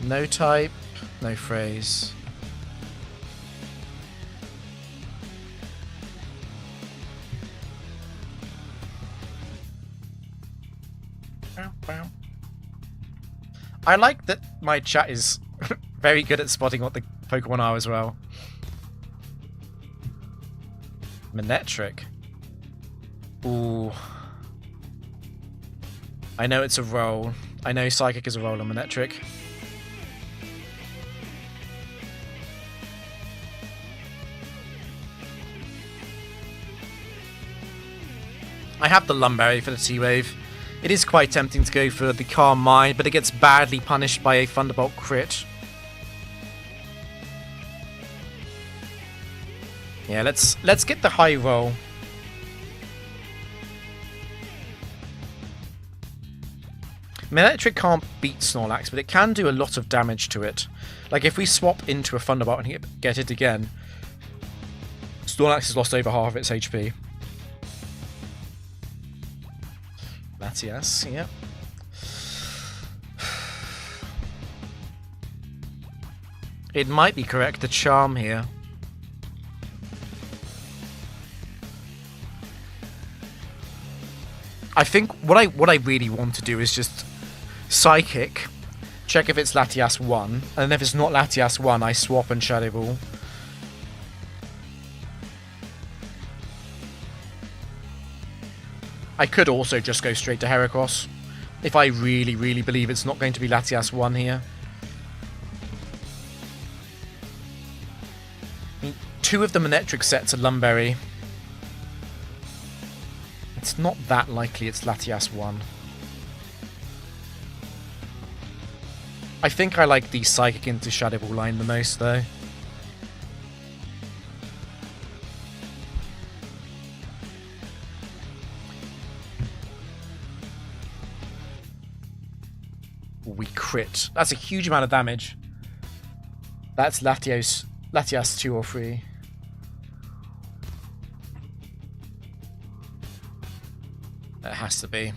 Speaker 1: No type, no phrase. I like that my chat is very good at spotting what the Pokemon are as well. Manectric. Ooh. I know it's a roll. I know Psychic is a roll on Manectric. I have the Lumberry for the T-Wave. It is quite tempting to go for the Calm Mind, but it gets badly punished by a Thunderbolt crit. Yeah, let's get the high roll. Manectric can't beat Snorlax, but it can do a lot of damage to it. Like, if we swap into a Thunderbolt and get it again, Snorlax has lost over half of its HP. Latias, yeah. It might be correct to Charm here. I think what I really want to do is just Psychic, check if it's Latias 1, and if it's not Latias 1, I swap and Shadow Ball. I could also just go straight to Heracross, if I really, really believe it's not going to be Latias 1 here. I mean, 2 of the Manectric sets are Lumberry. It's not that likely it's Latias 1. I think I like the Psychic into Shadow Ball line the most, though. We crit. That's a huge amount of damage. That's Latias 2 or 3. That has to be.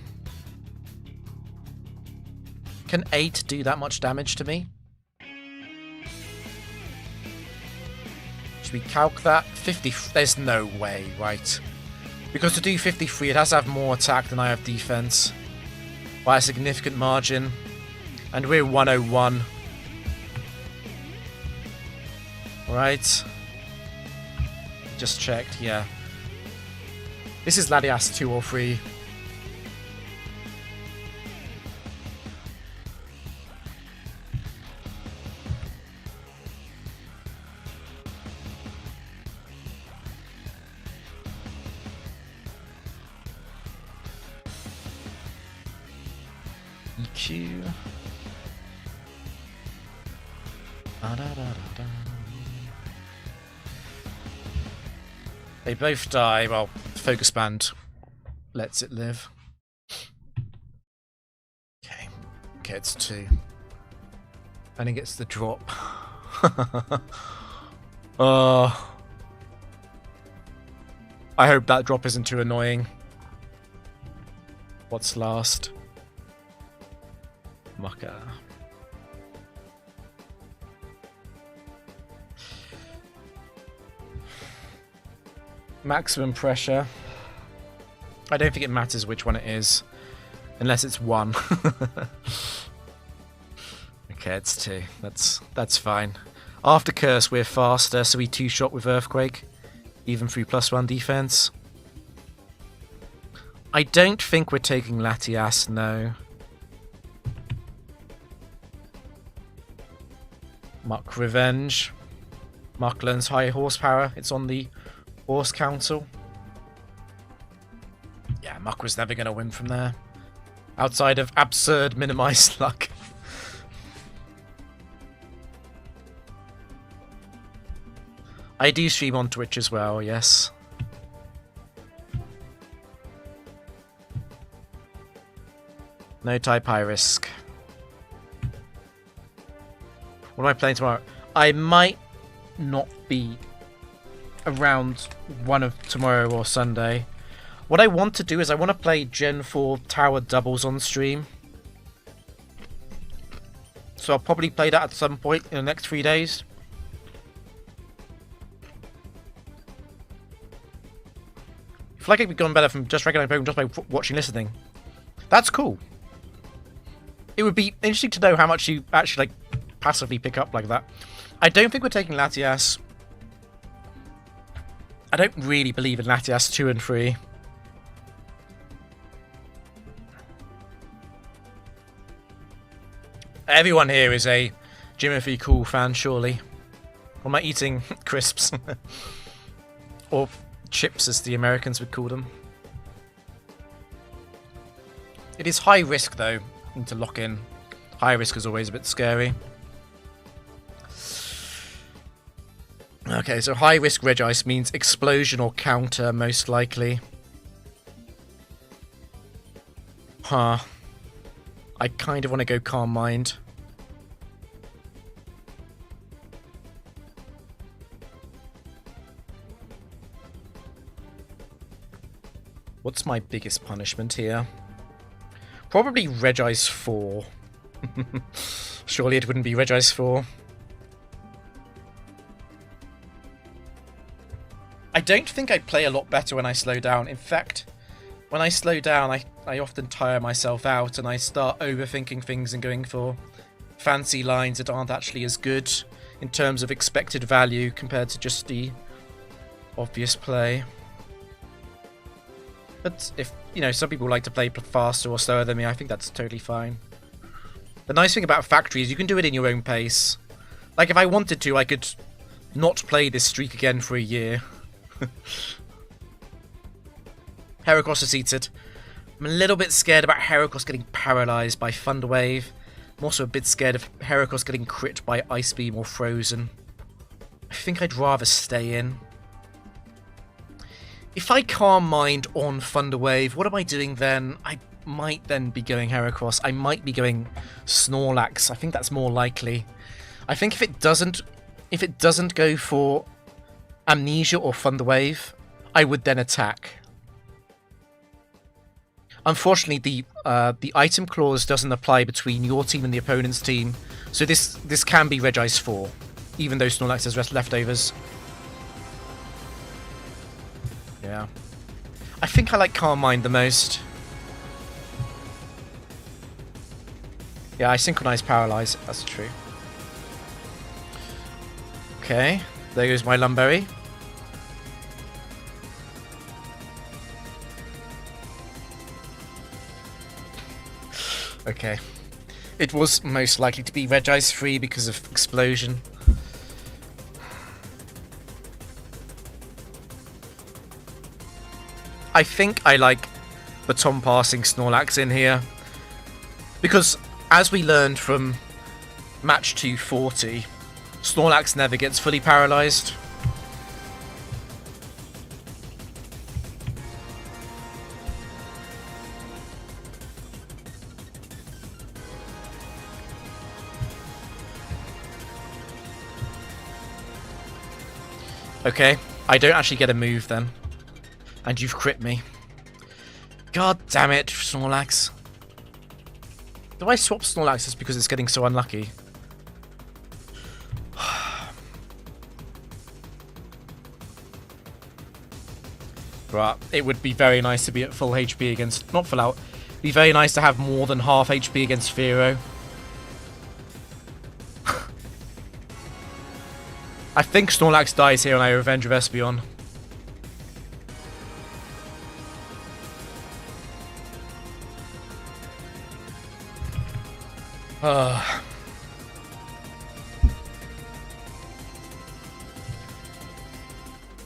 Speaker 1: Can 8 do that much damage to me? Should we calc that? 50... There's no way, right? Because to do 53, it has to have more attack than I have defense. By a significant margin. And we're 101. Right. Just checked, yeah. This is Latias 2 or 3. EQ. They both die. Well, Focus Band lets it live. Okay. Okay, it's 2. And he gets the drop. I hope that drop isn't too annoying. What's last? Mucker. Maximum pressure. I don't think it matters which one it is. Unless it's 1. Okay, it's 2. That's fine. After Curse, we're faster, so we 2-shot with Earthquake. Even through +1 defense. I don't think we're taking Latias, no. Muk Revenge. Muk learns high horsepower. It's on the Horse Council. Yeah, Muk was never going to win from there. Outside of absurd minimized luck. I do stream on Twitch as well, yes. No type high risk. What am I playing tomorrow? I might not be around one of tomorrow or Sunday. What I want to do is I want to play Gen 4 Tower Doubles on stream. So I'll probably play that at some point in the next 3 days. I feel like it'd be gone better from just regular Pokemon just by watching listening. That's cool. It would be interesting to know how much you actually passively pick up like that. I don't think we're taking Latias. I don't really believe in Latias 2 and 3. Everyone here is a Jimothy Cool fan, surely. Or am I eating crisps? Or chips, as the Americans would call them. It is high risk, though, to lock in. High risk is always a bit scary. Okay, so high risk Regice means explosion or counter, most likely. Huh. I kind of want to go Calm Mind. What's my biggest punishment here? Probably Regice 4. Surely it wouldn't be Regice 4. I don't think I play a lot better when I slow down. In fact, when I slow down, I often tire myself out and I start overthinking things and going for fancy lines that aren't actually as good in terms of expected value compared to just the obvious play. But if, you know, some people like to play faster or slower than me, I think that's totally fine. The nice thing about Factory is you can do it in your own pace. Like, if I wanted to, I could not play this streak again for a year. Heracross succeeded. I'm a little bit scared about Heracross getting paralyzed by Thunder Wave. I'm also a bit scared of Heracross getting crit by Ice Beam or Frozen. I think I'd rather stay in. If I Calm Mind on Thunder Wave, what am I doing then? I might then be going Heracross. I might be going Snorlax. I think that's more likely. I think if it doesn't go for Amnesia or Thunder Wave, I would then attack. Unfortunately, the item clause doesn't apply between your team and the opponent's team, so this can be Regice 4, even though Snorlax has leftovers. Yeah. I think I like Calm Mind the most. Yeah, I synchronize Paralyze. That's true. Okay, there goes my Lumberry. Okay. It was most likely to be Regice 3 because of Explosion. I think I like baton passing Snorlax in here. Because, as we learned from match 240, Snorlax never gets fully paralyzed. Okay, I don't actually get a move then. And you've crit me. God damn it, Snorlax. Do I swap Snorlax just because it's getting so unlucky? But it would be very nice to be at full HP against... Not full out. It'd be very nice to have more than half HP against Fearow. I think Snorlax dies here and I revenge of Espeon.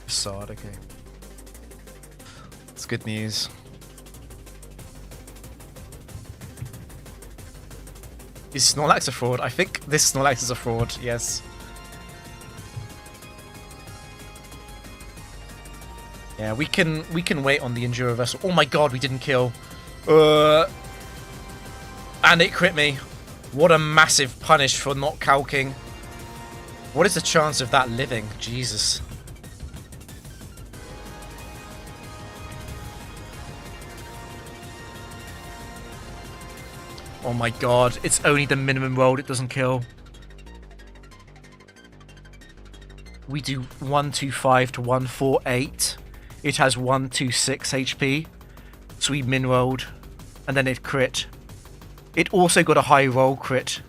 Speaker 1: Sad, okay. It's good news. Is Snorlax a fraud? I think this Snorlax is a fraud, yes. Yeah, we can wait on the Enduro Vessel. Oh my god, we didn't kill. And it crit me. What a massive punish for not calking. What is the chance of that living? Jesus. Oh my god, it's only the minimum rolled it doesn't kill. We do 125 to 148. It has 126 HP. So we min rolled. And then it crit. It also got a high roll crit.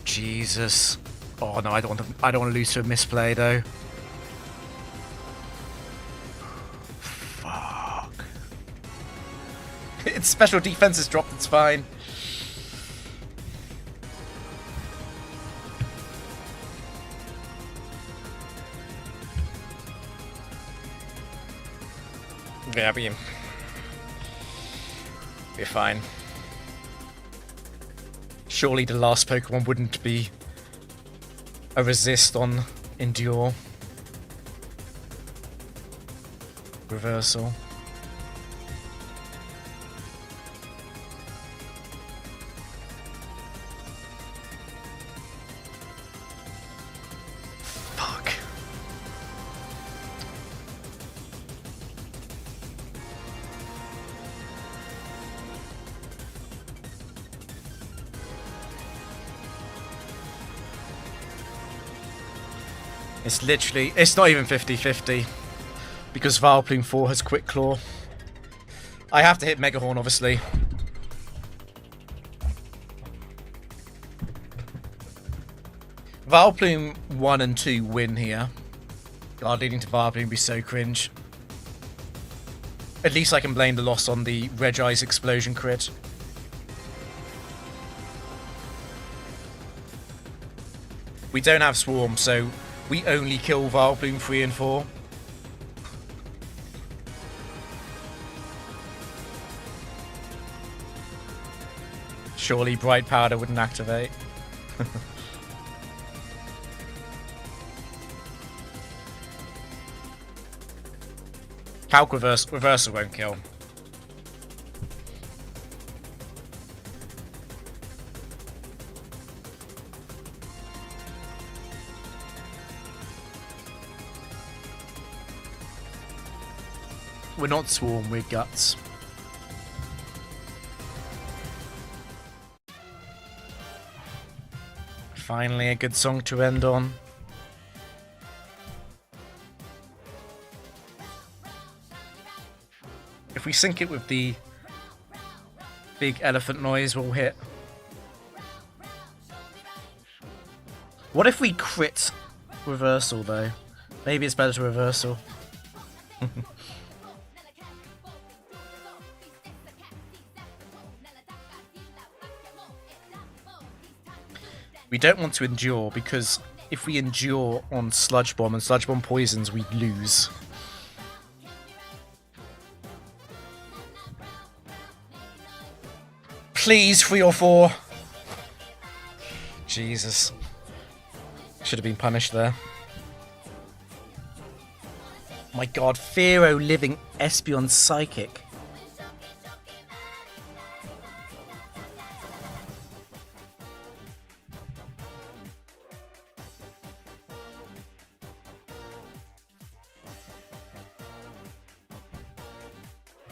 Speaker 1: Jesus. Oh no, I don't want to lose to a misplay though. Fuck. Its special defense is dropped, it's fine. Yeah, we're fine. Surely the last Pokemon wouldn't be a resist on Endure. Reversal. It's literally, it's not even 50-50. Because Vileplume 4 has Quick Claw. I have to hit Mega Horn, obviously. Vileplume 1 and 2 win here. God, leading to Vileplume would be so cringe. At least I can blame the loss on the Regice explosion crit. We don't have Swarm, so we only kill Vileplume 3 and 4. Surely Bright Powder wouldn't activate. Calc reversal won't kill. We're not Swarm, we're Guts. Finally a good song to end on. If we sync it with the big elephant noise, we'll hit. What if we crit reversal though? Maybe it's better to reversal. We don't want to endure, because if we endure on Sludge Bomb and Sludge Bomb poisons, we lose. Please, 3 or 4. Jesus. Should have been punished there. My god, Fearow living Espeon Psychic.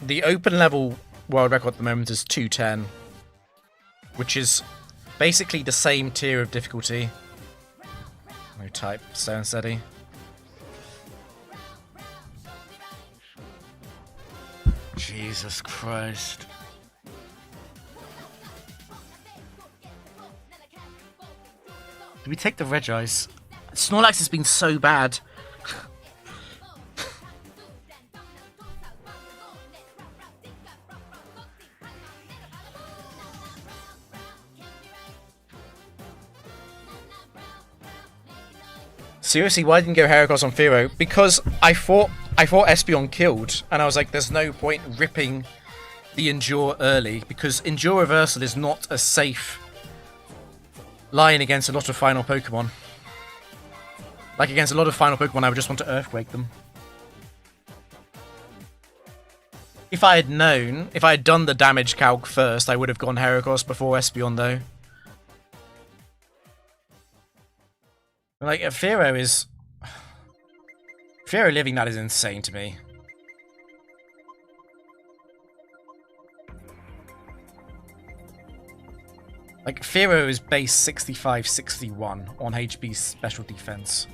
Speaker 1: The open level world record at the moment is 210, which is basically the same tier of difficulty. No type, slow and steady. Jesus Christ. Did we take the Regice? Snorlax has been so bad. Seriously, why didn't you go Heracross on Fearow? Because I thought Espeon killed, and I was like, there's no point ripping the Endure early, because Endure Reversal is not a safe line against a lot of final Pokemon. Like, against a lot of final Pokemon, I would just want to Earthquake them. If I had known, if I had done the damage calc first, I would have gone Heracross before Espeon, though. Like, Fearow is... Fearow living that is insane to me. Like, Fearow is base 65-61 on HP special defense.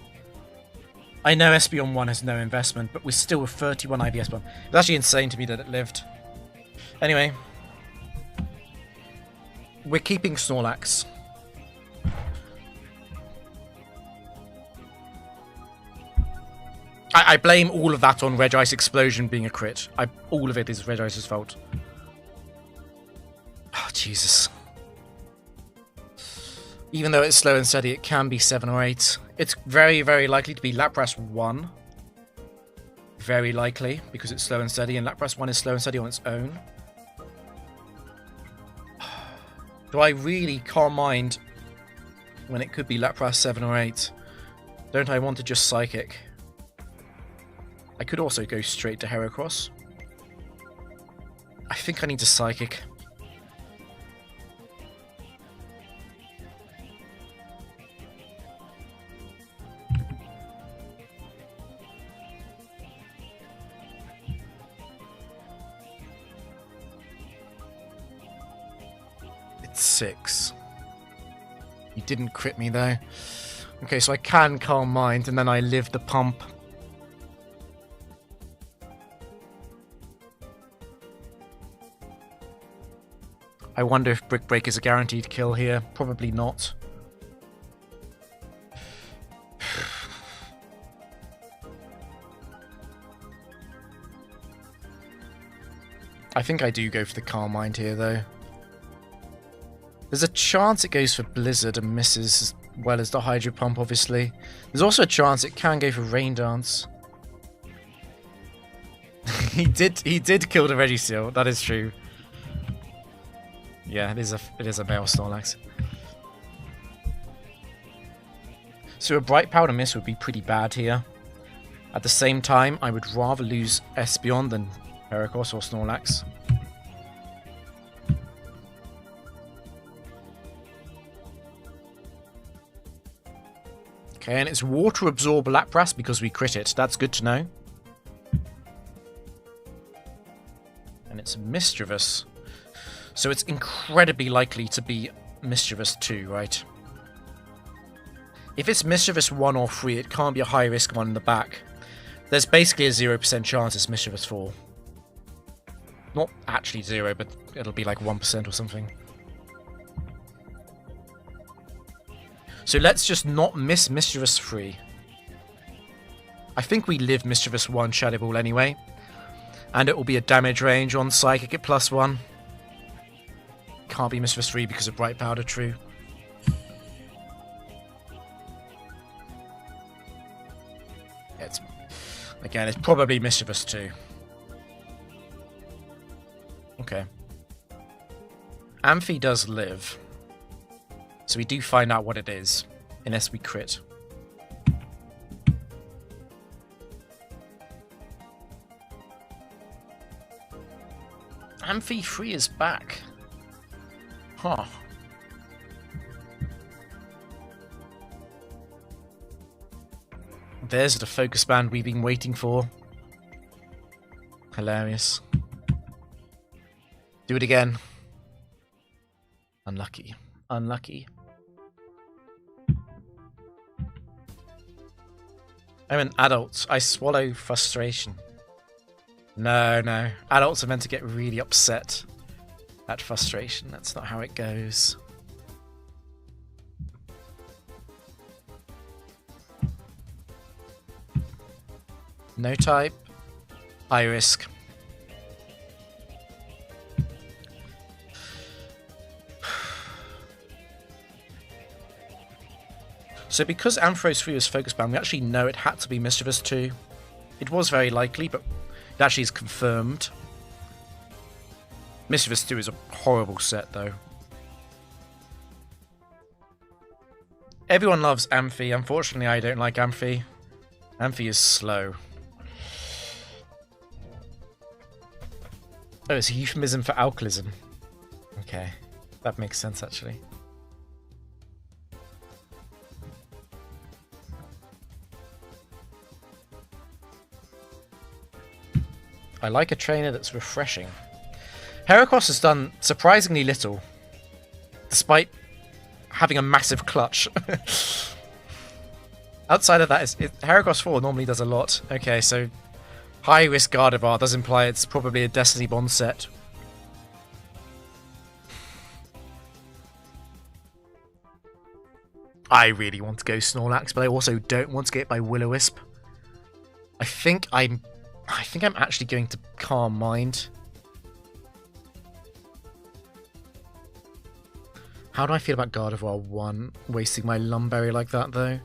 Speaker 1: I know Espeon 1 has no investment, but we're still with 31 IV Espeon. It's actually insane to me that it lived. Anyway. We're keeping Snorlax. I blame all of that on Regice Explosion being a crit. All of it is Regice's fault. Oh, Jesus. Even though it's slow and steady, it can be 7 or 8. It's very, very likely to be Lapras 1. Very likely, because it's slow and steady, and Lapras 1 is slow and steady on its own. Do I really can't mind when it could be Lapras 7 or 8? Don't I want to just Psychic? I could also go straight to Heracross. I think I need to Psychic. It's 6. You didn't crit me though. Okay, so I can Calm Mind, and then I live the pump. I wonder if Brick Break is a guaranteed kill here. Probably not. I think I do go for the Calm Mind here, though. There's a chance it goes for Blizzard and misses, as well as the Hydro Pump, obviously. There's also a chance it can go for Rain Dance. he did kill the Regice, that is true. Yeah, it is a male Snorlax. So a Bright Powder miss would be pretty bad here. At the same time, I would rather lose Espeon than Heracross or Snorlax. Okay, and it's Water Absorb Lapras because we crit it. That's good to know. And it's Mischievous. So it's incredibly likely to be Mischievous 2, right? If it's Mischievous 1 or 3, it can't be a high-risk one in the back. There's basically a 0% chance it's Mischievous 4. Not actually 0, but it'll be like 1% or something. So let's just not miss Mischievous 3. I think we live Mischievous 1 Shadow Ball anyway. And it will be a damage range on Psychic at +1. Can't be Mischievous 3 because of Bright Powder, true. Again, it's probably Mischievous 2. Okay. Amphi does live. So we do find out what it is, unless we crit. Amphi 3 is back. Huh. There's the focus band we've been waiting for. Hilarious. Do it again. Unlucky. Unlucky. I'm an adult. I swallow frustration. No. Adults are meant to get really upset at frustration. That's not how it goes. No type. High risk. So because Ampharos 3 was focus banned, we actually know it had to be Mischievous 2. It was very likely, but it actually is confirmed. Mischievous 2 is a horrible set, though. Everyone loves Amphi. Unfortunately, I don't like Amphi. Amphi is slow. Oh, it's a euphemism for alcoholism. Okay, that makes sense, actually. I like a trainer that's refreshing. Heracross has done surprisingly little, despite having a massive clutch. Outside of that, Heracross 4 normally does a lot. Okay, so high risk Gardevoir does imply it's probably a Destiny Bond set. I really want to go Snorlax, but I also don't want to get by Will-O-Wisp. I think I'm actually going to Calm Mind. How do I feel about Gardevoir 1? Wasting my Lumberry like that, though.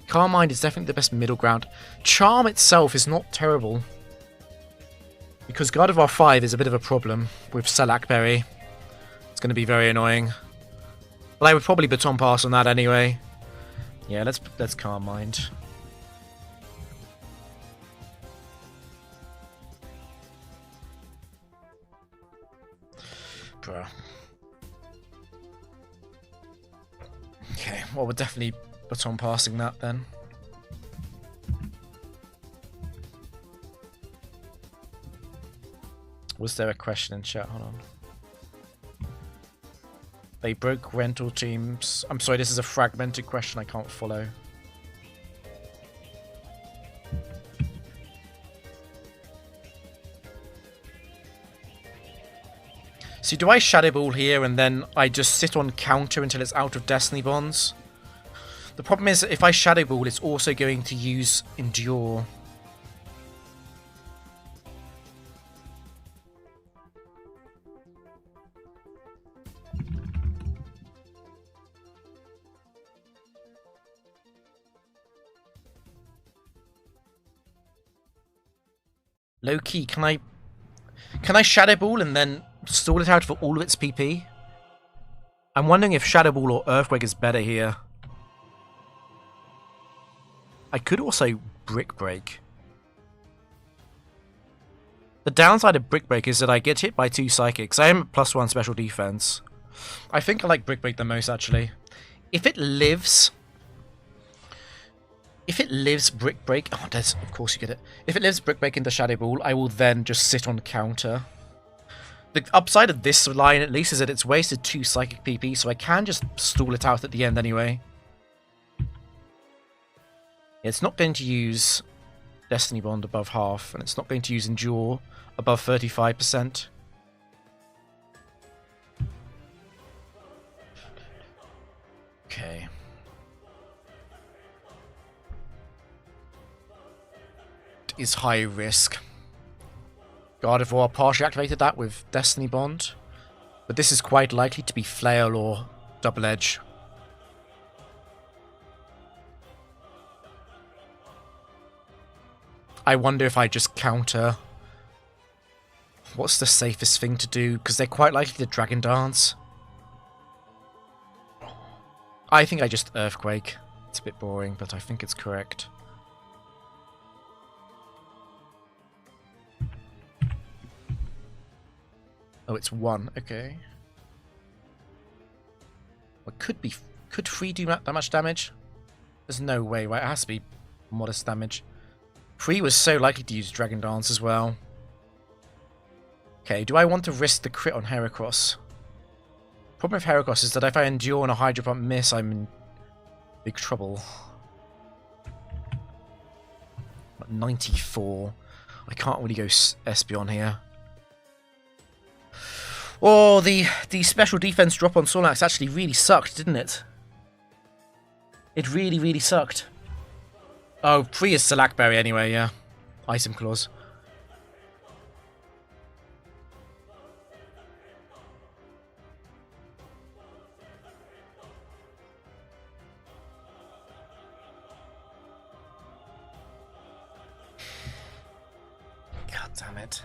Speaker 1: Calm Mind is definitely the best middle ground. Charm itself is not terrible, because Gardevoir 5 is a bit of a problem with Salakberry. It's going to be very annoying. But I would probably Baton Pass on that anyway. Yeah, let's Calm Mind. Bruh. Okay, well, we're definitely Baton Passing that then. Was there a question in chat? Hold on. They broke rental teams. I'm sorry, this is a fragmented question I can't follow. So do I Shadow Ball here and then I just sit on counter until it's out of Destiny Bonds? The problem is if I Shadow Ball, it's also going to use Endure. Low key, can I Shadow Ball and then stall it out for all of its PP? I'm wondering if Shadow Ball or Earthquake is better here. I could also Brick Break. The downside of Brick Break is that I get hit by 2 Psychics. I am at +1 special defense. I think I like Brick Break the most, actually. If it lives Brick Break... Oh, Des, of course you get it. If it lives Brick Break into Shadow Ball, I will then just sit on counter. The upside of this line, at least, is that it's wasted 2 Psychic PP, so I can just stall it out at the end anyway. It's not going to use Destiny Bond above half, and it's not going to use Endure above 35%. Okay. Is high risk. Gardevoir partially activated that with Destiny Bond, but this is quite likely to be Flail or Double Edge. I wonder if I just counter. What's the safest thing to do? Because they're quite likely to Dragon Dance. I think I just Earthquake. It's a bit boring, but I think it's correct. Oh, it's 1. Okay. Well, could 3 do that much damage? There's no way, right? It has to be modest damage. 3 was so likely to use Dragon Dance as well. Okay, do I want to risk the crit on Heracross? Problem with Heracross is that if I Endure on a Hydro Pump miss, I'm in big trouble. 94. I can't really go Espeon here. Oh, the special defense drop on Snorlax actually really sucked, didn't it? It really, really sucked. Oh, 3 is Slackberry anyway, yeah. Item Claws. God damn it.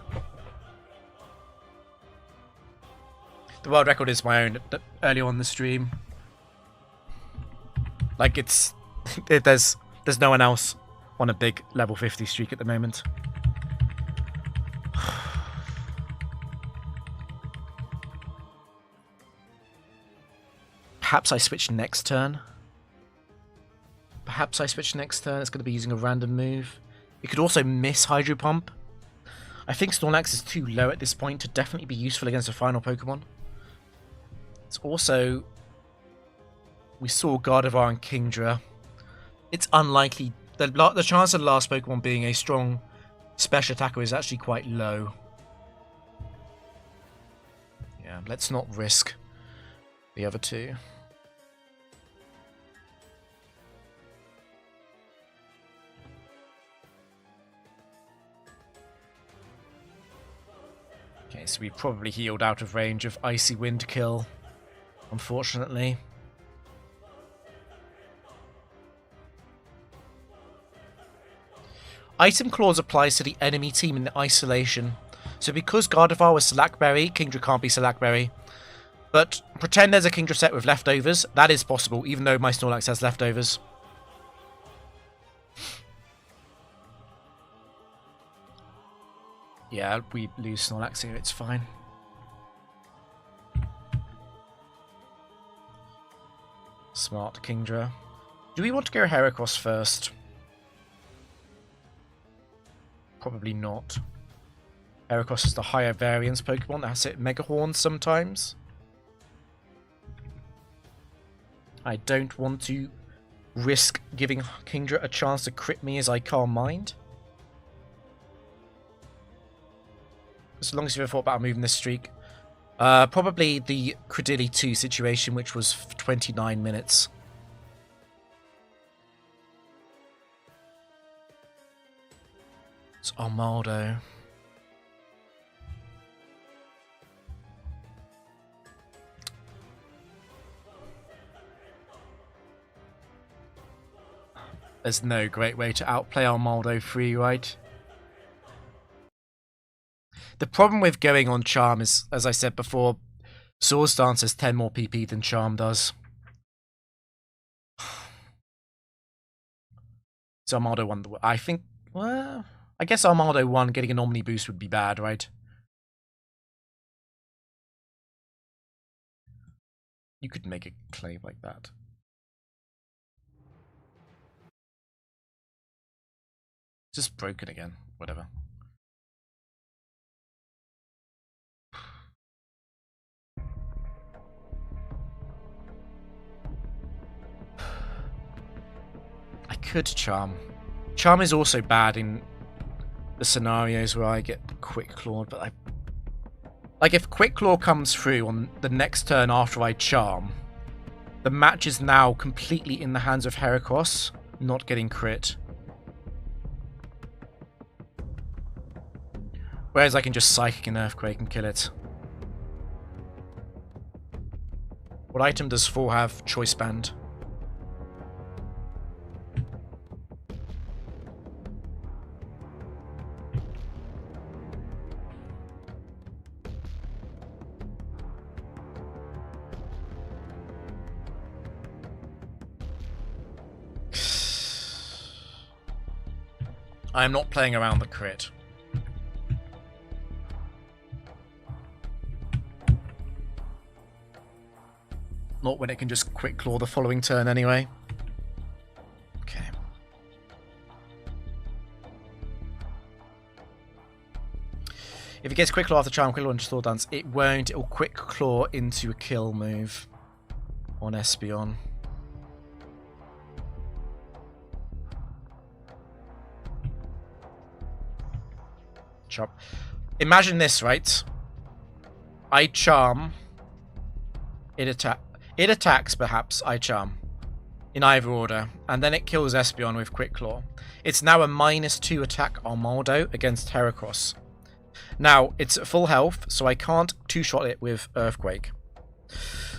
Speaker 1: The world record is my own early on in the stream. Like, it's... There's no one else on a big level 50 streak at the moment. Perhaps I switch next turn. It's going to be using a random move. It could also miss Hydro Pump. I think Snorlax is too low at this point to definitely be useful against a final Pokemon. It's also... We saw Gardevoir and Kingdra. It's unlikely... The chance of the last Pokemon being a strong special attacker is actually quite low. Yeah, let's not risk the other 2. Okay, so we probably healed out of range of Icy Wind kill, unfortunately. Item Clause applies to the enemy team in the isolation. So because Gardevoir was Slackberry, Kingdra can't be Slackberry. But pretend there's a Kingdra set with leftovers. That is possible, even though my Snorlax has leftovers. Yeah, we lose Snorlax here, it's fine. Smart Kingdra. Do we want to go Heracross first? Probably not. Heracross is the higher variance Pokemon that has hit Mega Horns sometimes. I don't want to risk giving Kingdra a chance to crit me as I can't mind. As long as you've ever thought about moving this streak. Probably the Credilli 2 situation, which was 29 minutes. It's Armaldo. There's no great way to outplay Armaldo free, right? The problem with going on Charm is, as I said before, Swords Dance has 10 more PP than Charm does. So Armaldo won the... I think... Well, I guess Armaldo won. Getting an Omni boost would be bad, right? You could make a claim like that. Just broken again. Whatever. I could Charm. Charm is also bad in the scenarios where I get Quick Clawed, but like if Quick Claw comes through on the next turn after I Charm, the match is now completely in the hands of Heracross, not getting crit. Whereas I can just Psychic and Earthquake and kill it. What item does 4 have? Choice Band. I am not playing around the crit. Not when it can just Quick Claw the following turn anyway. Okay. If it gets Quick Claw after Charm, Quick Claw into Sword Dance, it won't. It will Quick Claw into a kill move on Espeon. Chop. Imagine this, right? I Charm. It attacks, perhaps. I Charm. In either order. And then it kills Espeon with Quick Claw. It's now a -2 attack Armaldo against Heracross. Now, it's at full health, so I can't two-shot it with Earthquake.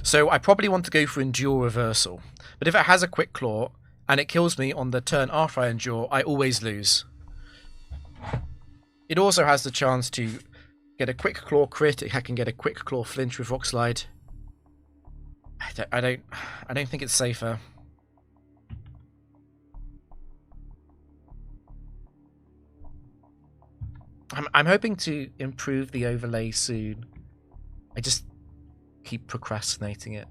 Speaker 1: So I probably want to go for Endure Reversal. But if it has a Quick Claw, and it kills me on the turn after I Endure, I always lose. It also has the chance to get a Quick Claw crit. I can get a Quick Claw flinch with Rock Slide. I don't think it's safer. I'm hoping to improve the overlay soon. I just keep procrastinating it.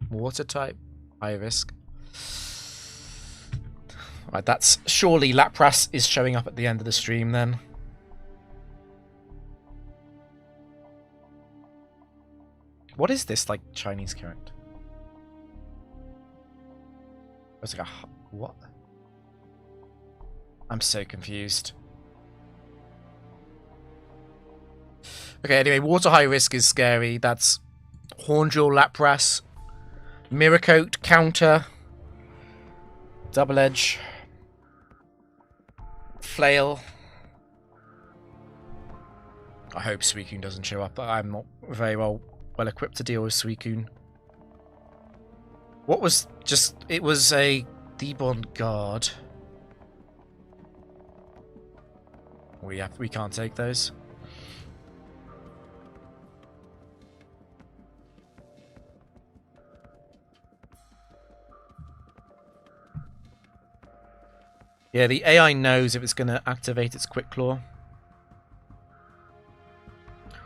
Speaker 1: Water type, high risk. Right, that's surely Lapras is showing up at the end of the stream then. What is this like Chinese character? It's like a what? I'm so confused. Okay, anyway, water high risk is scary. That's Hornjewel, Lapras, Mirror Coat, counter, Double Edge, Flail. I hope Suicune doesn't show up, but I'm not very well equipped to deal with Suicune. What was just... It was a Debond Guard. We can't take those. Yeah, the AI knows if it's going to activate its Quick Claw.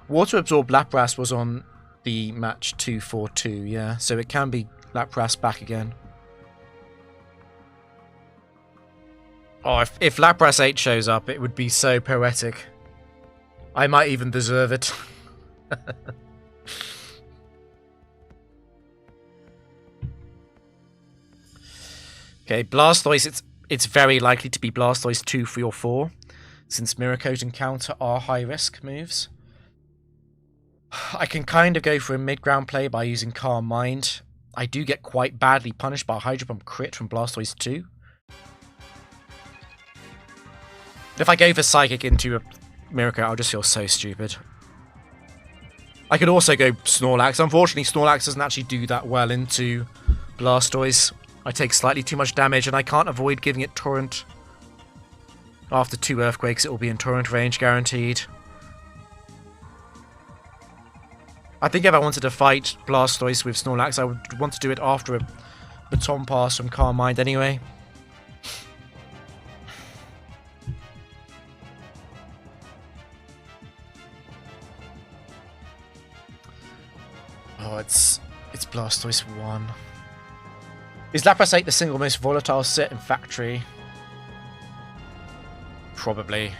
Speaker 1: Water Absorb Lapras was on the match 242, yeah, so it can be Lapras back again. Oh, if Lapras 8 shows up, it would be so poetic. I might even deserve it. Okay, Blastoise, it's very likely to be Blastoise 2, 3, or 4, since Mirror Coat and Counter are high-risk moves. I can kind of go for a mid-ground play by using Calm Mind. I do get quite badly punished by a Hydro Pump crit from Blastoise 2. If I go for Psychic into a Mirror Coat, I'll just feel so stupid. I could also go Snorlax. Unfortunately, Snorlax doesn't actually do that well into Blastoise. I take slightly too much damage, and I can't avoid giving it Torrent. After 2 Earthquakes, it will be in Torrent range, guaranteed. I think if I wanted to fight Blastoise with Snorlax, I would want to do it after a Baton Pass from Calm Mind anyway. Oh, it's Blastoise 1. Is Lapras 8 the single most volatile set in Factory? Probably.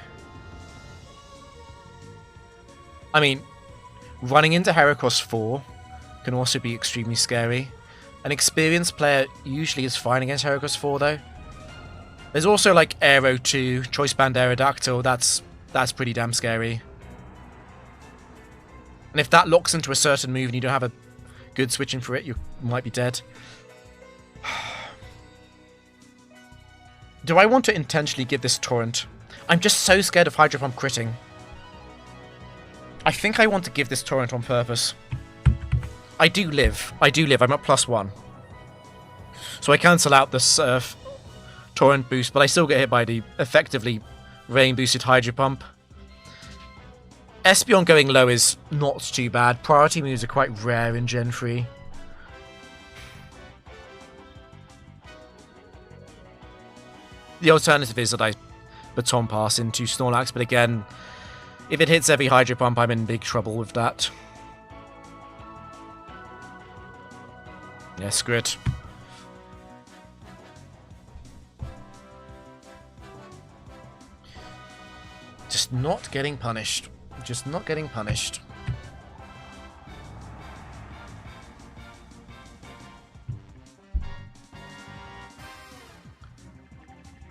Speaker 1: I mean, running into Heracross 4 can also be extremely scary. An experienced player usually is fine against Heracross 4 though. There's also like Aero 2, Choice Band Aerodactyl, that's pretty damn scary. And if that locks into a certain move and you don't have a good switching for it, you might be dead. Do I want to intentionally give this Torrent? I'm just so scared of Hydro Pump critting. I think I want to give this Torrent on purpose. I do live. I'm at +1. So I cancel out the Surf Torrent boost, but I still get hit by the effectively rain boosted Hydro Pump. Espeon going low is not too bad. Priority moves are quite rare in Gen 3. The alternative is that I Baton Pass into Snorlax, but again, if it hits every Hydro Pump, I'm in big trouble with that. Yeah, screw it. Just not getting punished. Just not getting punished.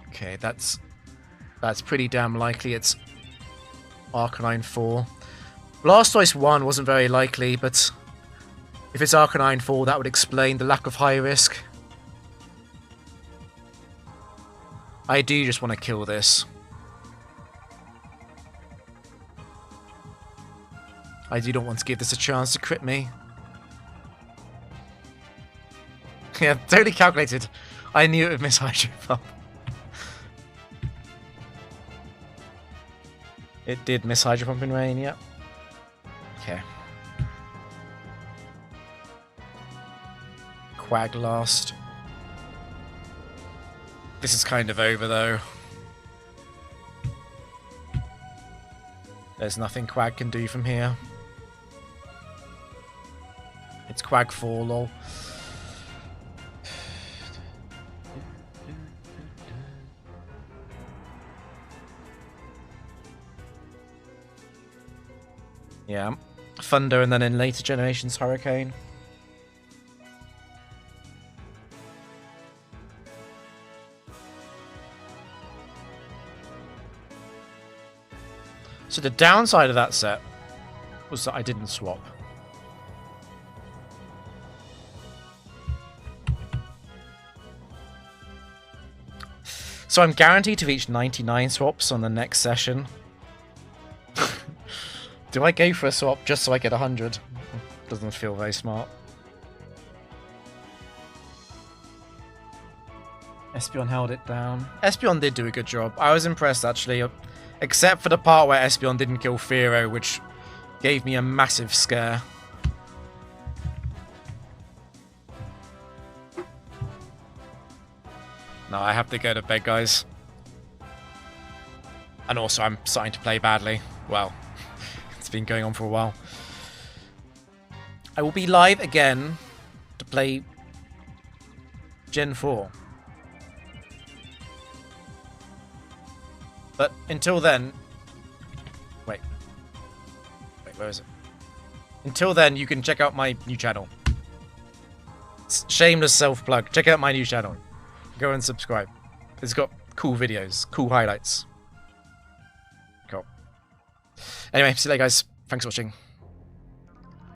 Speaker 1: Okay, that's pretty damn likely. It's Arcanine 4. Blastoise 1 wasn't very likely, but if it's Arcanine 4, that would explain the lack of high risk. I do just want to kill this. I do not want to give this a chance to crit me. Yeah, totally calculated. I knew it would miss Hydro Pump. It did miss Hydro Pump in rain, yep. Okay. Quag last. This is kind of over though. There's nothing Quag can do from here. It's Quag 4, lol. Yeah, Thunder and then in later generations Hurricane. So the downside of that set was that I didn't swap. So I'm guaranteed to reach 99 swaps on the next session. Do I go for a swap just so I get 100? Doesn't feel very smart. Espeon held it down. Espeon did do a good job. I was impressed actually. Except for the part where Espeon didn't kill Fearow, which gave me a massive scare. No, I have to go to bed, guys. And also, I'm starting to play badly. Well, it's been going on for a while. I will be live again to play Gen 4. But until then... Wait, where is it? Until then, you can check out my new channel. It's shameless self-plug. Check out my new channel. Go and subscribe. It's got cool videos, cool highlights. Cool. Anyway, see you later, guys. Thanks for watching.